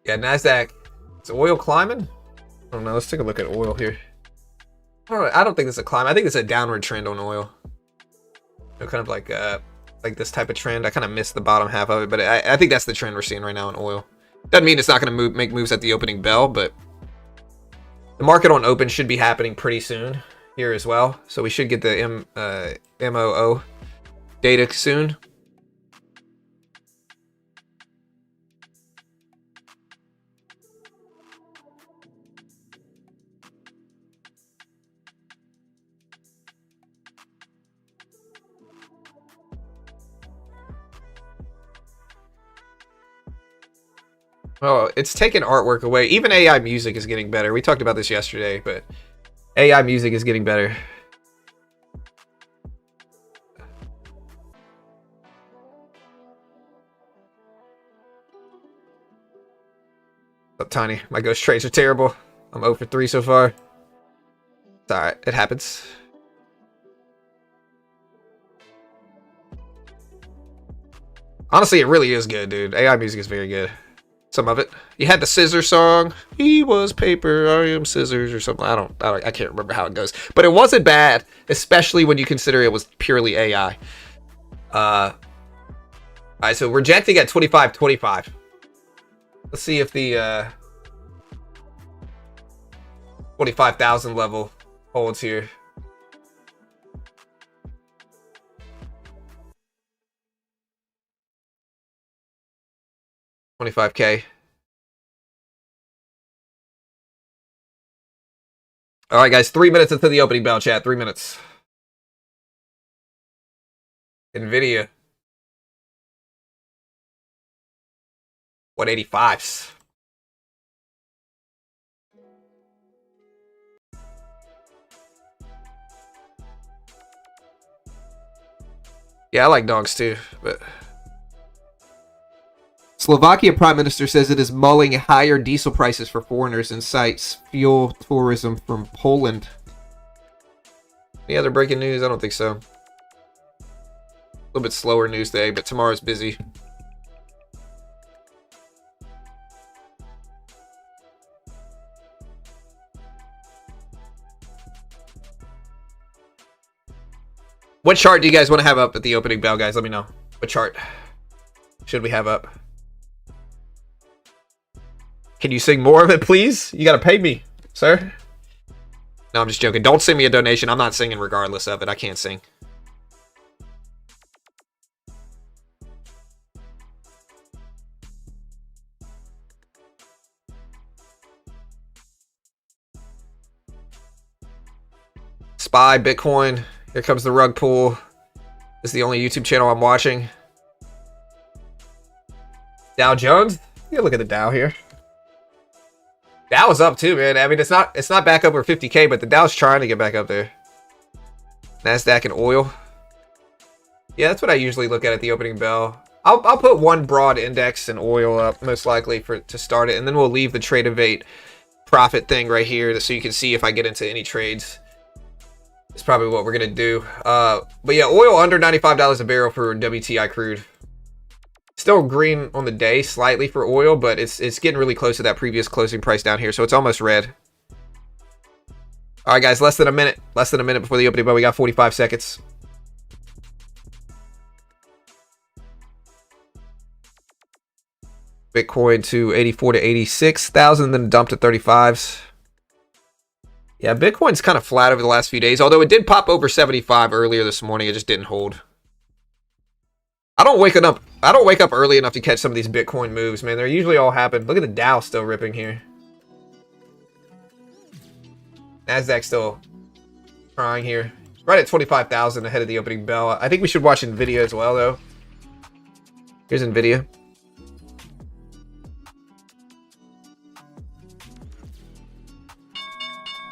Yeah, NASDAQ. Is oil climbing? I don't know. Let's take a look at oil here. I don't think it's a climb. I think it's a downward trend on oil. You know, kind of like this type of trend. I kind of missed the bottom half of it, but I think that's the trend we're seeing right now in oil. Doesn't mean it's not going to make moves at the opening bell, but the market on open should be happening pretty soon here as well. So we should get the MOO data soon. Oh, it's taking artwork away. Even AI music is getting better. We talked about this yesterday, but AI music is getting better. Oh, Tiny, my ghost trades are terrible. I'm 0 for 3 so far. It's alright, it happens. Honestly, it really is good, dude. AI music is very good. Some of it. You had the scissor song. He was paper, I am scissors, or something. I can't remember how it goes. But it wasn't bad, especially when you consider it was purely AI. Alright, so rejecting at 25.25. Let's see if the 25,000 level holds here. $25K. All right, guys. 3 minutes into the opening bell, chat. 3 minutes. Nvidia. 185s. Yeah, I like dogs too, but Slovakia Prime Minister says it is mulling higher diesel prices for foreigners and cites fuel tourism from Poland. Any other breaking news? I don't think so. A little bit slower news today, but tomorrow's busy. What chart do you guys want to have up at the opening bell, guys? Let me know. What chart should we have up? Can you sing more of it, please? You gotta pay me, sir. No, I'm just joking. Don't send me a donation. I'm not singing regardless of it. I can't sing. Spy, Bitcoin. Here comes the rug pull. This is the only YouTube channel I'm watching. Dow Jones. Yeah, look at the Dow here. Dow is up too, man. I mean, it's not back up over 50K, but the Dow's trying to get back up there. Nasdaq and oil. Yeah, that's what I usually look at the opening bell. I'll put one broad index and oil up most likely to start it, and then we'll leave the trade evade profit thing right here so you can see if I get into any trades. It's probably what we're gonna do. But yeah, oil under $95 a barrel for WTI crude. Still green on the day slightly for oil, but it's getting really close to that previous closing price down here, so it's almost red. All right, guys, less than a minute before the opening bell. We got 45 seconds. Bitcoin to 84 to 86,000, then dump to 35s. Yeah, Bitcoin's kind of flat over the last few days, although it did pop over 75 earlier this morning. It just didn't hold. I don't wake up early enough to catch some of these Bitcoin moves, man. They're usually all happen. Look at the Dow still ripping here. Nasdaq still trying here. Right at 25,000 ahead of the opening bell. I think we should watch Nvidia as well, though. Here's Nvidia.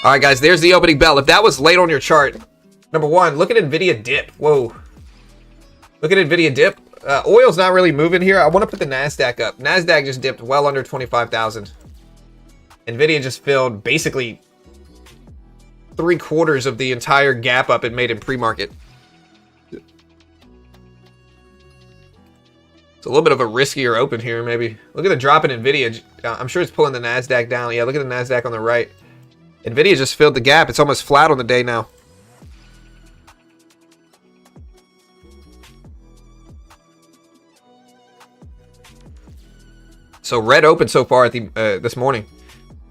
All right, guys, there's the opening bell. If that was late on your chart, number one, look at Nvidia dip. Whoa. Look at Nvidia dip. Oil's not really moving here. I want to put the Nasdaq up. Nasdaq just dipped well under 25,000. Nvidia just filled basically 3/4 of the entire gap up it made in pre-market. It's a little bit of a riskier open here, maybe. Look at the drop in Nvidia. I'm sure it's pulling the Nasdaq down. Yeah, look at the Nasdaq on the right. Nvidia just filled the gap. It's almost flat on the day now. So red open so far at the this morning.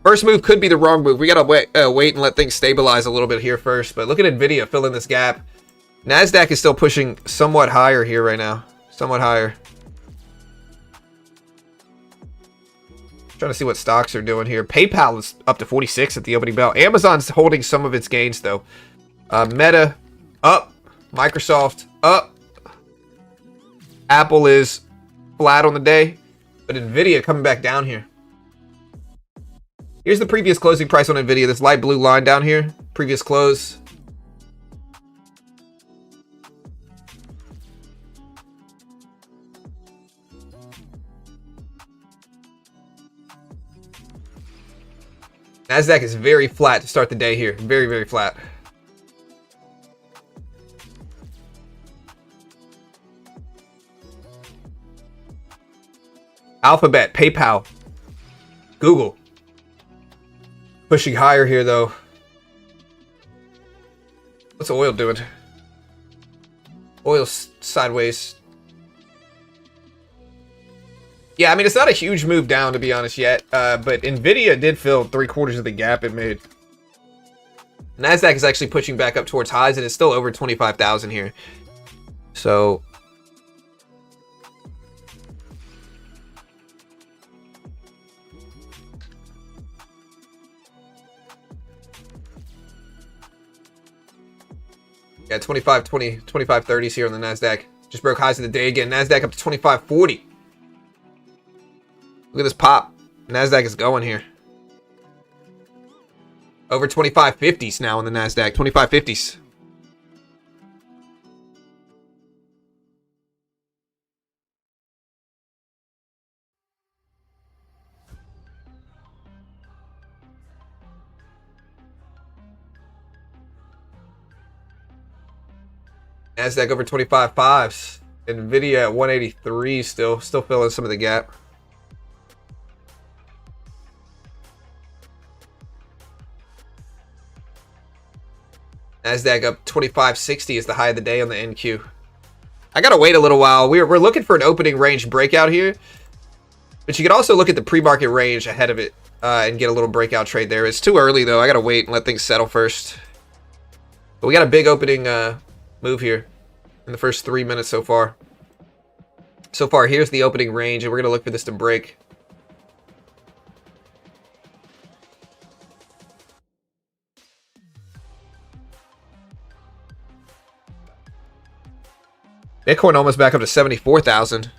First move could be the wrong move. We gotta wait and let things stabilize a little bit here first. But look at Nvidia filling this gap. Nasdaq is still pushing somewhat higher here right now. Somewhat higher. Trying to see what stocks are doing here. PayPal is up to 46 at the opening bell. Amazon's holding some of its gains though. Meta up. Microsoft up. Apple is flat on the day. But Nvidia coming back down here. Here's the previous closing price on Nvidia. This light blue line down here. Previous close. Nasdaq is very flat to start the day here. Very, very flat. Alphabet, PayPal, Google. Pushing higher here, though. What's oil doing? Oil's sideways. Yeah, I mean, it's not a huge move down, to be honest, yet. But Nvidia did fill 3/4 of the gap it made. Nasdaq is actually pushing back up towards highs, and it's still over 25,000 here. So... yeah, 25.30s here on the Nasdaq. Just broke highs of the day again. Nasdaq up to 25.40. Look at this pop. Nasdaq is going here. Over 25.50s now on the Nasdaq. 25.50s. Nasdaq over 25 fives. Nvidia at 183 still filling some of the gap. Nasdaq up 2560 is the high of the day on the NQ. I gotta wait a little while. We're looking for an opening range breakout here, but you could also look at the pre-market range ahead of it and get a little breakout trade there. It's too early though. I gotta wait and let things settle first. But we got a big opening move here in the first 3 minutes so far. So far, here's the opening range, and we're gonna look for this to break. Bitcoin almost back up to 74,000.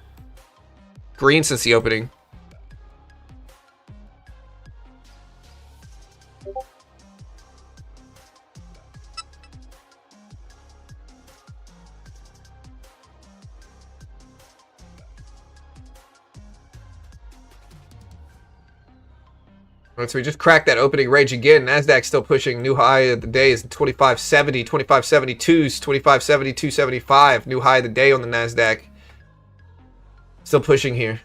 Green since the opening. Alright, so we just cracked that opening range again. Nasdaq still pushing. New high of the day is 2570, 2572s, 2572.75. New high of the day on the Nasdaq. Still pushing here.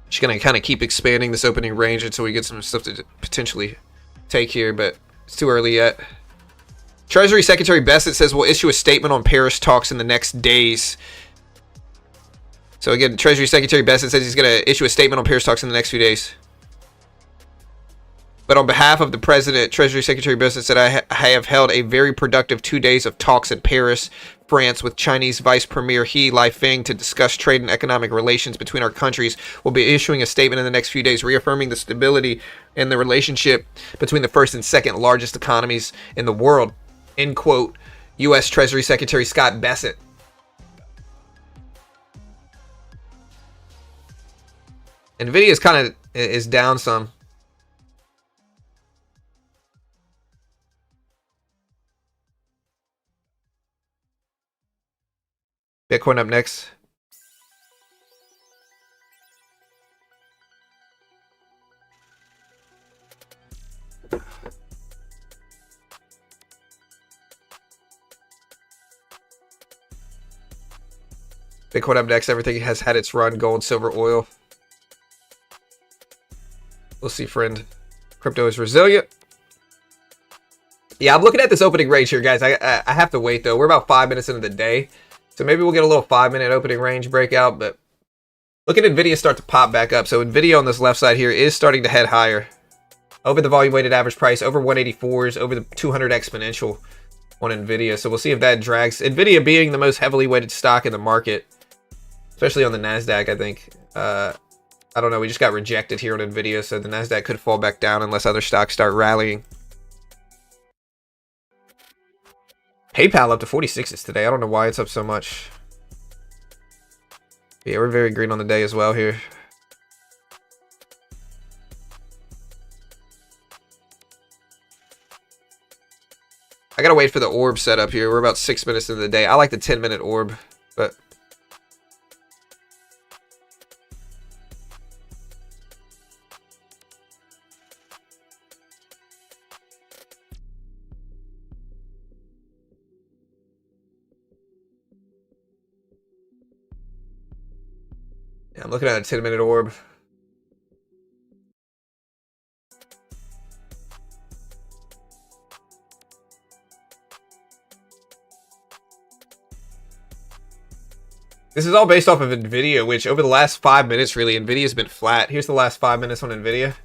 Just gonna kind of keep expanding this opening range until we get some stuff to potentially take here, but it's too early yet. Treasury Secretary Bassett says we'll issue a statement on Paris talks in the next days. So again, Treasury Secretary Bassett says he's going to issue a statement on Paris talks in the next few days. But on behalf of the President, Treasury Secretary Bassett said, I have held a very productive 2 days of talks in Paris, France, with Chinese Vice Premier He Lifeng to discuss trade and economic relations between our countries. We'll be issuing a statement in the next few days reaffirming the stability and the relationship between the first and second largest economies in the world. End quote. U.S. Treasury Secretary Scott Bassett. Nvidia is down some. Bitcoin up next. Bitcoin up next. Everything has had its run. Gold, silver, oil. We'll see, friend. Crypto is resilient. Yeah, I'm looking at this opening range here, guys. I have to wait, though. We're about 5 minutes into the day. So maybe we'll get a little 5-minute opening range breakout. But look at Nvidia start to pop back up. So Nvidia on this left side here is starting to head higher. Over the volume weighted average price, over 184s, over the 200 exponential on Nvidia. So we'll see if that drags. Nvidia being the most heavily weighted stock in the market, especially on the Nasdaq, I think. I don't know. We just got rejected here on Nvidia, so the Nasdaq could fall back down unless other stocks start rallying. PayPal up to 46s today. I don't know why it's up so much. Yeah, we're very green on the day as well here. I gotta wait for the orb setup here. We're about 6 minutes into the day. I like the 10-minute orb, but yeah, I'm looking at a 10-minute orb. This is all based off of Nvidia, which over the last 5 minutes, really, Nvidia's been flat. Here's the last 5 minutes on Nvidia.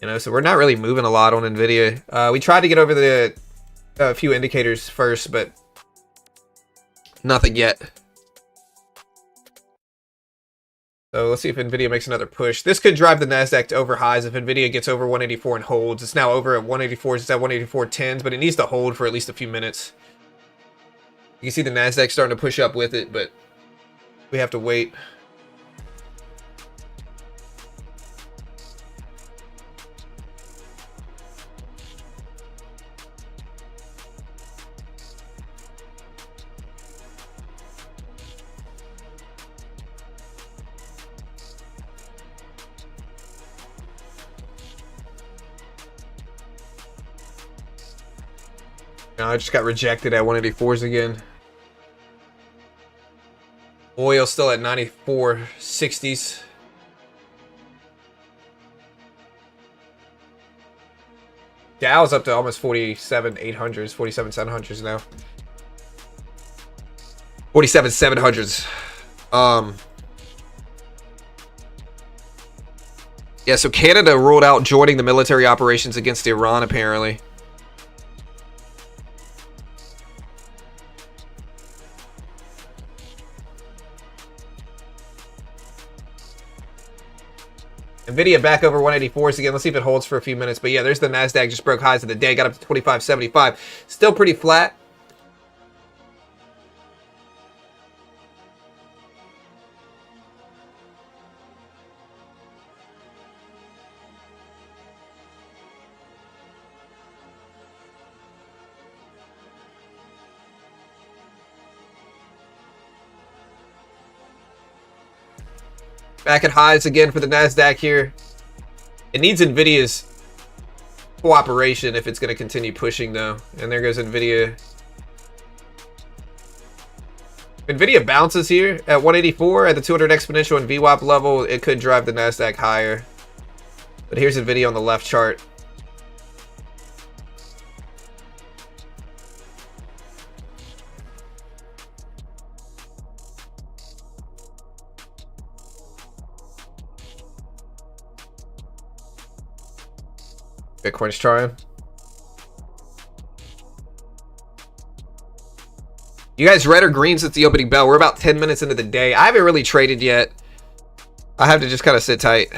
You know, so we're not really moving a lot on Nvidia. We tried to get over the few indicators first, but nothing yet. So let's see if Nvidia makes another push. This could drive the Nasdaq to over highs if Nvidia gets over 184 and holds. It's now over at 184s. It's at 184.10s, but it needs to hold for at least a few minutes. You can see the Nasdaq starting to push up with it, but we have to wait. No, I just got rejected at 184s again. Oil still at 94.60s. Dow's up to almost 47,800s, 47,700s now. 47,700s. Yeah, so Canada ruled out joining the military operations against Iran, apparently. Nvidia back over 184s again. Let's see if it holds for a few minutes. But yeah, there's the NASDAQ. Just broke highs of the day. Got up to 25.75. Still pretty flat. Back at highs again for the NASDAQ here. It needs Nvidia's cooperation if it's going to continue pushing, though. And there goes Nvidia. Nvidia bounces here at 184 at the 200 exponential and VWAP level. It could drive the NASDAQ higher. But here's Nvidia on the left chart. Bitcoin's trying. You guys red or green since the opening bell? We're about 10 minutes into the day. I haven't really traded yet. I have to just kind of sit tight.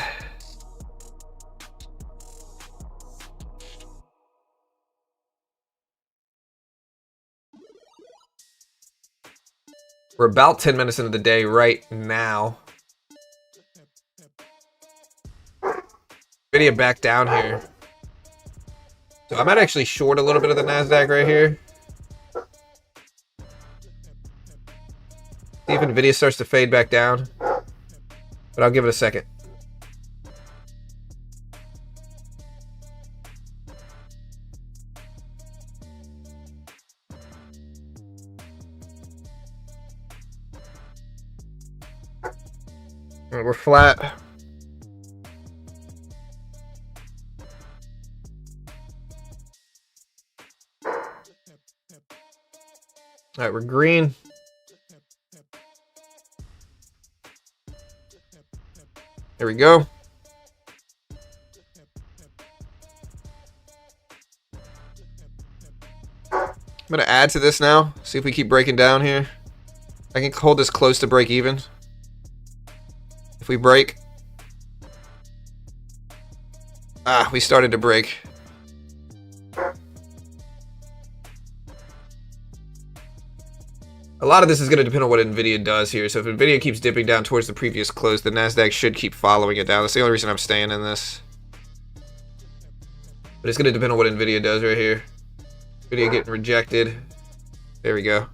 We're about 10 minutes into the day right now. Nvidia back down here. So I might actually short a little bit of the NASDAQ right here. See if Nvidia starts to fade back down. But I'll give it a second. All right, we're flat. All right, we're green. There we go. I'm going to add to this now. See if we keep breaking down here. I can hold this close to break even. If we break. Ah, we started to break. A lot of this is going to depend on what Nvidia does here. So if Nvidia keeps dipping down towards the previous close, the NASDAQ should keep following it down. That's the only reason I'm staying in this. But it's going to depend on what Nvidia does right here. Nvidia getting rejected. There we go.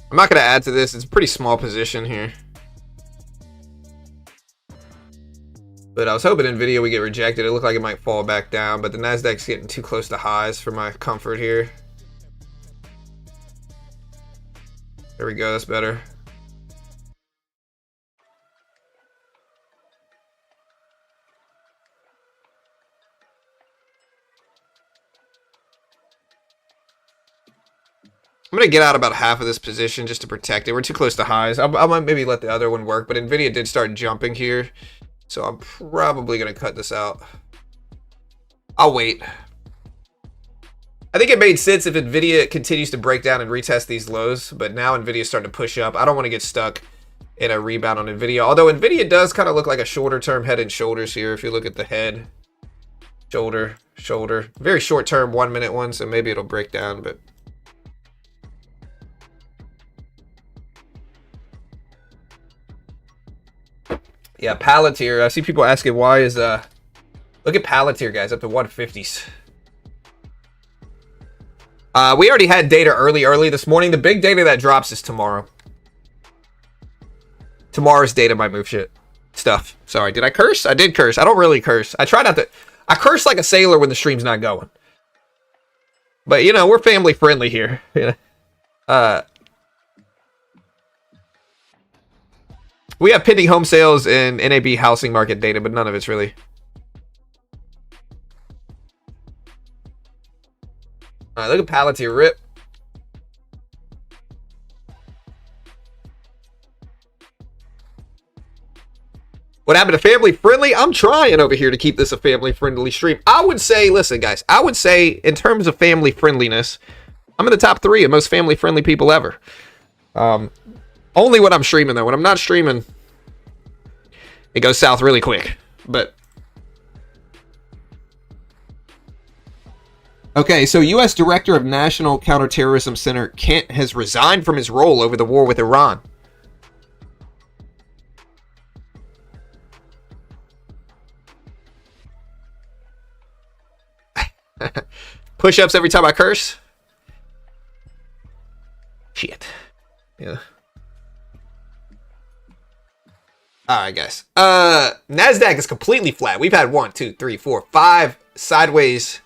I'm not going to add to this. It's a pretty small position here. But I was hoping Nvidia would get rejected. It looked like it might fall back down, but the NASDAQ's getting too close to highs for my comfort here. There we go. That's better. I'm going to get out about half of this position just to protect it. We're too close to highs. I might maybe let the other one work, but Nvidia did start jumping here. So I'm probably going to cut this out. I'll wait. I think it made sense if Nvidia continues to break down and retest these lows, but now Nvidia's starting to push up. I don't want to get stuck in a rebound on Nvidia. Although Nvidia does kind of look like a shorter term head and shoulders here. If you look at the head, shoulder, shoulder. Very short term 1 minute one, so maybe it'll break down, but... Yeah, Palantir. I see people asking why is look at Palantir, guys, up to 150s. We already had data early this morning. The big data that drops is tomorrow. Tomorrow's data might move shit. Stuff. Sorry, did I curse? I did curse. I don't really curse. I try not to. I curse like a sailor when the stream's not going. But, you know, we're family friendly here. We have pending home sales and NAB housing market data, but none of it's really. Look at Palantir rip. What happened to family friendly? I'm trying over here to keep this a family friendly stream. I would say, listen, guys, I would say in terms of family friendliness, I'm in the top 3 of most family friendly people ever. Only when I'm streaming, though. When I'm not streaming, it goes south really quick. But okay, so U.S. Director of National Counterterrorism Center Kent has resigned from his role over the war with Iran. Push-ups every time I curse? Shit. Yeah. Alright, guys. NASDAQ is completely flat. We've had 1, 2, 3, 4, 5 sideways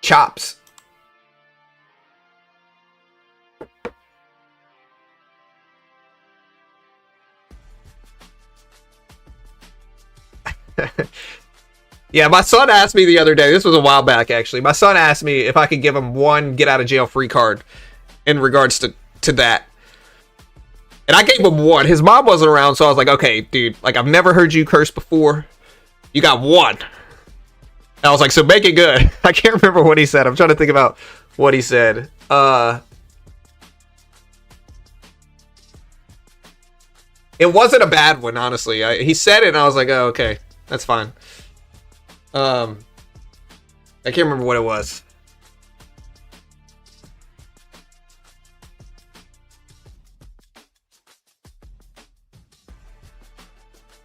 chops. Yeah, my son asked me the other day, this was a while back actually, my son asked me if I could give him one get out of jail free card in regards to that. And I gave him one. His mom wasn't around, so I was like, okay, dude, like I've never heard you curse before. You got one. And I was like, so make it good. I can't remember what he said. I'm trying to think about what he said. It wasn't a bad one, honestly. He said it and I was like, oh, okay, that's fine. I can't remember what it was.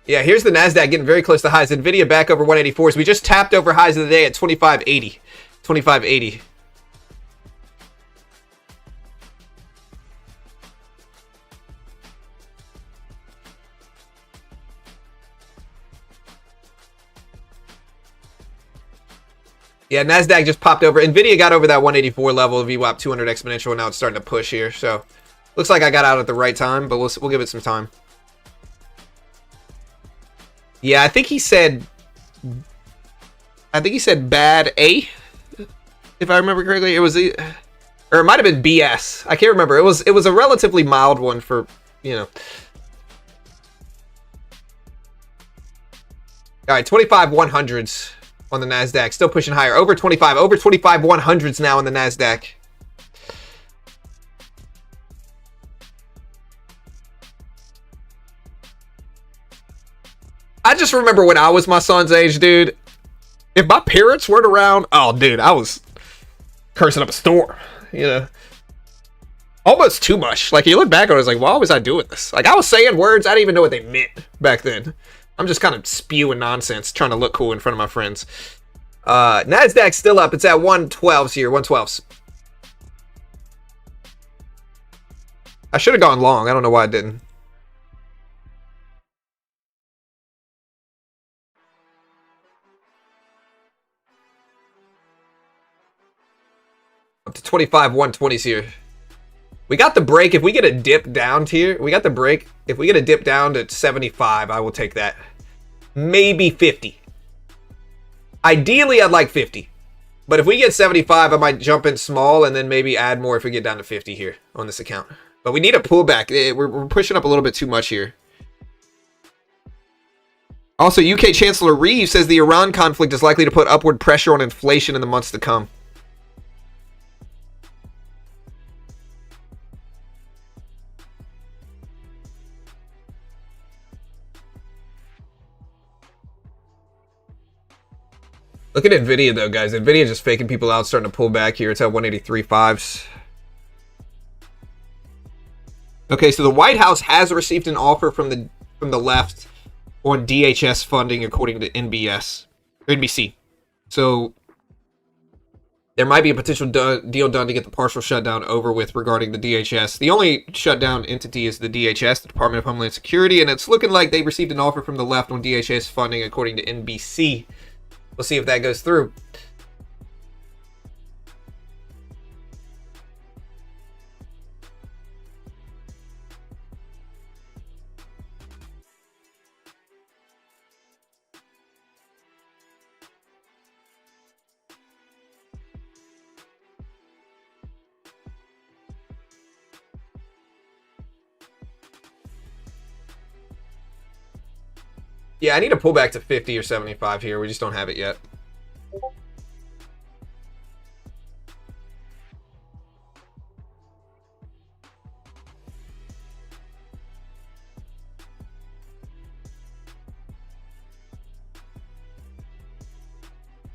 Yeah, here's the NASDAQ getting very close to highs. Nvidia back over 184s. We just tapped over highs of the day at 2580. 2580. Yeah, NASDAQ just popped over. Nvidia got over that 184 level of VWAP 200 exponential, and now it's starting to push here. So, looks like I got out at the right time, but we'll give it some time. Yeah, I think he said bad A, if I remember correctly. It was or it might have been BS. I can't remember. It was a relatively mild one for, you know. All right, 25 100s on the NASDAQ, still pushing higher. Over 25 100s now on the NASDAQ. I just remember when I was my son's age, dude. If my parents weren't around, oh, dude, I was cursing up a storm, you know. Almost too much. Like, you look back on it, I was like, why was I doing this? Like, I was saying words, I didn't even know what they meant back then. I'm just kind of spewing nonsense, trying to look cool in front of my friends. NASDAQ's still up. It's at 112s here, 112s. I should have gone long. I don't know why I didn't. Up to 25 120s here. We got the break. If we get a dip down here, we got the break. If we get a dip down to 75, I will take that. Maybe 50. Ideally, I'd like 50. But if we get 75, I might jump in small and then maybe add more if we get down to 50 here on this account. But we need a pullback. We're pushing up a little bit too much here. Also, UK Chancellor Reeve says the Iran conflict is likely to put upward pressure on inflation in the months to come. Look at Nvidia though, guys. Nvidia just faking people out, starting to pull back here. It's at 183.5s. Okay, so the White House has received an offer from the from the left on DHS funding according to NBC. So there might be a potential deal done to get the partial shutdown over with regarding the DHS. The only shutdown entity is the DHS, the Department of Homeland Security, and it's looking like they received an offer from the left on DHS funding according to NBC. We'll see if that goes through. Yeah, I need to pull back to 50 or 75 here. We just don't have it yet.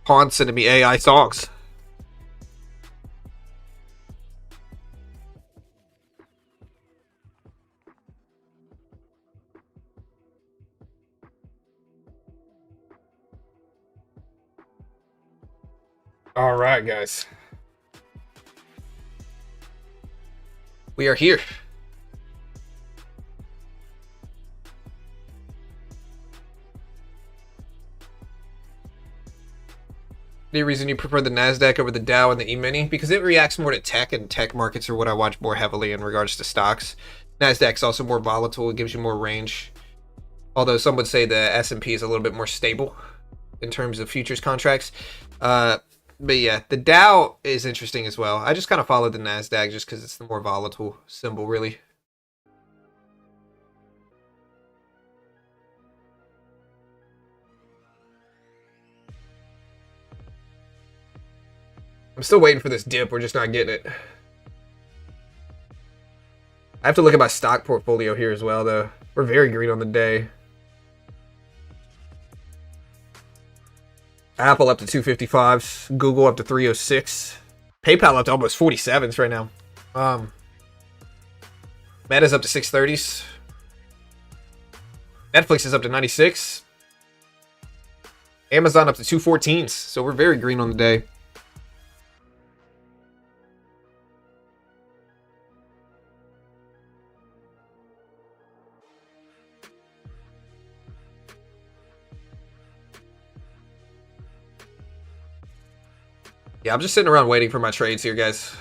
Pawn sending me AI songs. All right, guys. We are here. Any reason you prefer the NASDAQ over the Dow and the E-mini? Because it reacts more to tech, and tech markets are what I watch more heavily in regards to stocks. NASDAQ's also more volatile. It gives you more range. Although some would say the S&P is a little bit more stable in terms of futures contracts. But yeah, the Dow is interesting as well. I just kind of follow the NASDAQ just because it's the more volatile symbol, really. I'm still waiting for this dip. We're just not getting it. I have to look at my stock portfolio here as well, though. We're very green on the day. Apple up to 255s. Google up to 306. PayPal up to almost 47s right now. Meta's up to 630s. Netflix is up to 96. Amazon up to 214s. So we're very green on the day. Yeah, I'm just sitting around waiting for my trades here, guys.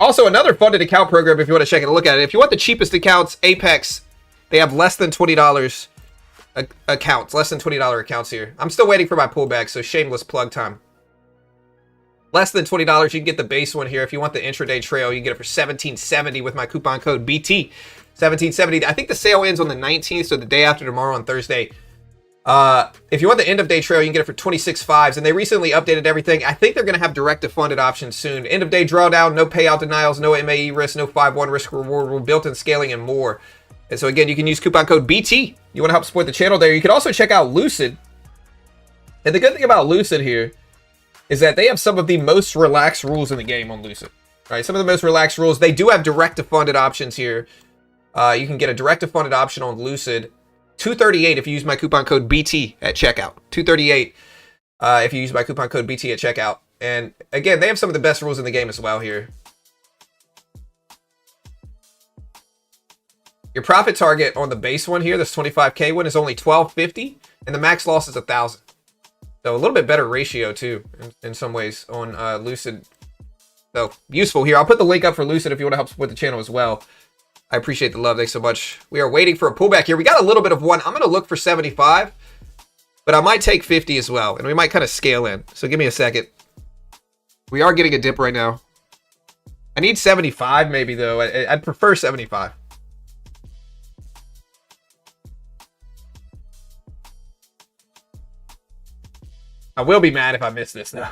Also, another funded account program if you want to check it and look at it. If you want the cheapest accounts, Apex, they have less than $20 accounts, less than $20 accounts here. I'm still waiting for my pullback, so shameless plug time. Less than $20, you can get the base one here. If you want the intraday trail, you can get it for $17.70 with my coupon code BT. $17.70. I think the sale ends on the 19th, so the day after tomorrow on Thursday. If you want the end of day trail, you can get it for 26.5s, and they recently updated everything. I think they're going to have direct to funded options soon. End of day drawdown, no payout denials, no MAE risk, no 5-1 risk reward rule, built-in scaling, and more. And so again, you can use coupon code BT. You want to help support the channel there. You can also check out Lucid. And the good thing about Lucid here is that they have some of the most relaxed rules in the game on Lucid. Right, some of the most relaxed rules. They do have direct to funded options here. You can get a direct to funded option on Lucid. $238 if you use my coupon code BT at checkout. $238 if you use my coupon code BT at checkout. And again, they have some of the best rules in the game as well here. Your profit target on the base one here, this 25K one, is only $12.50, and the max loss is 1,000. So a little bit better ratio too, in some ways on Lucid. So useful here. I'll put the link up for Lucid if you want to help support the channel as well. I appreciate the love. Thanks so much. We are waiting for a pullback here. We got a little bit of one. I'm going to look for 75, but I might take 50 as well, and we might kind of scale in. So give me a second. We are getting a dip right now. I need 75 maybe, though. I'd prefer 75. I will be mad if I miss this, though.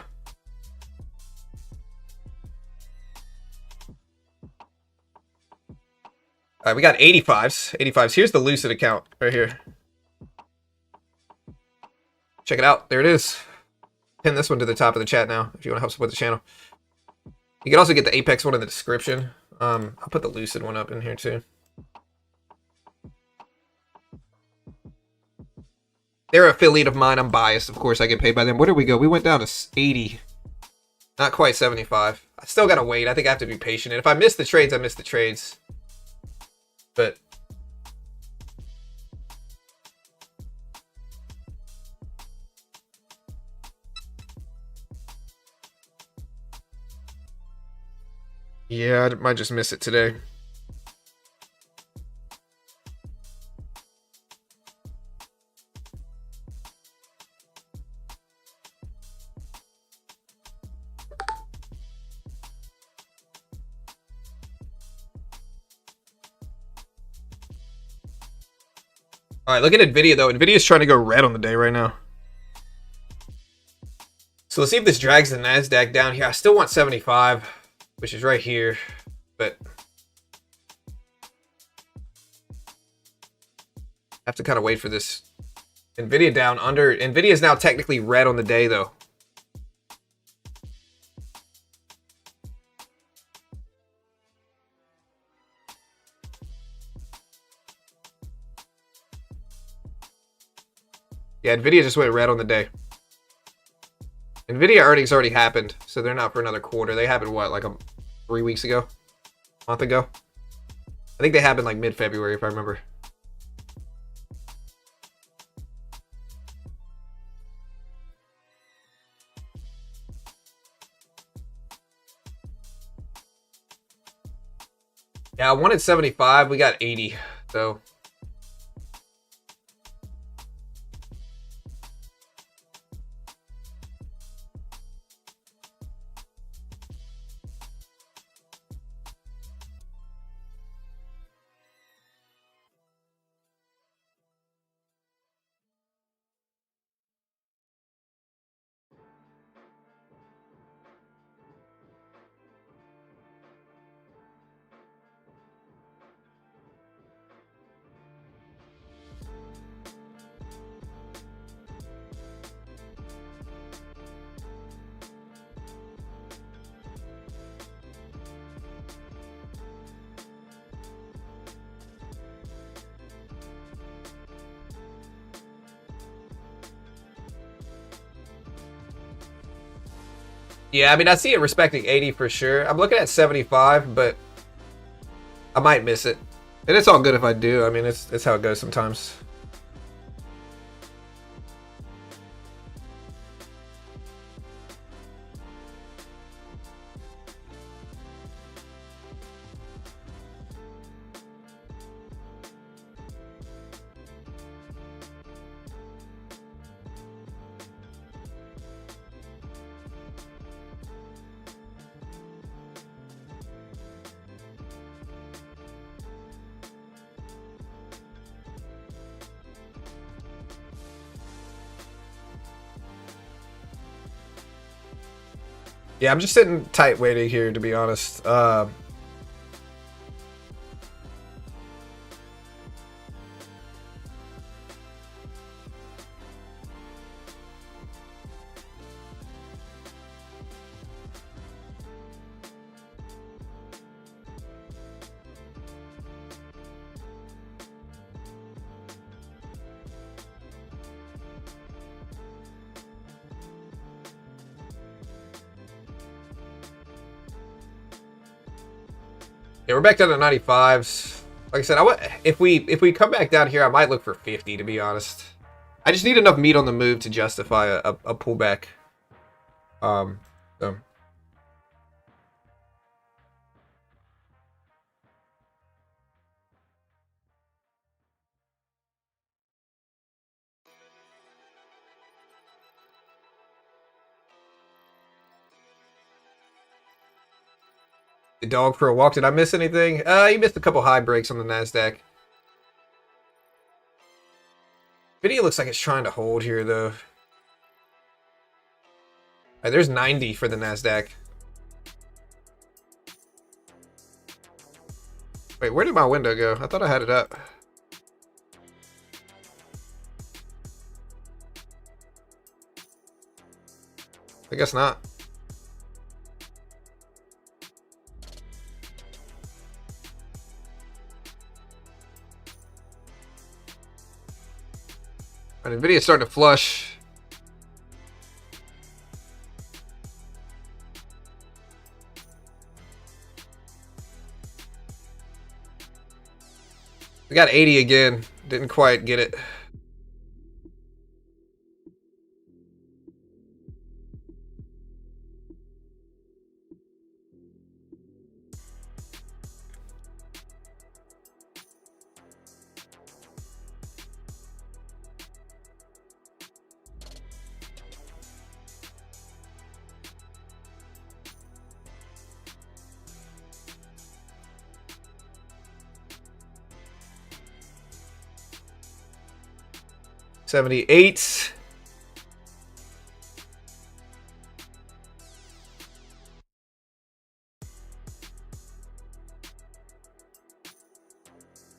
All right, we got 85s. 85s. Here's the Lucid account right here. Check it out. There it is. Pin this one to the top of the chat now if you want to help support the channel. You can also get the Apex one in the description. I'll put the Lucid one up in here too. They're an affiliate of mine. I'm biased, of course. I get paid by them. Where did we go? We went down to 80. Not quite 75. I still gotta wait. I think I have to be patient. And if I miss the trades, I miss the trades. But yeah, I might just miss it today. All right, look at Nvidia though. Nvidia's trying to go red on the day right now. So let's see if this drags the Nasdaq down here. I still want 75, which is right here, but I have to kind of wait for this. Nvidia down under. Nvidia is now technically red on the day though. Yeah, Nvidia just went red on the day. Nvidia earnings already happened, so they're not for another quarter. They happened, what, like 3 weeks ago? A month ago? I think they happened like mid-February, if I remember. Yeah, I wanted 75. We got 80, so... Yeah, I mean, I see it respecting 80 for sure. I'm looking at 75, but I might miss it. And it's all good if I do. I mean, it's how it goes sometimes. Yeah, I'm just sitting tight waiting here, to be honest. Yeah, we're back down to 95s. Like I said, if we come back down here, I might look for 50, to be honest. I just need enough meat on the move to justify a pullback. So. The dog for a walk. Did I miss anything? You missed a couple high breaks on the Nasdaq. Video looks like it's trying to hold here, though. All right, there's 90 for the Nasdaq. Wait, where did my window go? I thought I had it up. I guess not. Right, Nvidia's starting to flush. We got 80 again. Didn't quite get it. $78.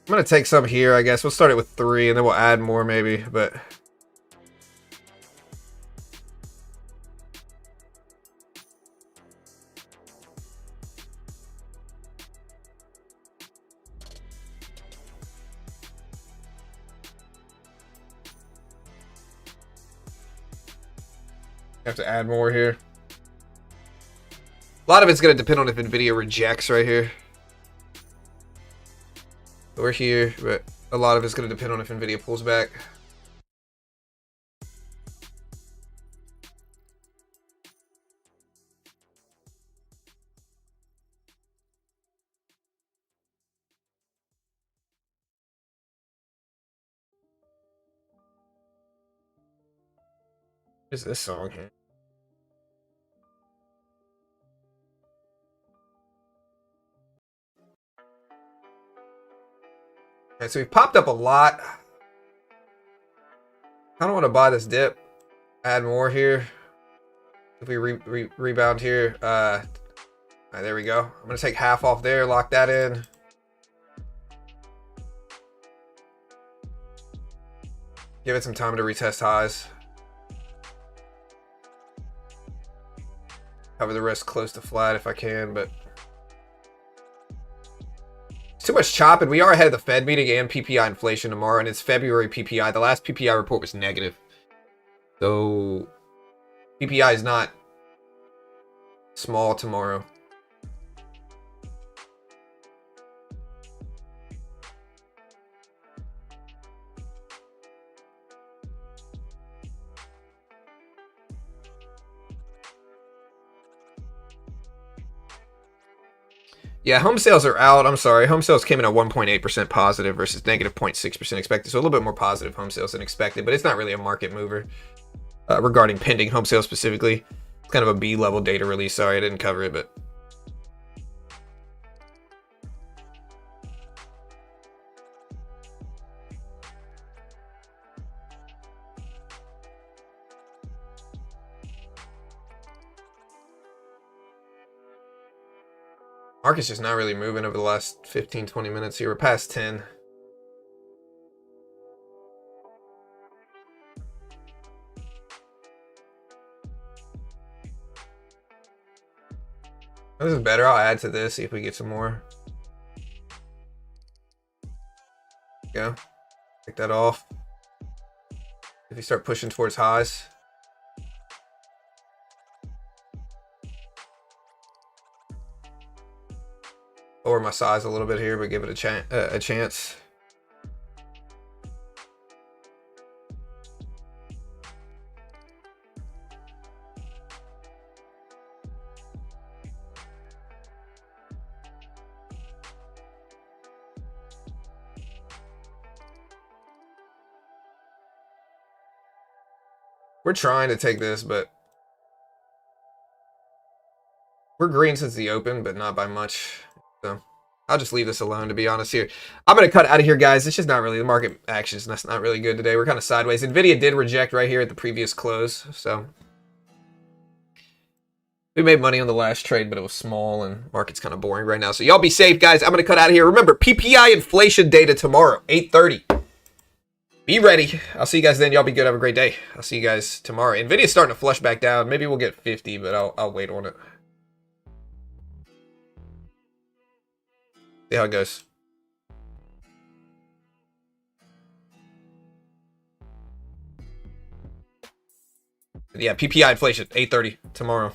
I'm gonna take some here, I guess. We'll start it with 3 and then we'll add more maybe, but have to add more here. A lot of it's gonna depend on if Nvidia rejects right here. We're here, but a lot of it's going to depend on if Nvidia pulls back. What is this song here? Okay, so we've popped up a lot. I don't want to buy this dip. Add more here. If we rebound here. All right, there we go. I'm going to take half off there. Lock that in. Give it some time to retest highs. Cover the rest close to flat if I can, but too much chopping. We are ahead of the Fed meeting and PPI inflation tomorrow, and it's February PPI. The last PPI report was negative. So PPI is not small tomorrow. Yeah, home sales are out. I'm sorry. Home sales came in at 1.8% positive versus negative 0.6% expected. So a little bit more positive home sales than expected, but it's not really a market mover regarding pending home sales specifically. It's kind of a B-level data release. Sorry, I didn't cover it, but market's just not really moving over the last 15, 20 minutes here. We're past 10. This is better. I'll add to this, see if we get some more. Go. Take that off. If you start pushing towards highs. Lower my size a little bit here, but give it a chance. We're trying to take this, but we're green since the open, but not by much. So I'll just leave this alone, to be honest here. I'm going to cut out of here, guys. It's just not really, the market actions, that's not really good today. We're kind of sideways. Nvidia did reject right here at the previous close, so We made money on the last trade, but it was small and market's kind of boring right now. So y'all be safe, guys. I'm going to cut out of here. Remember, PPI inflation data tomorrow, 8:30. Be ready. I'll see you guys then. Y'all be good. Have a great day. I'll see you guys tomorrow. Nvidia's starting to flush back down. Maybe we'll get 50, but I'll wait on it. See how it goes. Yeah, PPI inflation, 8:30 tomorrow.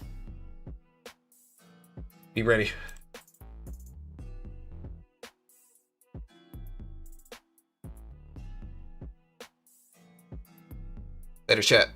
Be ready. Later, chat.